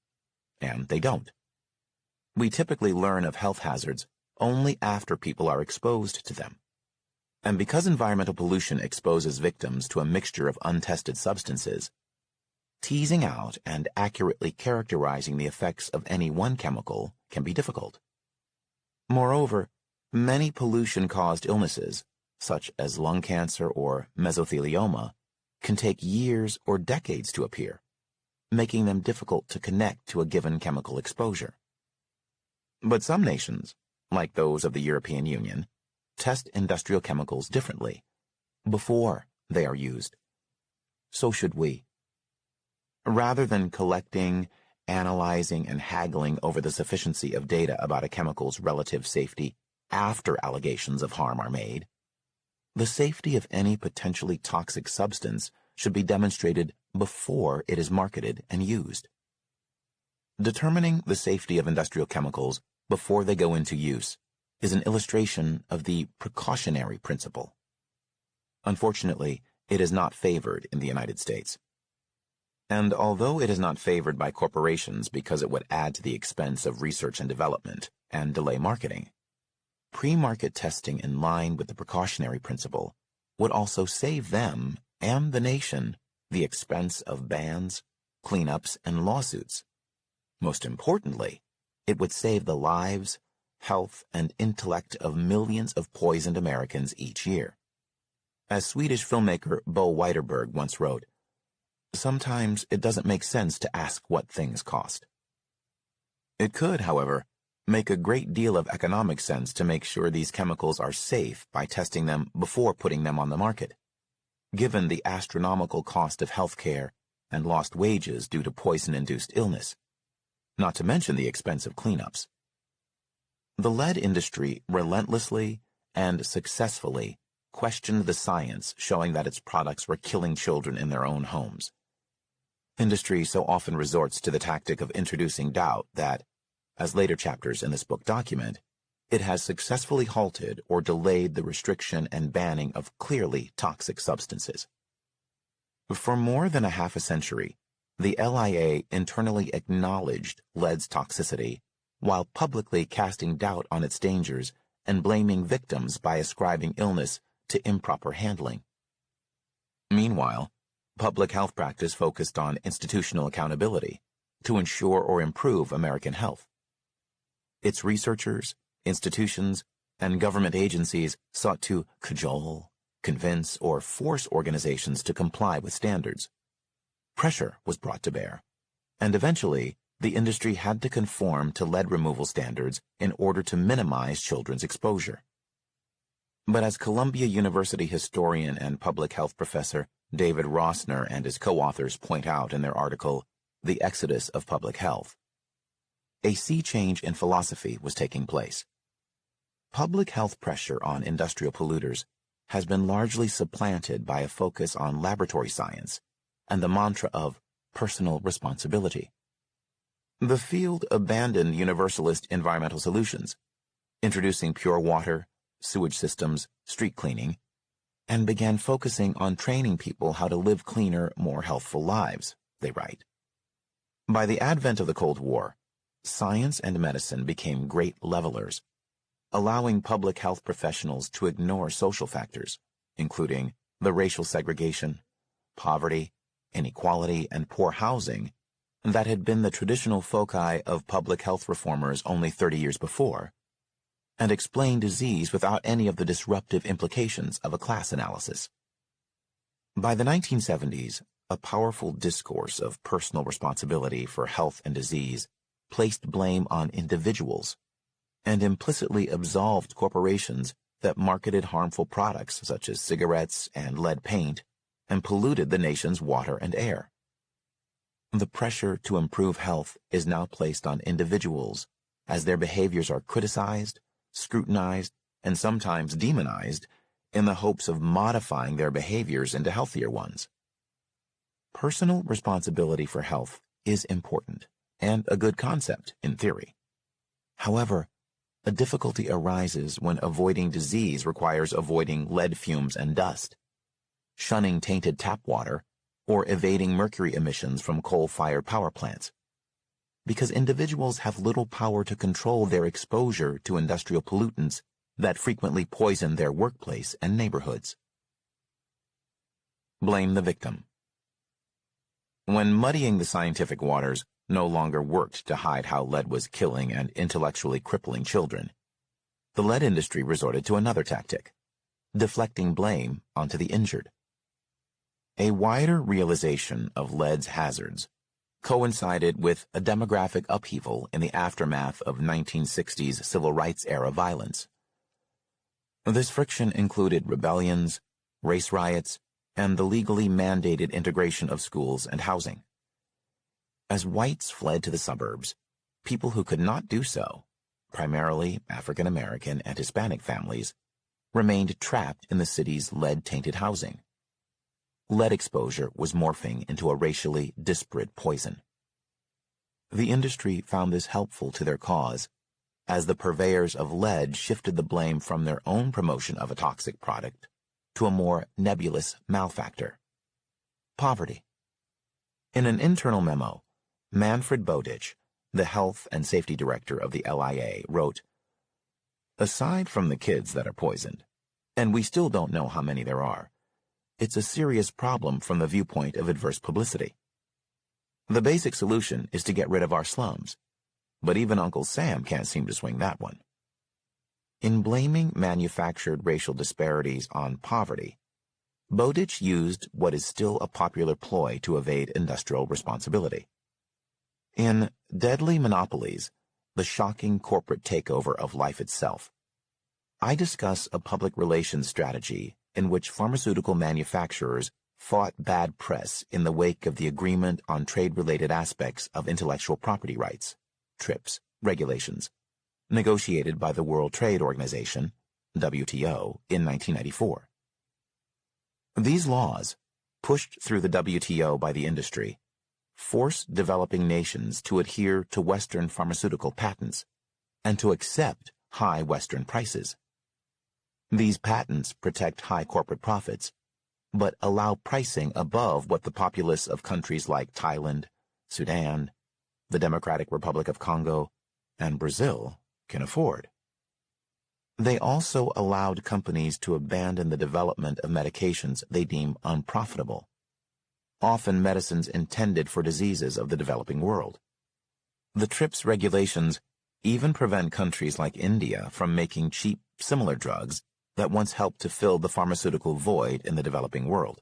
and they don't. We typically learn of health hazards only after people are exposed to them. And because environmental pollution exposes victims to a mixture of untested substances, teasing out and accurately characterizing the effects of any one chemical can be difficult. Moreover, many pollution-caused illnesses, such as lung cancer or mesothelioma, can take years or decades to appear, making them difficult to connect to a given chemical exposure. But some nations, like those of the European Union, test industrial chemicals differently, before they are used. So should we. Rather than collecting, analyzing, and haggling over the sufficiency of data about a chemical's relative safety after allegations of harm are made, the safety of any potentially toxic substance should be demonstrated before it is marketed and used. Determining the safety of industrial chemicals before they go into use is an illustration of the precautionary principle. Unfortunately, it is not favored in the United States. And although it is not favored by corporations because it would add to the expense of research and development and delay marketing, pre-market testing in line with the precautionary principle would also save them and the nation the expense of bans, cleanups, and lawsuits. Most importantly, it would save the lives, health, and intellect of millions of poisoned Americans each year. As Swedish filmmaker Bo Widerberg once wrote, "Sometimes it doesn't make sense to ask what things cost." It could, however, make a great deal of economic sense to make sure these chemicals are safe by testing them before putting them on the market, given the astronomical cost of health care and lost wages due to poison-induced illness, not to mention the expense of cleanups. The lead industry relentlessly and successfully questioned the science showing that its products were killing children in their own homes. Industry so often resorts to the tactic of introducing doubt that, as later chapters in this book document, it has successfully halted or delayed the restriction and banning of clearly toxic substances. For more than a half a century, the LIA internally acknowledged lead's toxicity while publicly casting doubt on its dangers and blaming victims by ascribing illness to improper handling. Meanwhile, public health practice focused on institutional accountability to ensure or improve American health. Its researchers, institutions, and government agencies sought to cajole, convince, or force organizations to comply with standards. Pressure was brought to bear, and eventually the industry had to conform to lead removal standards in order to minimize children's exposure. But as Columbia University historian and public health professor David Rossner and his co-authors point out in their article, The Exodus of Public Health, a sea change in philosophy was taking place. Public health pressure on industrial polluters has been largely supplanted by a focus on laboratory science and the mantra of personal responsibility. The field abandoned universalist environmental solutions, introducing pure water, sewage systems, street cleaning, and began focusing on training people how to live cleaner, more healthful lives, they write. By the advent of the Cold War, science and medicine became great levelers, allowing public health professionals to ignore social factors, including the racial segregation, poverty, inequality, and poor housing that had been the traditional foci of public health reformers only 30 years before, and explain disease without any of the disruptive implications of a class analysis. By the 1970s, a powerful discourse of personal responsibility for health and disease placed blame on individuals and implicitly absolved corporations that marketed harmful products such as cigarettes and lead paint and polluted the nation's water and air. The pressure to improve health is now placed on individuals as their behaviors are criticized, scrutinized, and sometimes demonized in the hopes of modifying their behaviors into healthier ones. Personal responsibility for health is important and a good concept in theory. However, a difficulty arises when avoiding disease requires avoiding lead fumes and dust, shunning tainted tap water, or evading mercury emissions from coal-fired power plants, because individuals have little power to control their exposure to industrial pollutants that frequently poison their workplace and neighborhoods. Blame the victim. When muddying the scientific waters no longer worked to hide how lead was killing and intellectually crippling children, the lead industry resorted to another tactic, deflecting blame onto the injured. A wider realization of lead's hazards coincided with a demographic upheaval in the aftermath of 1960s civil rights era violence. This friction included rebellions, race riots, and the legally mandated integration of schools and housing. As whites fled to the suburbs, people who could not do so, primarily African American and Hispanic families, remained trapped in the city's lead-tainted housing. Lead exposure was morphing into a racially disparate poison. The industry found this helpful to their cause, as the purveyors of lead shifted the blame from their own promotion of a toxic product to a more nebulous malfactor: poverty. In an internal memo, Manfred Bowditch, the health and safety director of the LIA, wrote, "Aside from the kids that are poisoned, and we still don't know how many there are, it's a serious problem from the viewpoint of adverse publicity. The basic solution is to get rid of our slums, but even Uncle Sam can't seem to swing that one." In blaming manufactured racial disparities on poverty, Bowditch used what is still a popular ploy to evade industrial responsibility. In Deadly Monopolies, the shocking corporate takeover of life itself, I discuss a public relations strategy in which pharmaceutical manufacturers fought bad press in the wake of the Agreement on Trade-Related Aspects of Intellectual Property Rights, TRIPS, regulations, negotiated by the World Trade Organization, WTO, in 1994. These laws, pushed through the WTO by the industry, force developing nations to adhere to Western pharmaceutical patents and to accept high Western prices. These patents protect high corporate profits, but allow pricing above what the populace of countries like Thailand, Sudan, the Democratic Republic of Congo, and Brazil can afford. They also allowed companies to abandon the development of medications they deem unprofitable, often medicines intended for diseases of the developing world. The TRIPS regulations even prevent countries like India from making cheap, similar drugs that once helped to fill the pharmaceutical void in the developing world.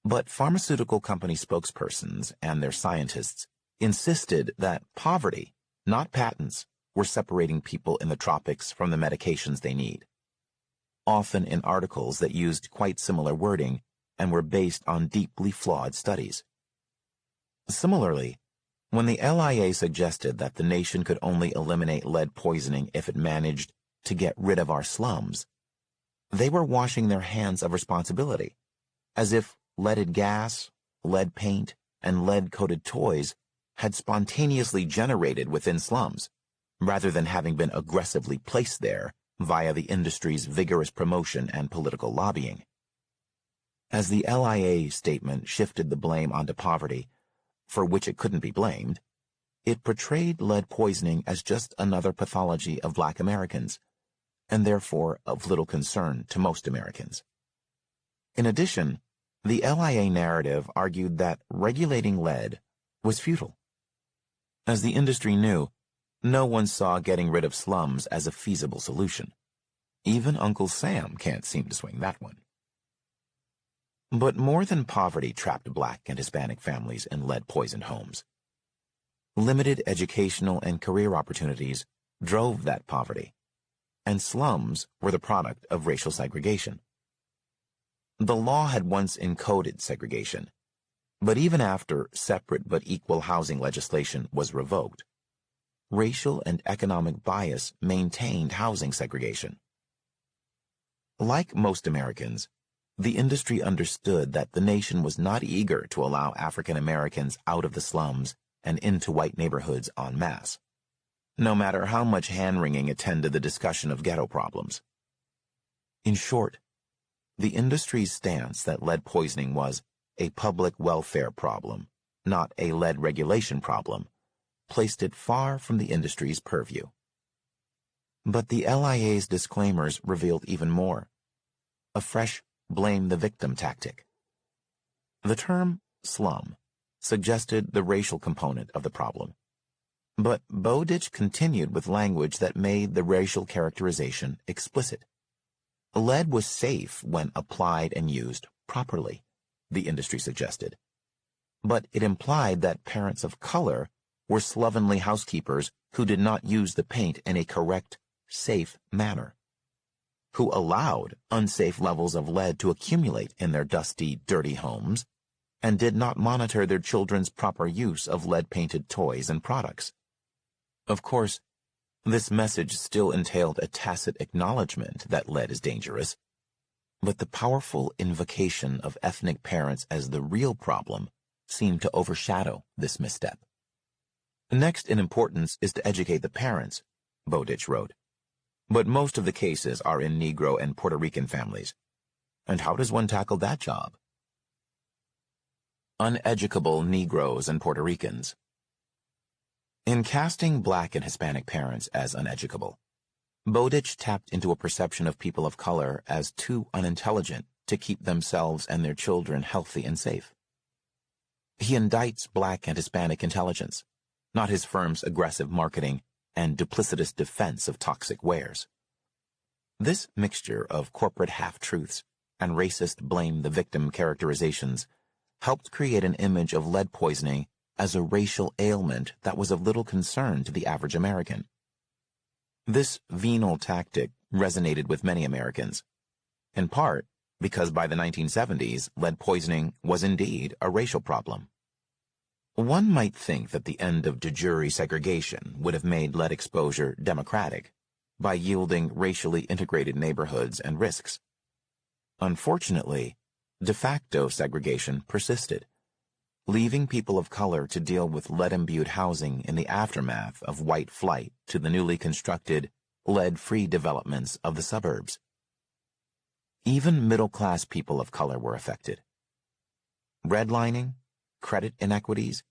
But pharmaceutical company spokespersons and their scientists insisted that poverty, not patents, were separating people in the tropics from the medications they need, often in articles that used quite similar wording and were based on deeply flawed studies. Similarly, when the LIA suggested that the nation could only eliminate lead poisoning if it managed to get rid of our slums, they were washing their hands of responsibility, as if leaded gas, lead paint, and lead-coated toys had spontaneously generated within slums, rather than having been aggressively placed there via the industry's vigorous promotion and political lobbying. As the LIA statement shifted the blame onto poverty, for which it couldn't be blamed, it portrayed lead poisoning as just another pathology of Black Americans, and therefore of little concern to most Americans. In addition, the LIA narrative argued that regulating lead was futile. As the industry knew, no one saw getting rid of slums as a feasible solution. Even Uncle Sam can't seem to swing that one. But more than poverty trapped Black and Hispanic families in lead-poisoned homes. Limited educational and career opportunities drove that poverty, and slums were the product of racial segregation. The law had once encoded segregation, but even after separate but equal housing legislation was revoked, racial and economic bias maintained housing segregation. Like most Americans, the industry understood that the nation was not eager to allow African Americans out of the slums and into white neighborhoods en masse, no matter how much hand-wringing attended the discussion of ghetto problems. In short, the industry's stance that lead poisoning was a public welfare problem, not a lead regulation problem, placed it far from the industry's purview. But the LIA's disclaimers revealed even more: a fresh blame-the-victim tactic. The term slum suggested the racial component of the problem, but Bowditch continued with language that made the racial characterization explicit. Lead was safe when applied and used properly, the industry suggested, but it implied that parents of color were slovenly housekeepers who did not use the paint in a correct, safe manner, who allowed unsafe levels of lead to accumulate in their dusty, dirty homes, and did not monitor their children's proper use of lead-painted toys and products. Of course, this message still entailed a tacit acknowledgement that lead is dangerous, but the powerful invocation of ethnic parents as the real problem seemed to overshadow this misstep. Next in importance is to educate the parents, Bowditch wrote. But most of the cases are in Negro and Puerto Rican families. And how does one tackle that job? Uneducable Negroes and Puerto Ricans. In casting Black and Hispanic parents as uneducable, Bowditch tapped into a perception of people of color as too unintelligent to keep themselves and their children healthy and safe. He indicts Black and Hispanic intelligence, not his firm's aggressive marketing and duplicitous defense of toxic wares. This mixture of corporate half-truths and racist blame-the-victim characterizations helped create an image of lead poisoning as a racial ailment that was of little concern to the average American. This venal tactic resonated with many Americans, in part because by the 1970s, lead poisoning was indeed a racial problem. One might think that the end of de jure segregation would have made lead exposure democratic by yielding racially integrated neighborhoods and risks. Unfortunately, de facto segregation persisted, leaving people of color to deal with lead-imbued housing in the aftermath of white flight to the newly constructed, lead-free developments of the suburbs. Even middle-class people of color were affected. Redlining, credit inequities,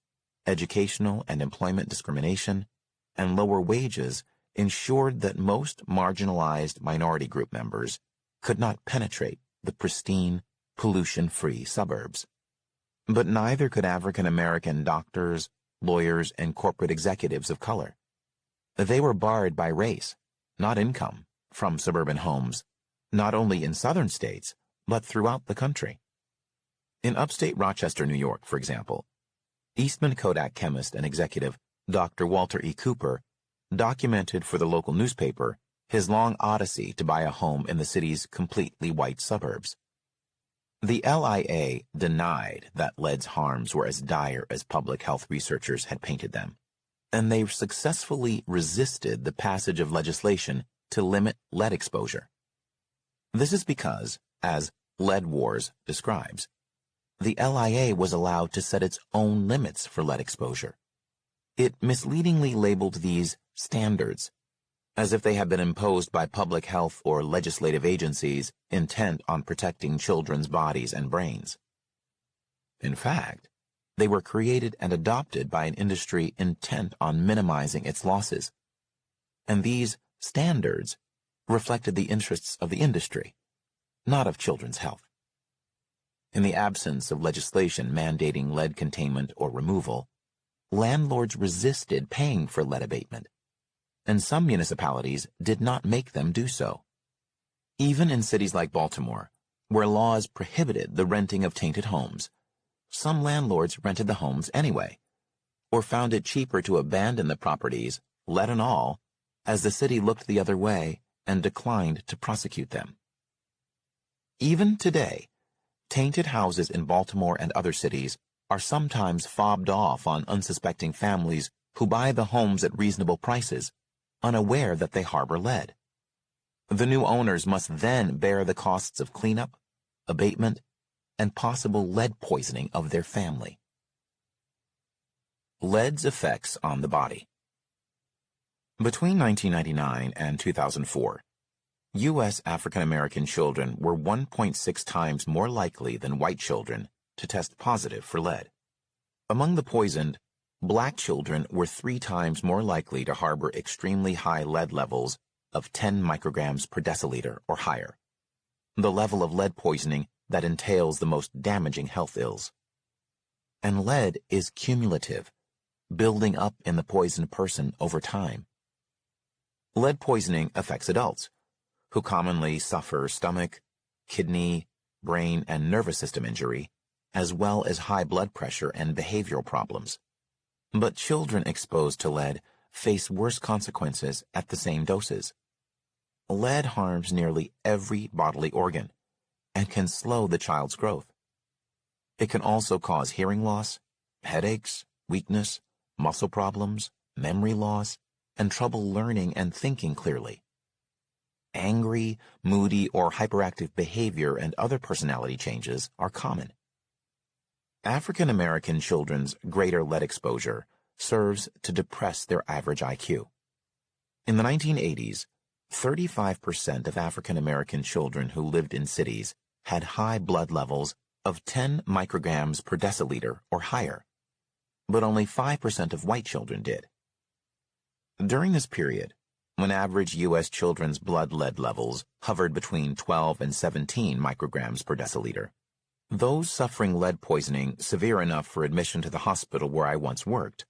educational and employment discrimination, and lower wages ensured that most marginalized minority group members could not penetrate the pristine, pollution-free suburbs. But neither could African American doctors, lawyers, and corporate executives of color. They were barred by race, not income, from suburban homes, not only in southern states, but throughout the country. In upstate Rochester, New York, for example, Eastman Kodak chemist and executive Dr. Walter E. Cooper documented for the local newspaper his long odyssey to buy a home in the city's completely white suburbs. The LIA denied that lead's harms were as dire as public health researchers had painted them, and they successfully resisted the passage of legislation to limit lead exposure. This is because, as Lead Wars describes, the LIA was allowed to set its own limits for lead exposure. It misleadingly labeled these standards, as if they had been imposed by public health or legislative agencies intent on protecting children's bodies and brains. In fact, they were created and adopted by an industry intent on minimizing its losses. And these standards reflected the interests of the industry, not of children's health. In the absence of legislation mandating lead containment or removal, landlords resisted paying for lead abatement, and some municipalities did not make them do so. Even in cities like Baltimore, where laws prohibited the renting of tainted homes, some landlords rented the homes anyway, or found it cheaper to abandon the properties, lead and all, as the city looked the other way and declined to prosecute them. Even today, tainted houses in Baltimore and other cities are sometimes fobbed off on unsuspecting families who buy the homes at reasonable prices, unaware that they harbor lead. The new owners must then bear the costs of cleanup, abatement, and possible lead poisoning of their family. Lead's effects on the body. Between 1999 and 2004, U.S. African-American children were 1.6 times more likely than white children to test positive for lead. Among the poisoned, black children were 3 times more likely to harbor extremely high lead levels of 10 micrograms per deciliter or higher, the level of lead poisoning that entails the most damaging health ills. And lead is cumulative, building up in the poisoned person over time. Lead poisoning affects adults, who commonly suffer stomach, kidney, brain, and nervous system injury, as well as high blood pressure and behavioral problems. But children exposed to lead face worse consequences at the same doses. Lead harms nearly every bodily organ and can slow the child's growth. It can also cause hearing loss, headaches, weakness, muscle problems, memory loss, and trouble learning and thinking clearly. Angry, moody, or hyperactive behavior and other personality changes are common. African American children's greater lead exposure serves to depress their average IQ. In the 1980s, 35% of African American children who lived in cities had high blood levels of 10 micrograms per deciliter or higher, but only 5% of white children did. During this period, when average U.S. children's blood lead levels hovered between 12 and 17 micrograms per deciliter, those suffering lead poisoning severe enough for admission to the hospital where I once worked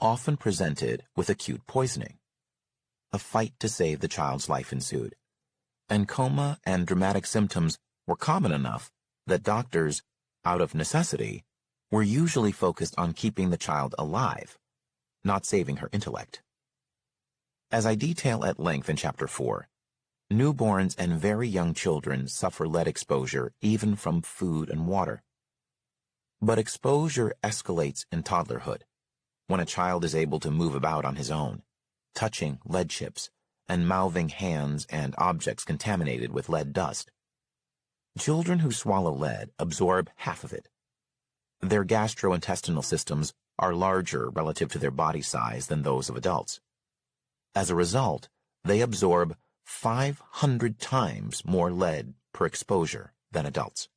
often presented with acute poisoning. A fight to save the child's life ensued, and coma and dramatic symptoms were common enough that doctors, out of necessity, were usually focused on keeping the child alive, not saving her intellect. As I detail at length in Chapter 4, newborns and very young children suffer lead exposure even from food and water. But exposure escalates in toddlerhood, when a child is able to move about on his own, touching lead chips and mouthing hands and objects contaminated with lead dust. Children who swallow lead absorb half of it. Their gastrointestinal systems are larger relative to their body size than those of adults. As a result, they absorb 500 times more lead per exposure than adults.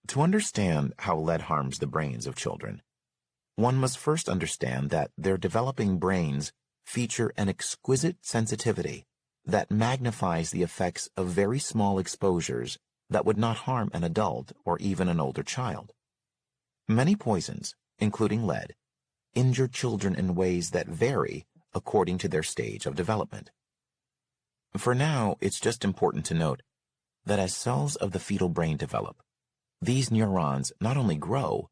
To understand how lead harms the brains of children, one must first understand that their developing brains feature an exquisite sensitivity that magnifies the effects of very small exposures that would not harm an adult or even an older child. Many poisons, including lead, injure children in ways that vary according to their stage of development. For now, it's just important to note that as cells of the fetal brain develop, these neurons not only grow,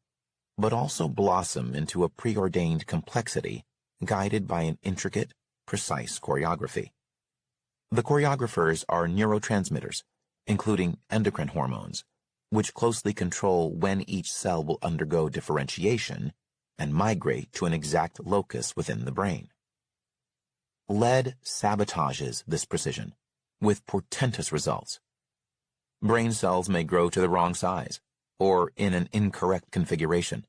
but also blossom into a preordained complexity guided by an intricate, precise choreography. The choreographers are neurotransmitters, including endocrine hormones, which closely control when each cell will undergo differentiation and migrate to an exact locus within the brain. Lead sabotages this precision, with portentous results. Brain cells may grow to the wrong size, or in an incorrect configuration.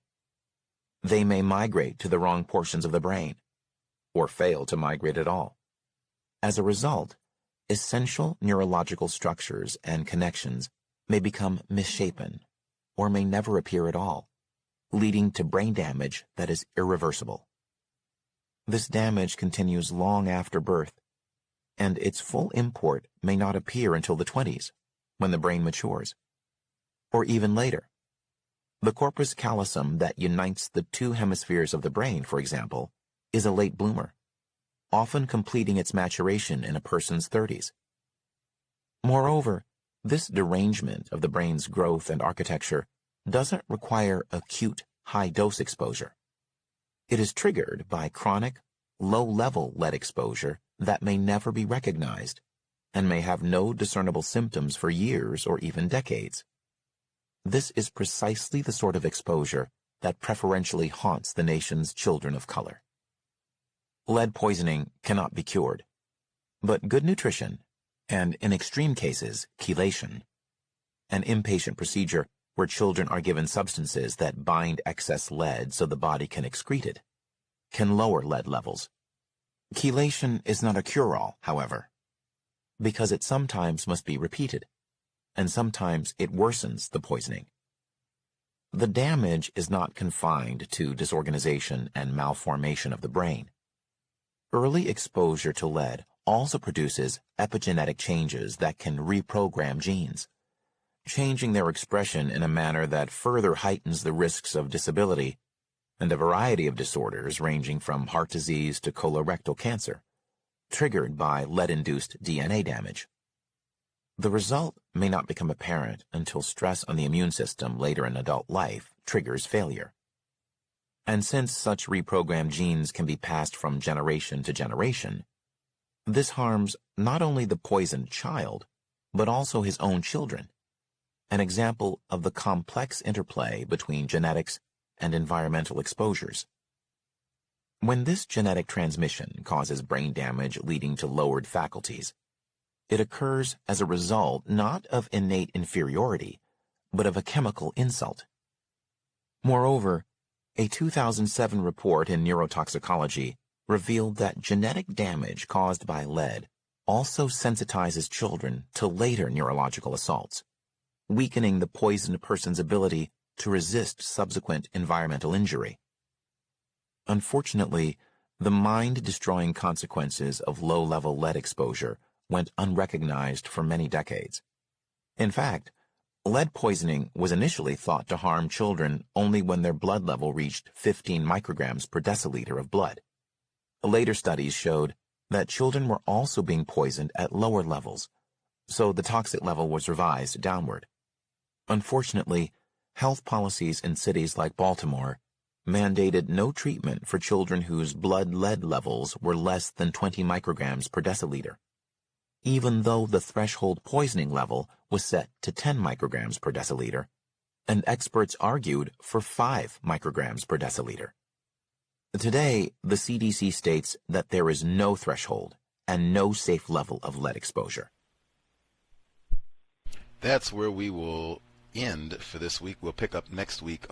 They may migrate to the wrong portions of the brain, or fail to migrate at all. As a result, essential neurological structures and connections may become misshapen, or may never appear at all, leading to brain damage that is irreversible. This damage continues long after birth, and its full import may not appear until the 20s, when the brain matures, or even later. The corpus callosum that unites the two hemispheres of the brain, for example, is a late bloomer, often completing its maturation in a person's 30s. Moreover, this derangement of the brain's growth and architecture doesn't require acute, high-dose exposure. It is triggered by chronic, low-level lead exposure that may never be recognized and may have no discernible symptoms for years or even decades. This is precisely the sort of exposure that preferentially haunts the nation's children of color. Lead poisoning cannot be cured, but good nutrition, and in extreme cases, chelation, an inpatient procedure where children are given substances that bind excess lead so the body can excrete it, can lower lead levels. Chelation is not a cure-all, however, because it sometimes must be repeated, and sometimes it worsens the poisoning. The damage is not confined to disorganization and malformation of the brain. Early exposure to lead also produces epigenetic changes that can reprogram genes, changing their expression in a manner that further heightens the risks of disability and a variety of disorders ranging from heart disease to colorectal cancer, triggered by lead-induced DNA damage. The result may not become apparent until stress on the immune system later in adult life triggers failure. And since such reprogrammed genes can be passed from generation to generation, this harms not only the poisoned child, but also his own children, an example of the complex interplay between genetics and environmental exposures. When this genetic transmission causes brain damage leading to lowered faculties, it occurs as a result not of innate inferiority, but of a chemical insult. Moreover, a 2007 report in neurotoxicology revealed that genetic damage caused by lead also sensitizes children to later neurological assaults, weakening the poisoned person's ability to resist subsequent environmental injury. Unfortunately, the mind-destroying consequences of low-level lead exposure went unrecognized for many decades. In fact, lead poisoning was initially thought to harm children only when their blood level reached 15 micrograms per deciliter of blood. Later studies showed that children were also being poisoned at lower levels, so the toxic level was revised downward. Unfortunately, health policies in cities like Baltimore mandated no treatment for children whose blood lead levels were less than 20 micrograms per deciliter, even though the threshold poisoning level was set to 10 micrograms per deciliter, and experts argued for 5 micrograms per deciliter. Today, the CDC states that there is no threshold and no safe level of lead exposure. That's where we will end for this week. We'll pick up next week.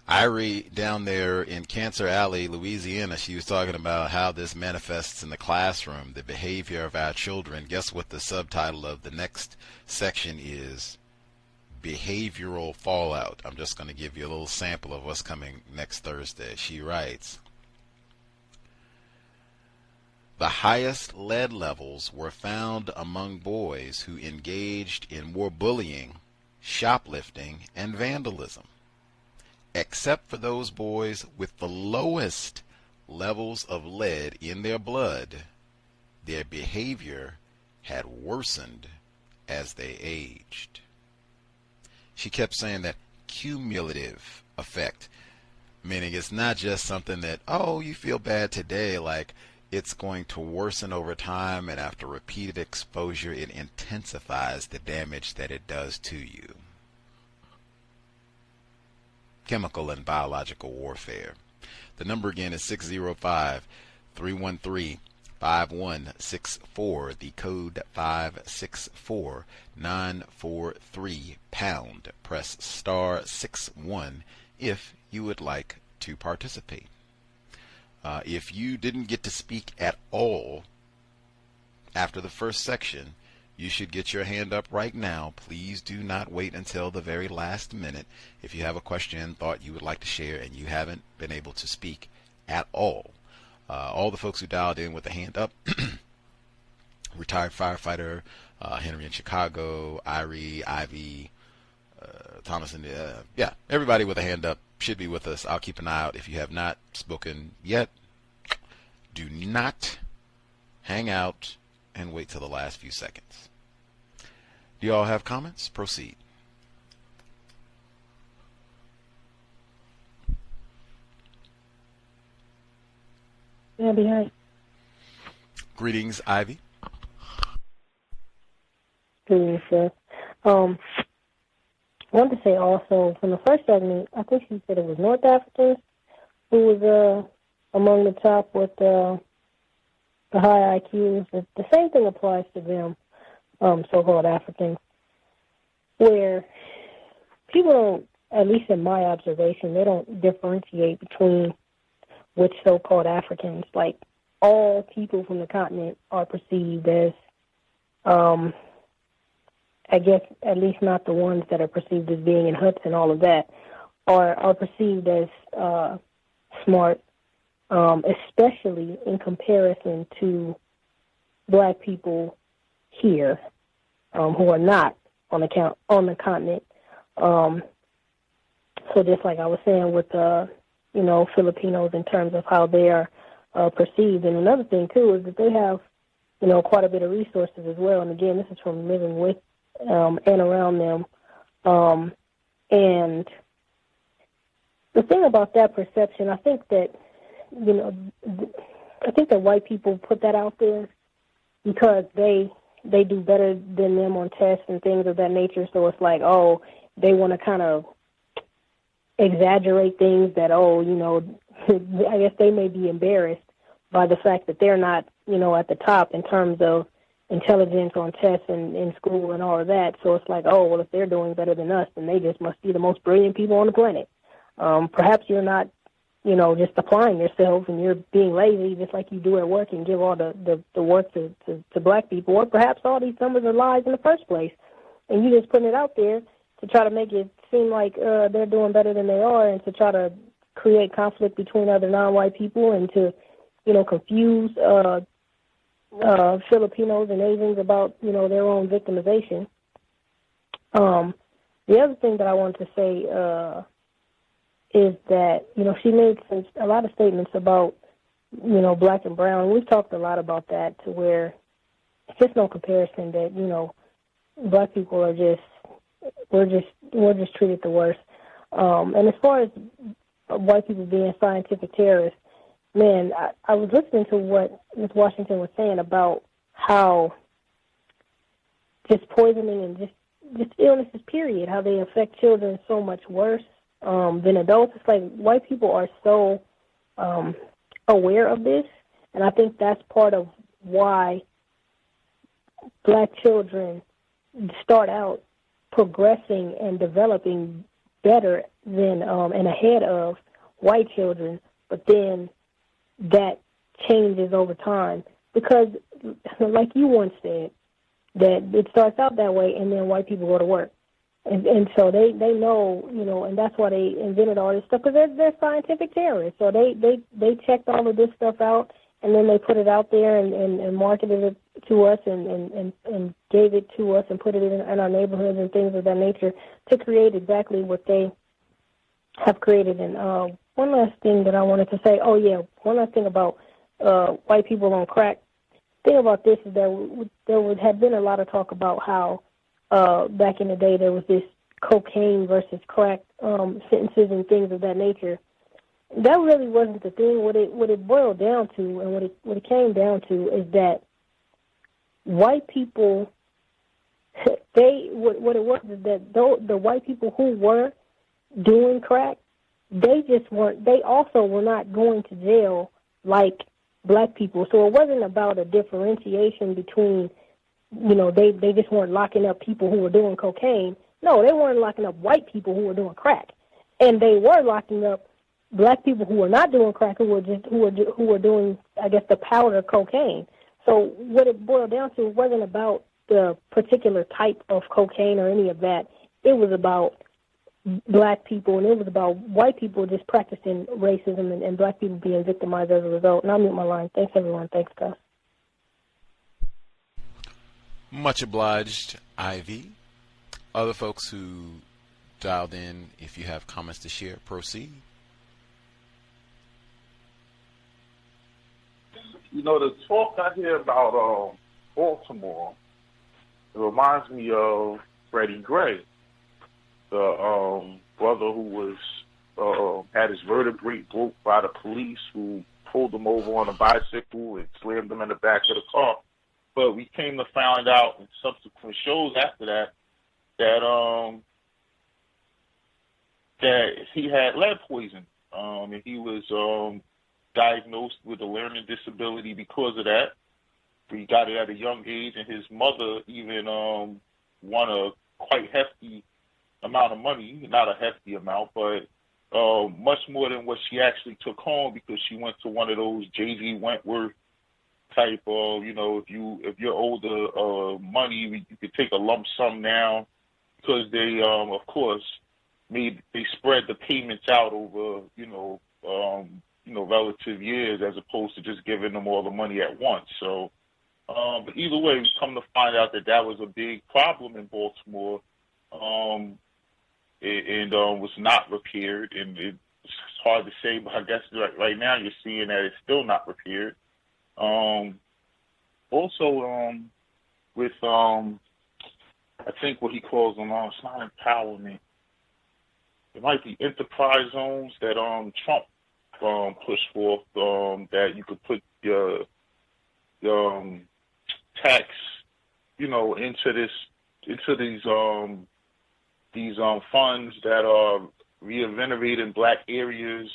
Irie down there in Cancer Alley, Louisiana, she was talking about how this manifests in the classroom, the behavior of our children. Guess what the subtitle of the next section is? Behavioral fallout. I'm just going to give you a little sample of what's coming next Thursday. She writes, the highest lead levels were found among boys who engaged in more bullying, shoplifting, and vandalism. Except for those boys with the lowest levels of lead in their blood, their behavior had worsened as they aged. She kept saying that cumulative effect, meaning it's not just something that, oh, you feel bad today, like it's going to worsen over time, and after repeated exposure, it intensifies the damage that it does to you. Chemical and biological warfare. The number again is 605-313-5785. 5164, the code 564943#. Press *61 if you would like to participate. If you didn't get to speak at all after the first section, you should get your hand up right now. Please do not wait until the very last minute if you have a question, thought you would like to share, and you haven't been able to speak at all. All the folks who dialed in with a hand up, retired firefighter, Henry in Chicago, Irie, Ivy, Thomas, and everybody with a hand up should be with us. I'll keep an eye out. If you have not spoken yet, do not hang out and wait till the last few seconds. Do you all have comments? Proceed. Yeah, behind. Greetings, Ivy. Greetings, sir. I wanted to say also, from the first segment, I think she said it was North Africans who was among the top with the high IQs. The same thing applies to them, so-called Africans, where people don't, at least in my observation, they don't differentiate between which so-called Africans. Like, all people from the continent are perceived as, I guess, at least not the ones that are perceived as being in huts and all of that, are perceived as smart, especially in comparison to black people here who are not on the continent. So just like I was saying with Filipinos in terms of how they are perceived. And another thing too is that they have quite a bit of resources as well. And again, this is from living with and around them. And the thing about that perception, I think that white people put that out there because they do better than them on tests and things of that nature. So it's like, oh, they want to kind of exaggerate things that, I guess they may be embarrassed by the fact that they're not, at the top in terms of intelligence on tests and in school and all of that. So it's like, oh, well, if they're doing better than us, then they just must be the most brilliant people on the planet. Perhaps you're not, just applying yourself and you're being lazy just like you do at work and give all the work to black people. Or perhaps all these numbers are lies in the first place. And you're just putting it out there to try to make it seem like they're doing better than they are and to try to create conflict between other non-white people and to, confuse Filipinos and Asians about, their own victimization. The other thing that I wanted to say is that, she made a lot of statements about, black and brown. We've talked a lot about that to where it's just no comparison that, black people are we're just treated the worst. And as far as white people being scientific terrorists, man, I was listening to what Ms. Washington was saying about how just poisoning and just illnesses, period, how they affect children so much worse than adults. It's like white people are so aware of this, and I think that's part of why black children start out progressing and developing better than and ahead of white children, but then that changes over time because, like you once said, that it starts out that way and then white people go to work. And so they know, and that's why they invented all this stuff because they're scientific terrorists. So they checked all of this stuff out and then they put it out there and marketed it to us and gave it to us and put it in our neighborhoods and things of that nature to create exactly what they have created. And one last thing that I wanted to say, one last thing about white people on crack. The thing about this is that there had been a lot of talk about how back in the day there was this cocaine versus crack sentences and things of that nature. That really wasn't the thing. What it boiled down to and what it came down to is that white people, what it was is that the white people who were doing crack, they also were not going to jail like black people. So it wasn't about a differentiation between, they just weren't locking up people who were doing cocaine. No, they weren't locking up white people who were doing crack. And they were locking up black people who were not doing crack, who were doing, I guess, the powder cocaine. So what it boiled down to wasn't about the particular type of cocaine or any of that. It was about black people, and it was about white people just practicing racism and black people being victimized as a result. And I'll mute my line. Thanks, everyone. Thanks, Gus. Much obliged, Ivy. Other folks who dialed in, if you have comments to share, proceed. The talk I hear about Baltimore, it reminds me of Freddie Gray, the brother who was had his vertebrae broke by the police, who pulled him over on a bicycle and slammed him in the back of the car. But we came to find out in subsequent shows after that that he had lead poison, and he was diagnosed with a learning disability because of that. He got it at a young age, and his mother even won a quite hefty amount of money, not a hefty amount, but much more than what she actually took home, because she went to one of those J.G. Wentworth type of, if you're older, money, you could take a lump sum now, because they, of course, they spread the payments out over, relative years, as opposed to just giving them all the money at once. So, but either way, we come to find out that was a big problem in Baltimore, and was not repaired. And it's hard to say, but I guess right now you're seeing that it's still not repaired. Also, with I think what he calls them, it's not empowerment. It might be enterprise zones that Trump push forth, that you could put your tax, into these funds that are reinvigorating black areas,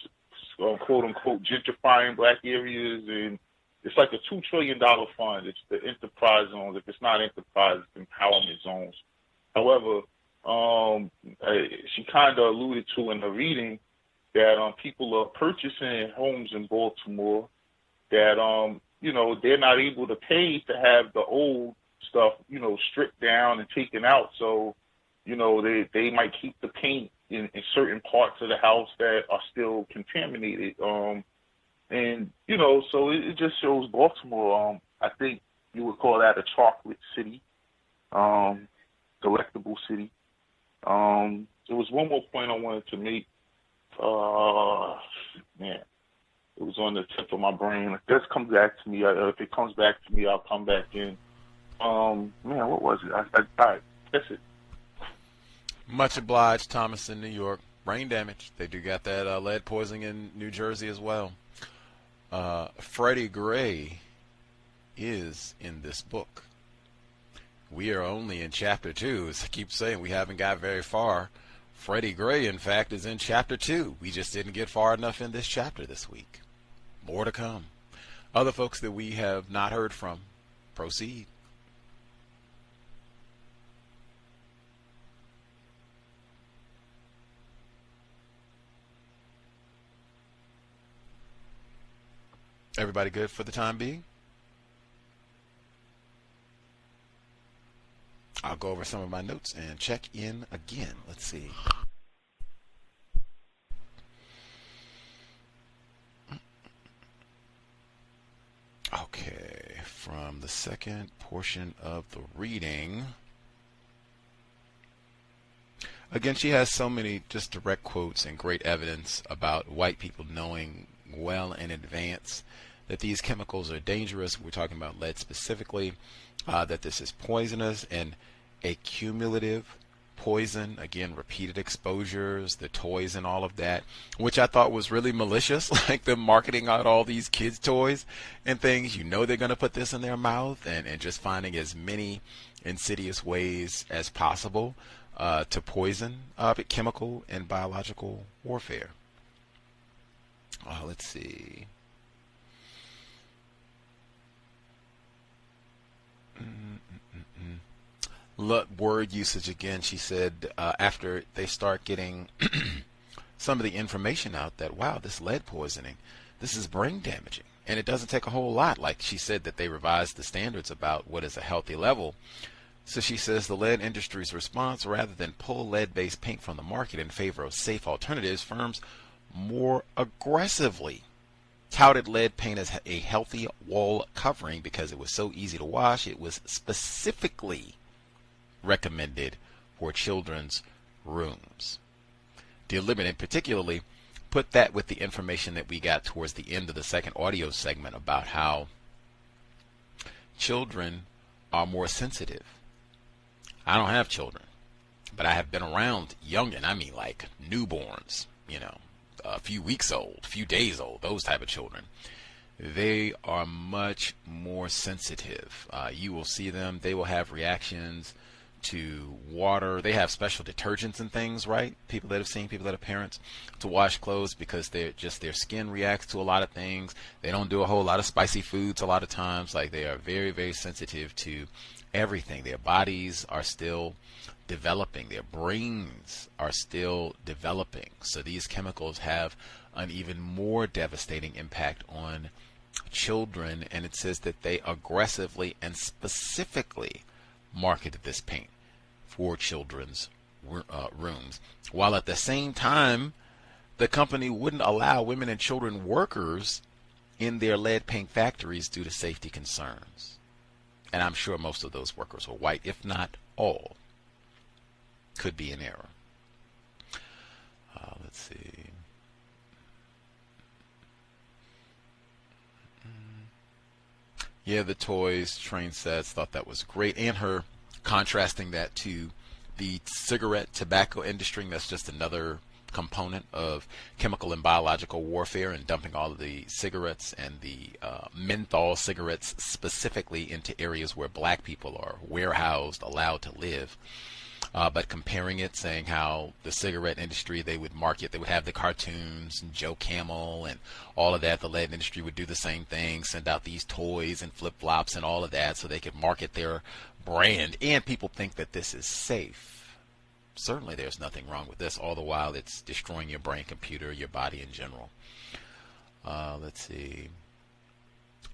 quote unquote gentrifying black areas, and it's like a $2 trillion fund. It's the enterprise zones. If it's not enterprise, it's empowerment zones. However, she kind of alluded to in the reading that people are purchasing homes in Baltimore that, they're not able to pay to have the old stuff, stripped down and taken out. So, they might keep the paint in certain parts of the house that are still contaminated. And, so it just shows Baltimore, I think you would call that a chocolate city, delectable city. There was one more point I wanted to make. It was on the tip of my brain. If this comes back to me, if it comes back to me, I'll come back in. What was it? All right, that's it. Much obliged, Thomas in New York. Brain damage. They do got that lead poisoning in New Jersey as well. Freddie Gray is in this book. We are only in chapter 2. As I keep saying, we haven't got very far. Freddie Gray, in fact, is in chapter 2. We just didn't get far enough in this chapter this week. More to come. Other folks that we have not heard from, proceed. Everybody good for the time being? I'll go over some of my notes and check in again. Let's see. Okay, from the second portion of the reading. Again, she has so many just direct quotes and great evidence about white people knowing well in advance that these chemicals are dangerous. We're talking about lead specifically, that this is poisonous and a cumulative poison. Again, repeated exposures, the toys and all of that, which I thought was really malicious, like them marketing out all these kids' toys and things. They're going to put this in their mouth, and just finding as many insidious ways as possible to poison, chemical and biological warfare. Let's see. Word usage again. She said after they start getting some of the information out that, wow, this lead poisoning, this is brain damaging. And it doesn't take a whole lot. Like she said that they revised the standards about what is a healthy level. So she says the lead industry's response, rather than pull lead-based paint from the market in favor of safe alternatives, firms more aggressively touted lead paint as a healthy wall covering because it was so easy to wash. It was specifically recommended for children's rooms. Delimited particularly put that with the information that we got towards the end of the second audio segment about how children are more sensitive. I don't have children, but I have been around young, and I mean like newborns, a few weeks old, a few days old, those type of children. They are much more sensitive. You will see them, they will have reactions to water. They have special detergents and things, right? People that have seen, people that are parents, to wash clothes because their skin reacts to a lot of things. They don't do a whole lot of spicy foods a lot of times. Like, they are very, very sensitive to everything. Their bodies are still developing. Their brains are still developing. So these chemicals have an even more devastating impact on children, and it says that they aggressively and specifically marketed this paint for children's rooms, while at the same time the company wouldn't allow women and children workers in their lead paint factories due to safety concerns. And I'm sure most of those workers were white, if not all. Could be an error. Let's see. Yeah, the toys, train sets, thought that was great. And her contrasting that to the cigarette tobacco industry. That's just another component of chemical and biological warfare, and dumping all of the cigarettes and the menthol cigarettes specifically into areas where black people are warehoused, allowed to live. But comparing it, saying how the cigarette industry, they would have the cartoons and Joe Camel and all of that. The lead industry would do the same thing, send out these toys and flip-flops and all of that so they could market their brand. And people think that this is safe. Certainly there's nothing wrong with this, all the while it's destroying your brain, computer, your body in general. Let's see.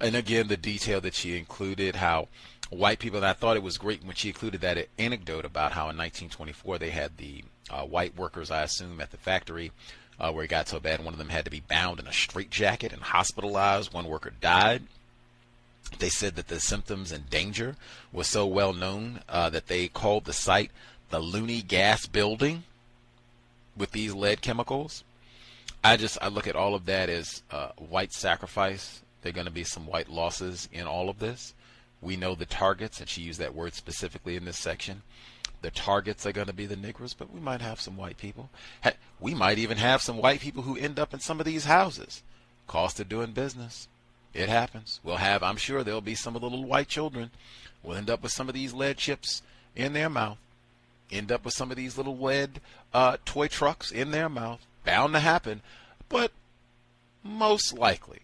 And again, the detail that she included, how white people, and I thought it was great when she included that anecdote about how in 1924 they had the white workers, I assume, at the factory where it got so bad one of them had to be bound in a straitjacket and hospitalized. One worker died. They said that the symptoms and danger was so well known that they called the site the Looney Gas Building with these lead chemicals. I look at all of that as white sacrifice. There are going to be some white losses in all of this. We know the targets, and she used that word specifically in this section. The targets are going to be the Negroes, but we might have some white people. Heck, we might even have some white people who end up in some of these houses. Cost of doing business. It happens. I'm sure there'll be some of the little white children will end up with some of these lead chips in their mouth. End up with some of these little lead toy trucks in their mouth. Bound to happen. But most likely,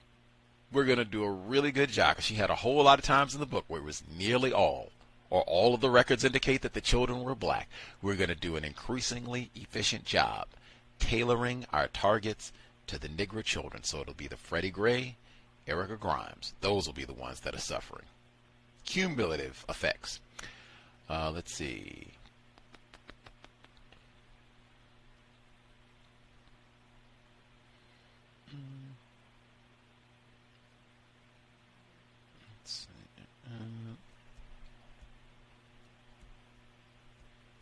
we're going to do a really good job. She had a whole lot of times in the book where it was nearly all, or all of the records indicate that the children were black. We're going to do an increasingly efficient job tailoring our targets to the Negro children. So it'll be the Freddie Gray, Erica Grimes. Those will be the ones that are suffering. Cumulative effects. Let's see.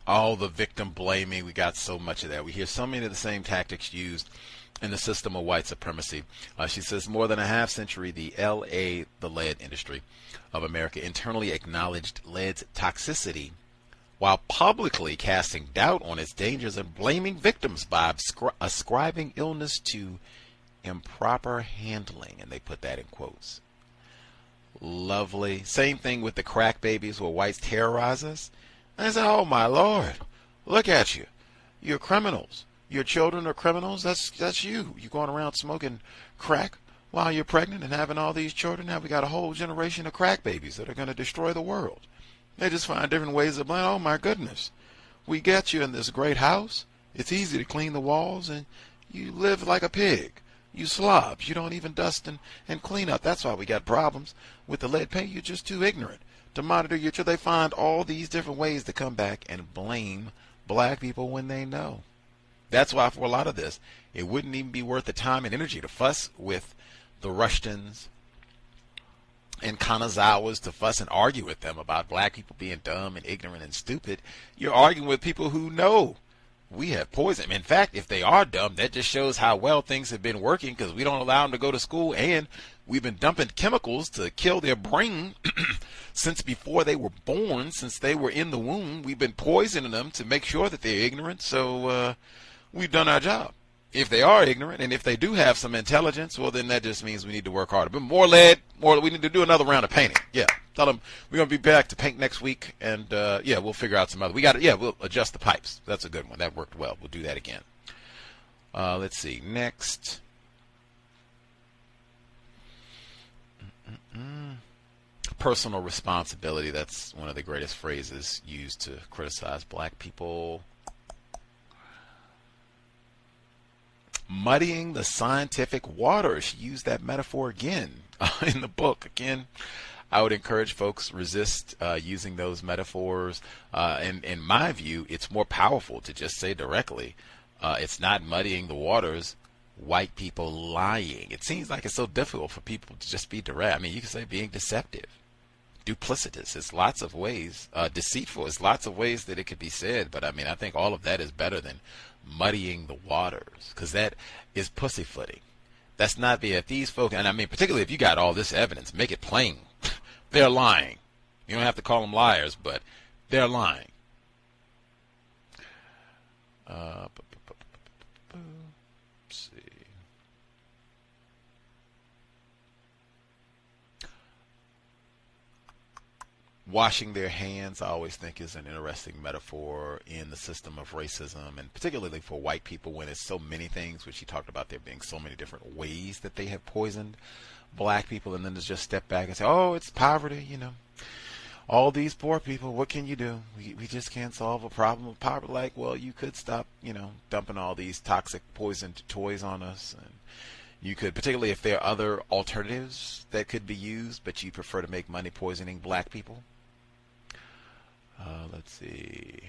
All the victim blaming, we got so much of that. We hear so many of the same tactics used in the system of white supremacy. She says more than a half century, the LA, the lead industry of America, internally acknowledged lead's toxicity while publicly casting doubt on its dangers and blaming victims by ascribing illness to improper handling. And they put that in quotes. Lovely. Same thing with the crack babies where whites terrorize us. I said, oh my Lord, look at you. You're criminals. Your children are criminals. That's you. You're going around smoking crack while you're pregnant and having all these children. Now we got a whole generation of crack babies that are going to destroy the world. They just find different ways of blame. Oh my goodness, we got you in this great house. It's easy to clean the walls, and you live like a pig. You slobs. You don't even dust and clean up. That's why we got problems with the lead paint. You're just too ignorant to monitor your children. They find all these different ways to come back and blame black people when they know. That's why for a lot of this, it wouldn't even be worth the time and energy to fuss with the Rushtons and Kanazawas, to fuss and argue with them about black people being dumb and ignorant and stupid. You're arguing with people who know we have poison. In fact, if they are dumb, that just shows how well things have been working, because we don't allow them to go to school, and we've been dumping chemicals to kill their brain since before they were born, since they were in the womb. We've been poisoning them to make sure that they're ignorant, so we've done our job. If they are ignorant, and if they do have some intelligence, well, then that just means we need to work harder. But more lead, we need to do another round of painting. Yeah, tell them we're going to be back to paint next week, and yeah, we'll figure out some other. We'll adjust the pipes. That's a good one. That worked well. We'll do that again. Let's see. Next. Personal responsibility. That's one of the greatest phrases used to criticize black people. Muddying the scientific water. She used that metaphor again in the book. Again, I would encourage folks resist using those metaphors. And in my view, it's more powerful to just say directly, it's not muddying the waters, white people lying. It seems like it's so difficult for people to just be direct. I mean, you can say being deceptive, duplicitous. It's lots of ways. Deceitful. It's lots of ways that it could be said. But I mean, I think all of that is better than muddying the waters, because that is pussyfooting. That's not if these folks, and I mean particularly if you got all this evidence, make it plain. They're lying. You don't have to call them liars, but they're lying. Let's see. Washing their hands, I always think, is an interesting metaphor in the system of racism, and particularly for white people when it's so many things, which he talked about there being so many different ways that they have poisoned black people, and then to just step back and say, oh, it's poverty, you know. All these poor people, what can you do? We just can't solve a problem of poverty. Like, well, you could stop, you know, dumping all these toxic poisoned toys on us, and you could, particularly if there are other alternatives that could be used, but you prefer to make money poisoning black people. Let's see.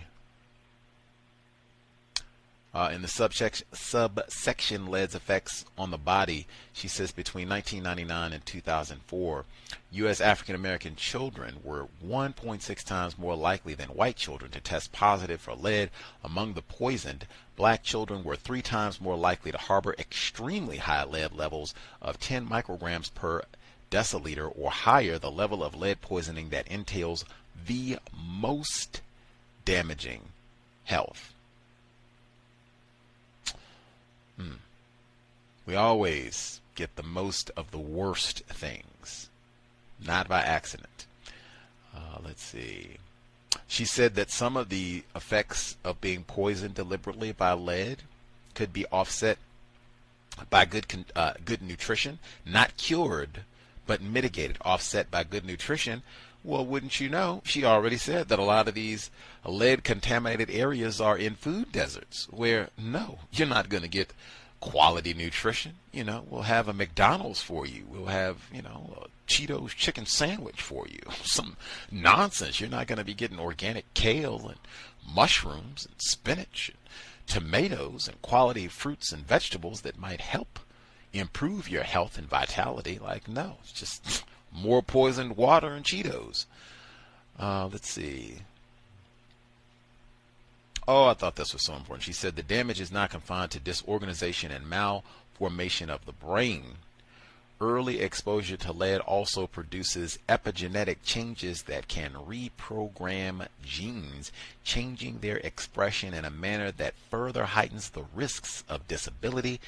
In the subsection lead's effects on the body, she says between 1999 and 2004, U.S. African American children were 1.6 times more likely than white children to test positive for lead. Among the poisoned, black children were 3 times more likely to harbor extremely high lead levels of 10 micrograms per deciliter or higher, the level of lead poisoning that entails the most damaging health. We always get the most of the worst things, not by accident. Let's see. She said that some of the effects of being poisoned deliberately by lead could be offset by good nutrition, not cured, but mitigated, offset by good nutrition. Well, wouldn't you know, she already said that a lot of these lead-contaminated areas are in food deserts where, no, you're not going to get quality nutrition. You know, we'll have a McDonald's for you. We'll have, you know, a Cheetos chicken sandwich for you. Some nonsense. You're not going to be getting organic kale and mushrooms and spinach and tomatoes and quality fruits and vegetables that might help improve your health and vitality. Like, no, it's just more poisoned water and Cheetos. Let's see. Oh, I thought this was so important. She said the damage is not confined to disorganization and malformation of the brain. Early exposure to lead also produces epigenetic changes that can reprogram genes, changing their expression in a manner that further heightens the risks of disability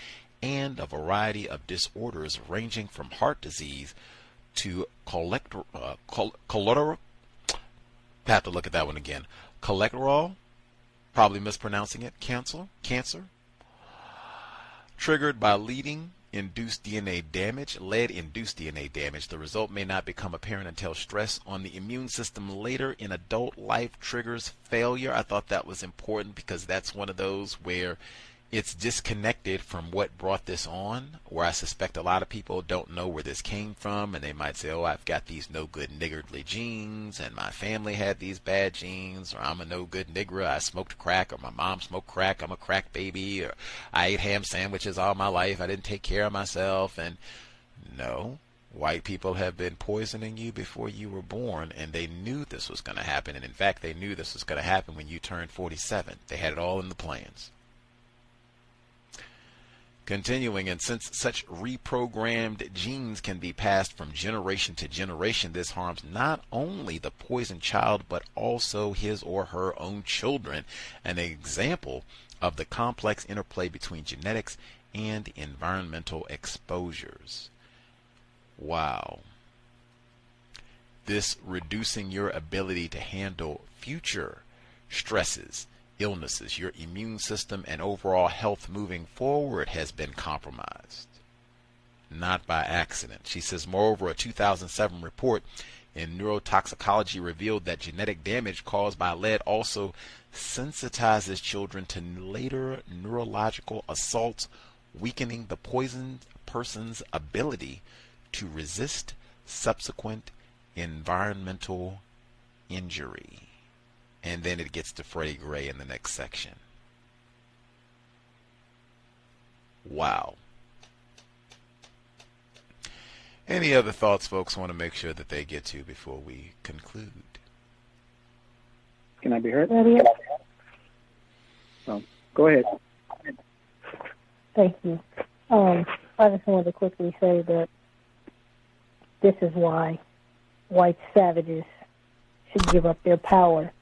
and a variety of disorders ranging from heart disease to cholesterol. Have to look at that one again. Cholesterol, probably mispronouncing it. Cancer, triggered by leading lead-induced DNA damage. The result may not become apparent until stress on the immune system later in adult life triggers failure. I thought that was important because that's one of those where it's disconnected from what brought this on, where I suspect a lot of people don't know where this came from, and they might say, oh, I've got these no good niggardly genes, and my family had these bad genes, or I'm a no good nigger, I smoked crack, or my mom smoked crack, I'm a crack baby, or I ate ham sandwiches all my life, I didn't take care of myself. And no, white people have been poisoning you before you were born, and they knew this was going to happen. And in fact, they knew this was going to happen when you turned 47. They had it all in the plans. Continuing, and since such reprogrammed genes can be passed from generation to generation, this harms not only the poisoned child, but also his or her own children. An example of the complex interplay between genetics and environmental exposures. Wow. This reducing your ability to handle future stresses, illnesses, your immune system, and overall health moving forward has been compromised. Not by accident. She says, moreover, a 2007 report in neurotoxicology revealed that genetic damage caused by lead also sensitizes children to later neurological assaults, weakening the poisoned person's ability to resist subsequent environmental injury. And then it gets to Freddie Gray in the next section. Wow. Any other thoughts folks want to make sure that they get to before we conclude? Can I be heard? Oh, go ahead. Thank you. I just wanted to quickly say that this is why white savages should give up their power.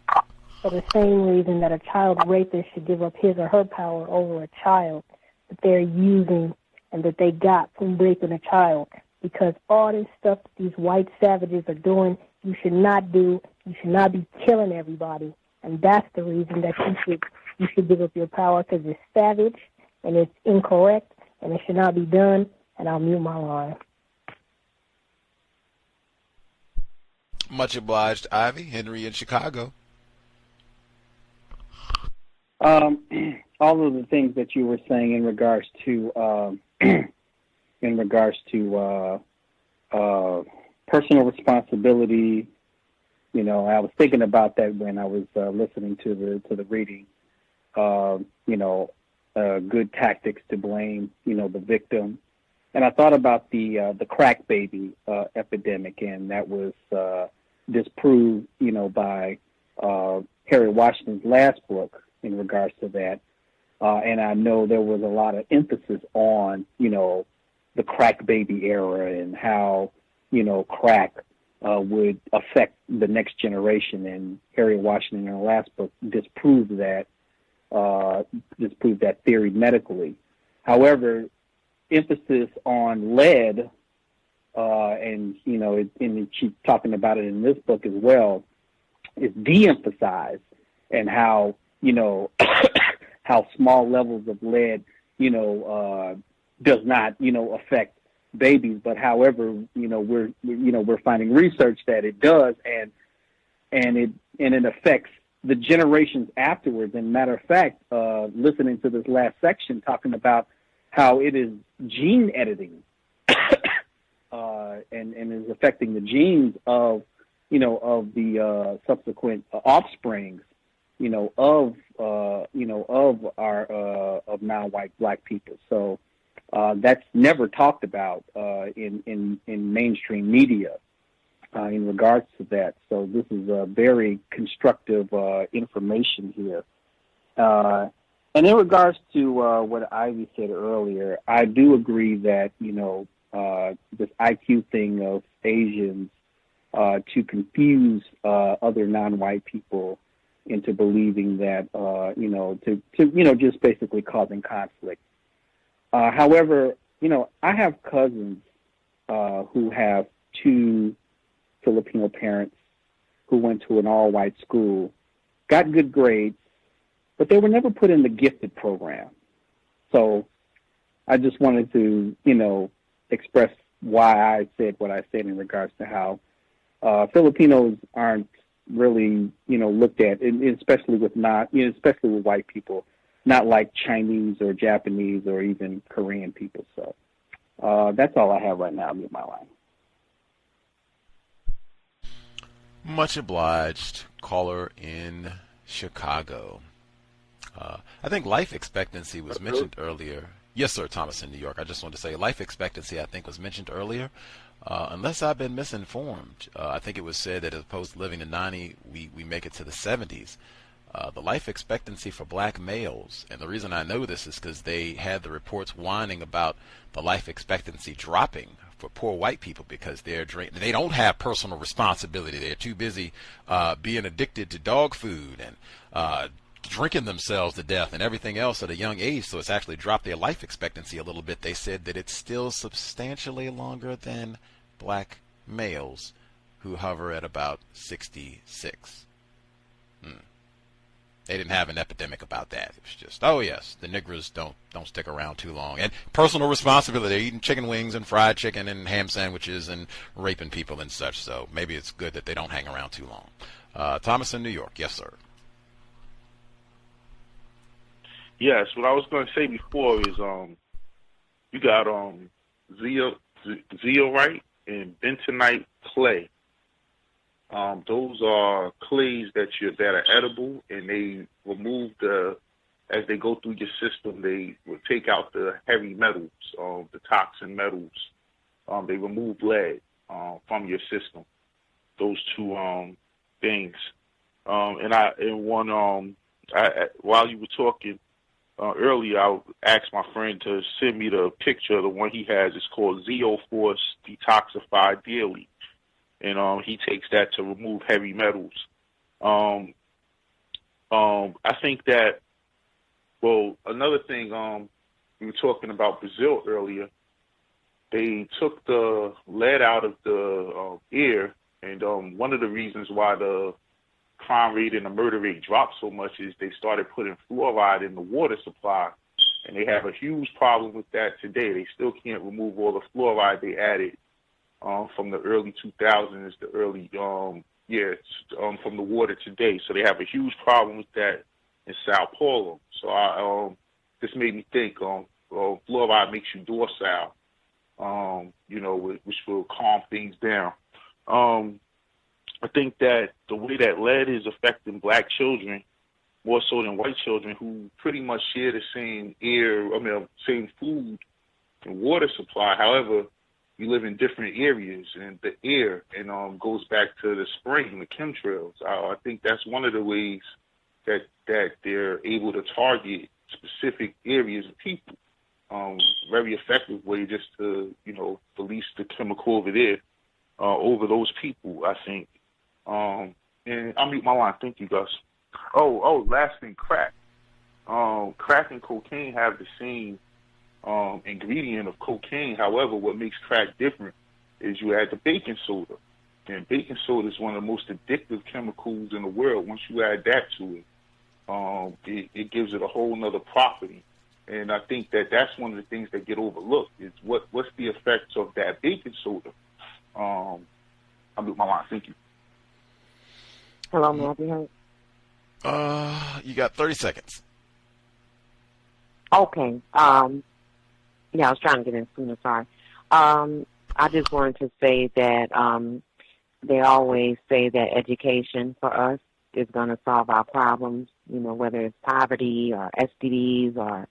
For the same reason that a child rapist should give up his or her power over a child that they're using and that they got from raping a child. Because all this stuff that these white savages are doing, you should not do. You should not be killing everybody. And that's the reason that you should give up your power, because it's savage and it's incorrect and it should not be done. And I'll mute my line. Much obliged, Ivy. Henry in Chicago. All of the things that you were saying in regards to personal responsibility, you know, I was thinking about that when I was listening to the reading. Good tactics to blame, you know, the victim, and I thought about the crack baby epidemic, and that was disproved, you know, by Harriet Washington's last book in regards to that. And I know there was a lot of emphasis on, you know, the crack baby era and how, you know, crack would affect the next generation. And Harriet Washington in her last book disproved that theory medically. However, emphasis on lead, and, you know, and she's talking about it in this book as well, is de-emphasized, and how, you know, how small levels of lead, you know, does not, you know, affect babies. But however, you know, we're finding research that it does, and it affects the generations afterwards. And matter of fact, listening to this last section talking about how it is gene editing, and is affecting the genes of, you know, of the subsequent offsprings, you know, of our of non-white black people. So that's never talked about in mainstream media in regards to that. So this is a very constructive information here. And in regards to what Ivy said earlier, I do agree that, you know, this IQ thing of Asians to confuse other non-white people into believing that, to just basically causing conflict. However, you know, I have cousins who have two Filipino parents who went to an all-white school, got good grades, but they were never put in the gifted program. So I just wanted to, express why I said what I said in regards to how Filipinos aren't really, looked at, especially with especially with white people, not like Chinese or Japanese or even Korean people. So that's all I have right now. I'll mute my line. Much obliged. Caller in Chicago. I think life expectancy was mentioned earlier. Yes, sir, Thomas in New York. I just wanted to say life expectancy, I think, was mentioned earlier. Unless I've been misinformed, I think it was said that as opposed to living to 90, we make it to the 70s. The life expectancy for black males, and the reason I know this is because they had the reports whining about the life expectancy dropping for poor white people because they don't have personal responsibility. They're too busy being addicted to dog food and drinking themselves to death and everything else at a young age, so it's actually dropped their life expectancy a little bit. They said that it's still substantially longer than black males who hover at about 66. They didn't have an epidemic about that. It was just, oh yes, the niggers don't stick around too long. And personal responsibility, they're eating chicken wings and fried chicken and ham sandwiches and raping people and such, so maybe it's good that they don't hang around too long. Thomas in New York, yes sir. Yes, what I was going to say before is you got zeolite and bentonite clay. Those are clays that are edible, and they remove as they go through your system, they will take out the heavy metals, the toxin metals. They remove lead from your system. Those two things. While you were talking earlier, I asked my friend to send me the picture of the one he has. It's called Zeoforce Detoxified Daily. And he takes that to remove heavy metals. I think that, another thing, we were talking about Brazil earlier. They took the lead out of the air, and one of the reasons why the crime rate and the murder rate dropped so much is they started putting fluoride in the water supply, and they have a huge problem with that today. They still can't remove all the fluoride they added from the early 2000s, from the water today. So they have a huge problem with that in Sao Paulo. So this made me think, fluoride makes you docile, which will calm things down. I think that the way that lead is affecting black children more so than white children who pretty much share the same same food and water supply. However, we live in different areas, and the air goes back to the spraying, the chemtrails. I think that's one of the ways that they're able to target specific areas of people. Very effective way just to release the chemical over there over those people, I think. And I'll mute my line. Thank you, Gus. Last thing, crack. Crack and cocaine have the same ingredient of cocaine. However, what makes crack different is you add the baking soda. And baking soda is one of the most addictive chemicals in the world. Once you add that to it, it gives it a whole nother property. And I think that's one of the things that get overlooked is what's the effects of that baking soda. I'll mute my line. Thank you. Hello, may I be heard? You got 30 seconds. Okay. I was trying to get in sooner, sorry. I just wanted to say that they always say that education for us is going to solve our problems, whether it's poverty or STDs or,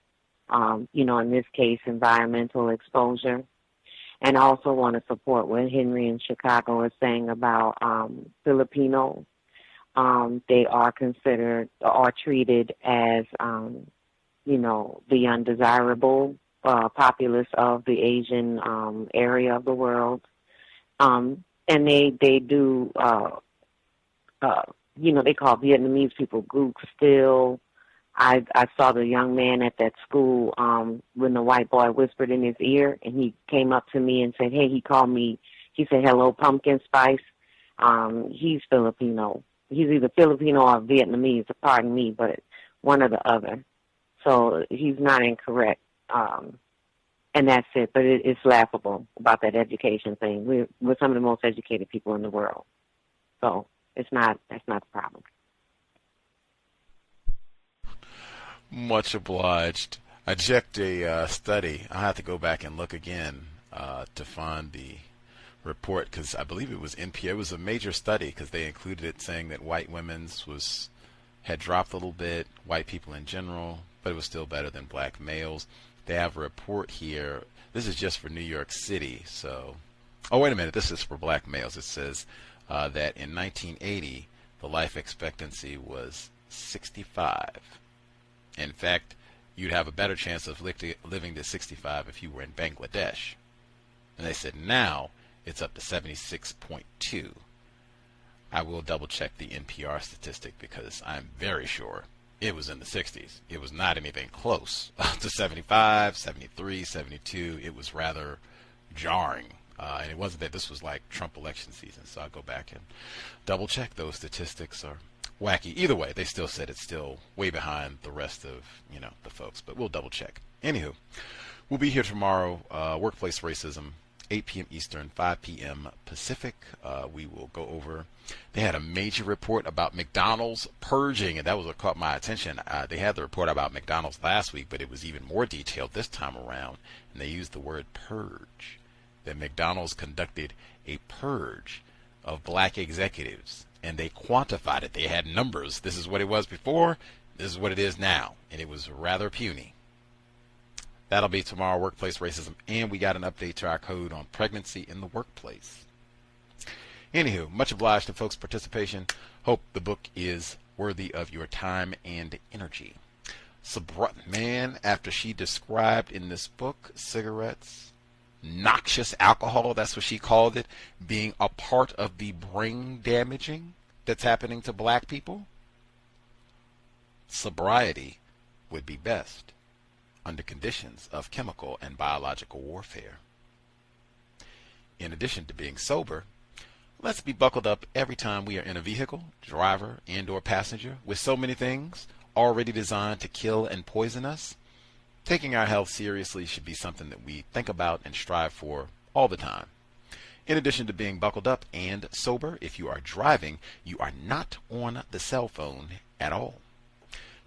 in this case, environmental exposure. And I also want to support what Henry in Chicago is saying about Filipinos. They are considered or treated as, the undesirable populace of the Asian area of the world. And they do, they call Vietnamese people gook still. I saw the young man at that school when the white boy whispered in his ear, and he came up to me and said, he said, hello, pumpkin spice. He's Filipino. He's either Filipino or Vietnamese, pardon me, but one or the other. So he's not incorrect. And that's it. But it's laughable about that education thing. We're some of the most educated people in the world. So that's not the problem. Much obliged. I checked a study. I'll have to go back and look again to find the report, because I believe it was NPR. It was a major study because they included it saying that white women's had dropped a little bit, white people in general, but it was still better than black males. They have a report here. This is just for New York City. So, oh, wait a minute. This is for black males. It says that in 1980, the life expectancy was 65. In fact, you'd have a better chance of living to 65 if you were in Bangladesh. And they said now it's up to 76.2. I will double check the NPR statistic because I'm very sure it was in the 60s. It was not anything close to 75, 73, 72. It was rather jarring. And it wasn't that this was like Trump election season. So I'll go back and double check. Those statistics are wacky. Either way, they still said it's still way behind the rest of, the folks. But we'll double check. Anywho, we'll be here tomorrow. Workplace racism, 8 p.m. Eastern, 5 p.m. Pacific. We will go over. They had a major report about McDonald's purging, and that was what caught my attention. They had the report about McDonald's last week, but it was even more detailed this time around, and they used the word purge. That McDonald's conducted a purge of black executives, and they quantified it. They had numbers. This is what it was before. This is what it is now, and it was rather puny. That'll be tomorrow, Workplace Racism, and we got an update to our code on pregnancy in the workplace. Anywho, much obliged to folks' participation. Hope the book is worthy of your time and energy. Man, after she described in this book cigarettes, noxious alcohol, that's what she called it, being a part of the brain damaging that's happening to black people, sobriety would be best under conditions of chemical and biological warfare. In addition to being sober, let's be buckled up every time we are in a vehicle, driver and or passenger, with so many things already designed to kill and poison us. Taking our health seriously should be something that we think about and strive for all the time. In addition to being buckled up and sober, if you are driving, you are not on the cell phone at all.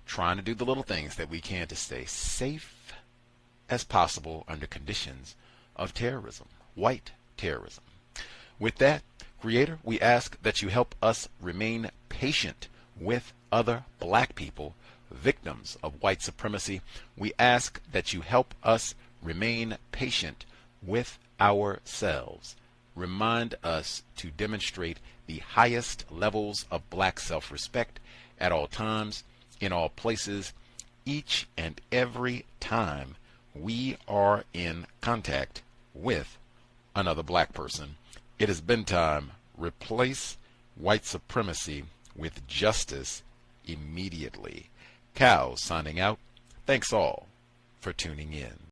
Trying to do the little things that we can to stay safe as possible under conditions of terrorism, white terrorism. With that, Creator, we ask that you help us remain patient with other black people, victims of white supremacy. We ask that you help us remain patient with ourselves. Remind us to demonstrate the highest levels of black self-respect at all times, in all places, each and every time we are in contact with another black person. It has been time. Replace white supremacy with justice immediately. Cow signing out. Thanks all for tuning in.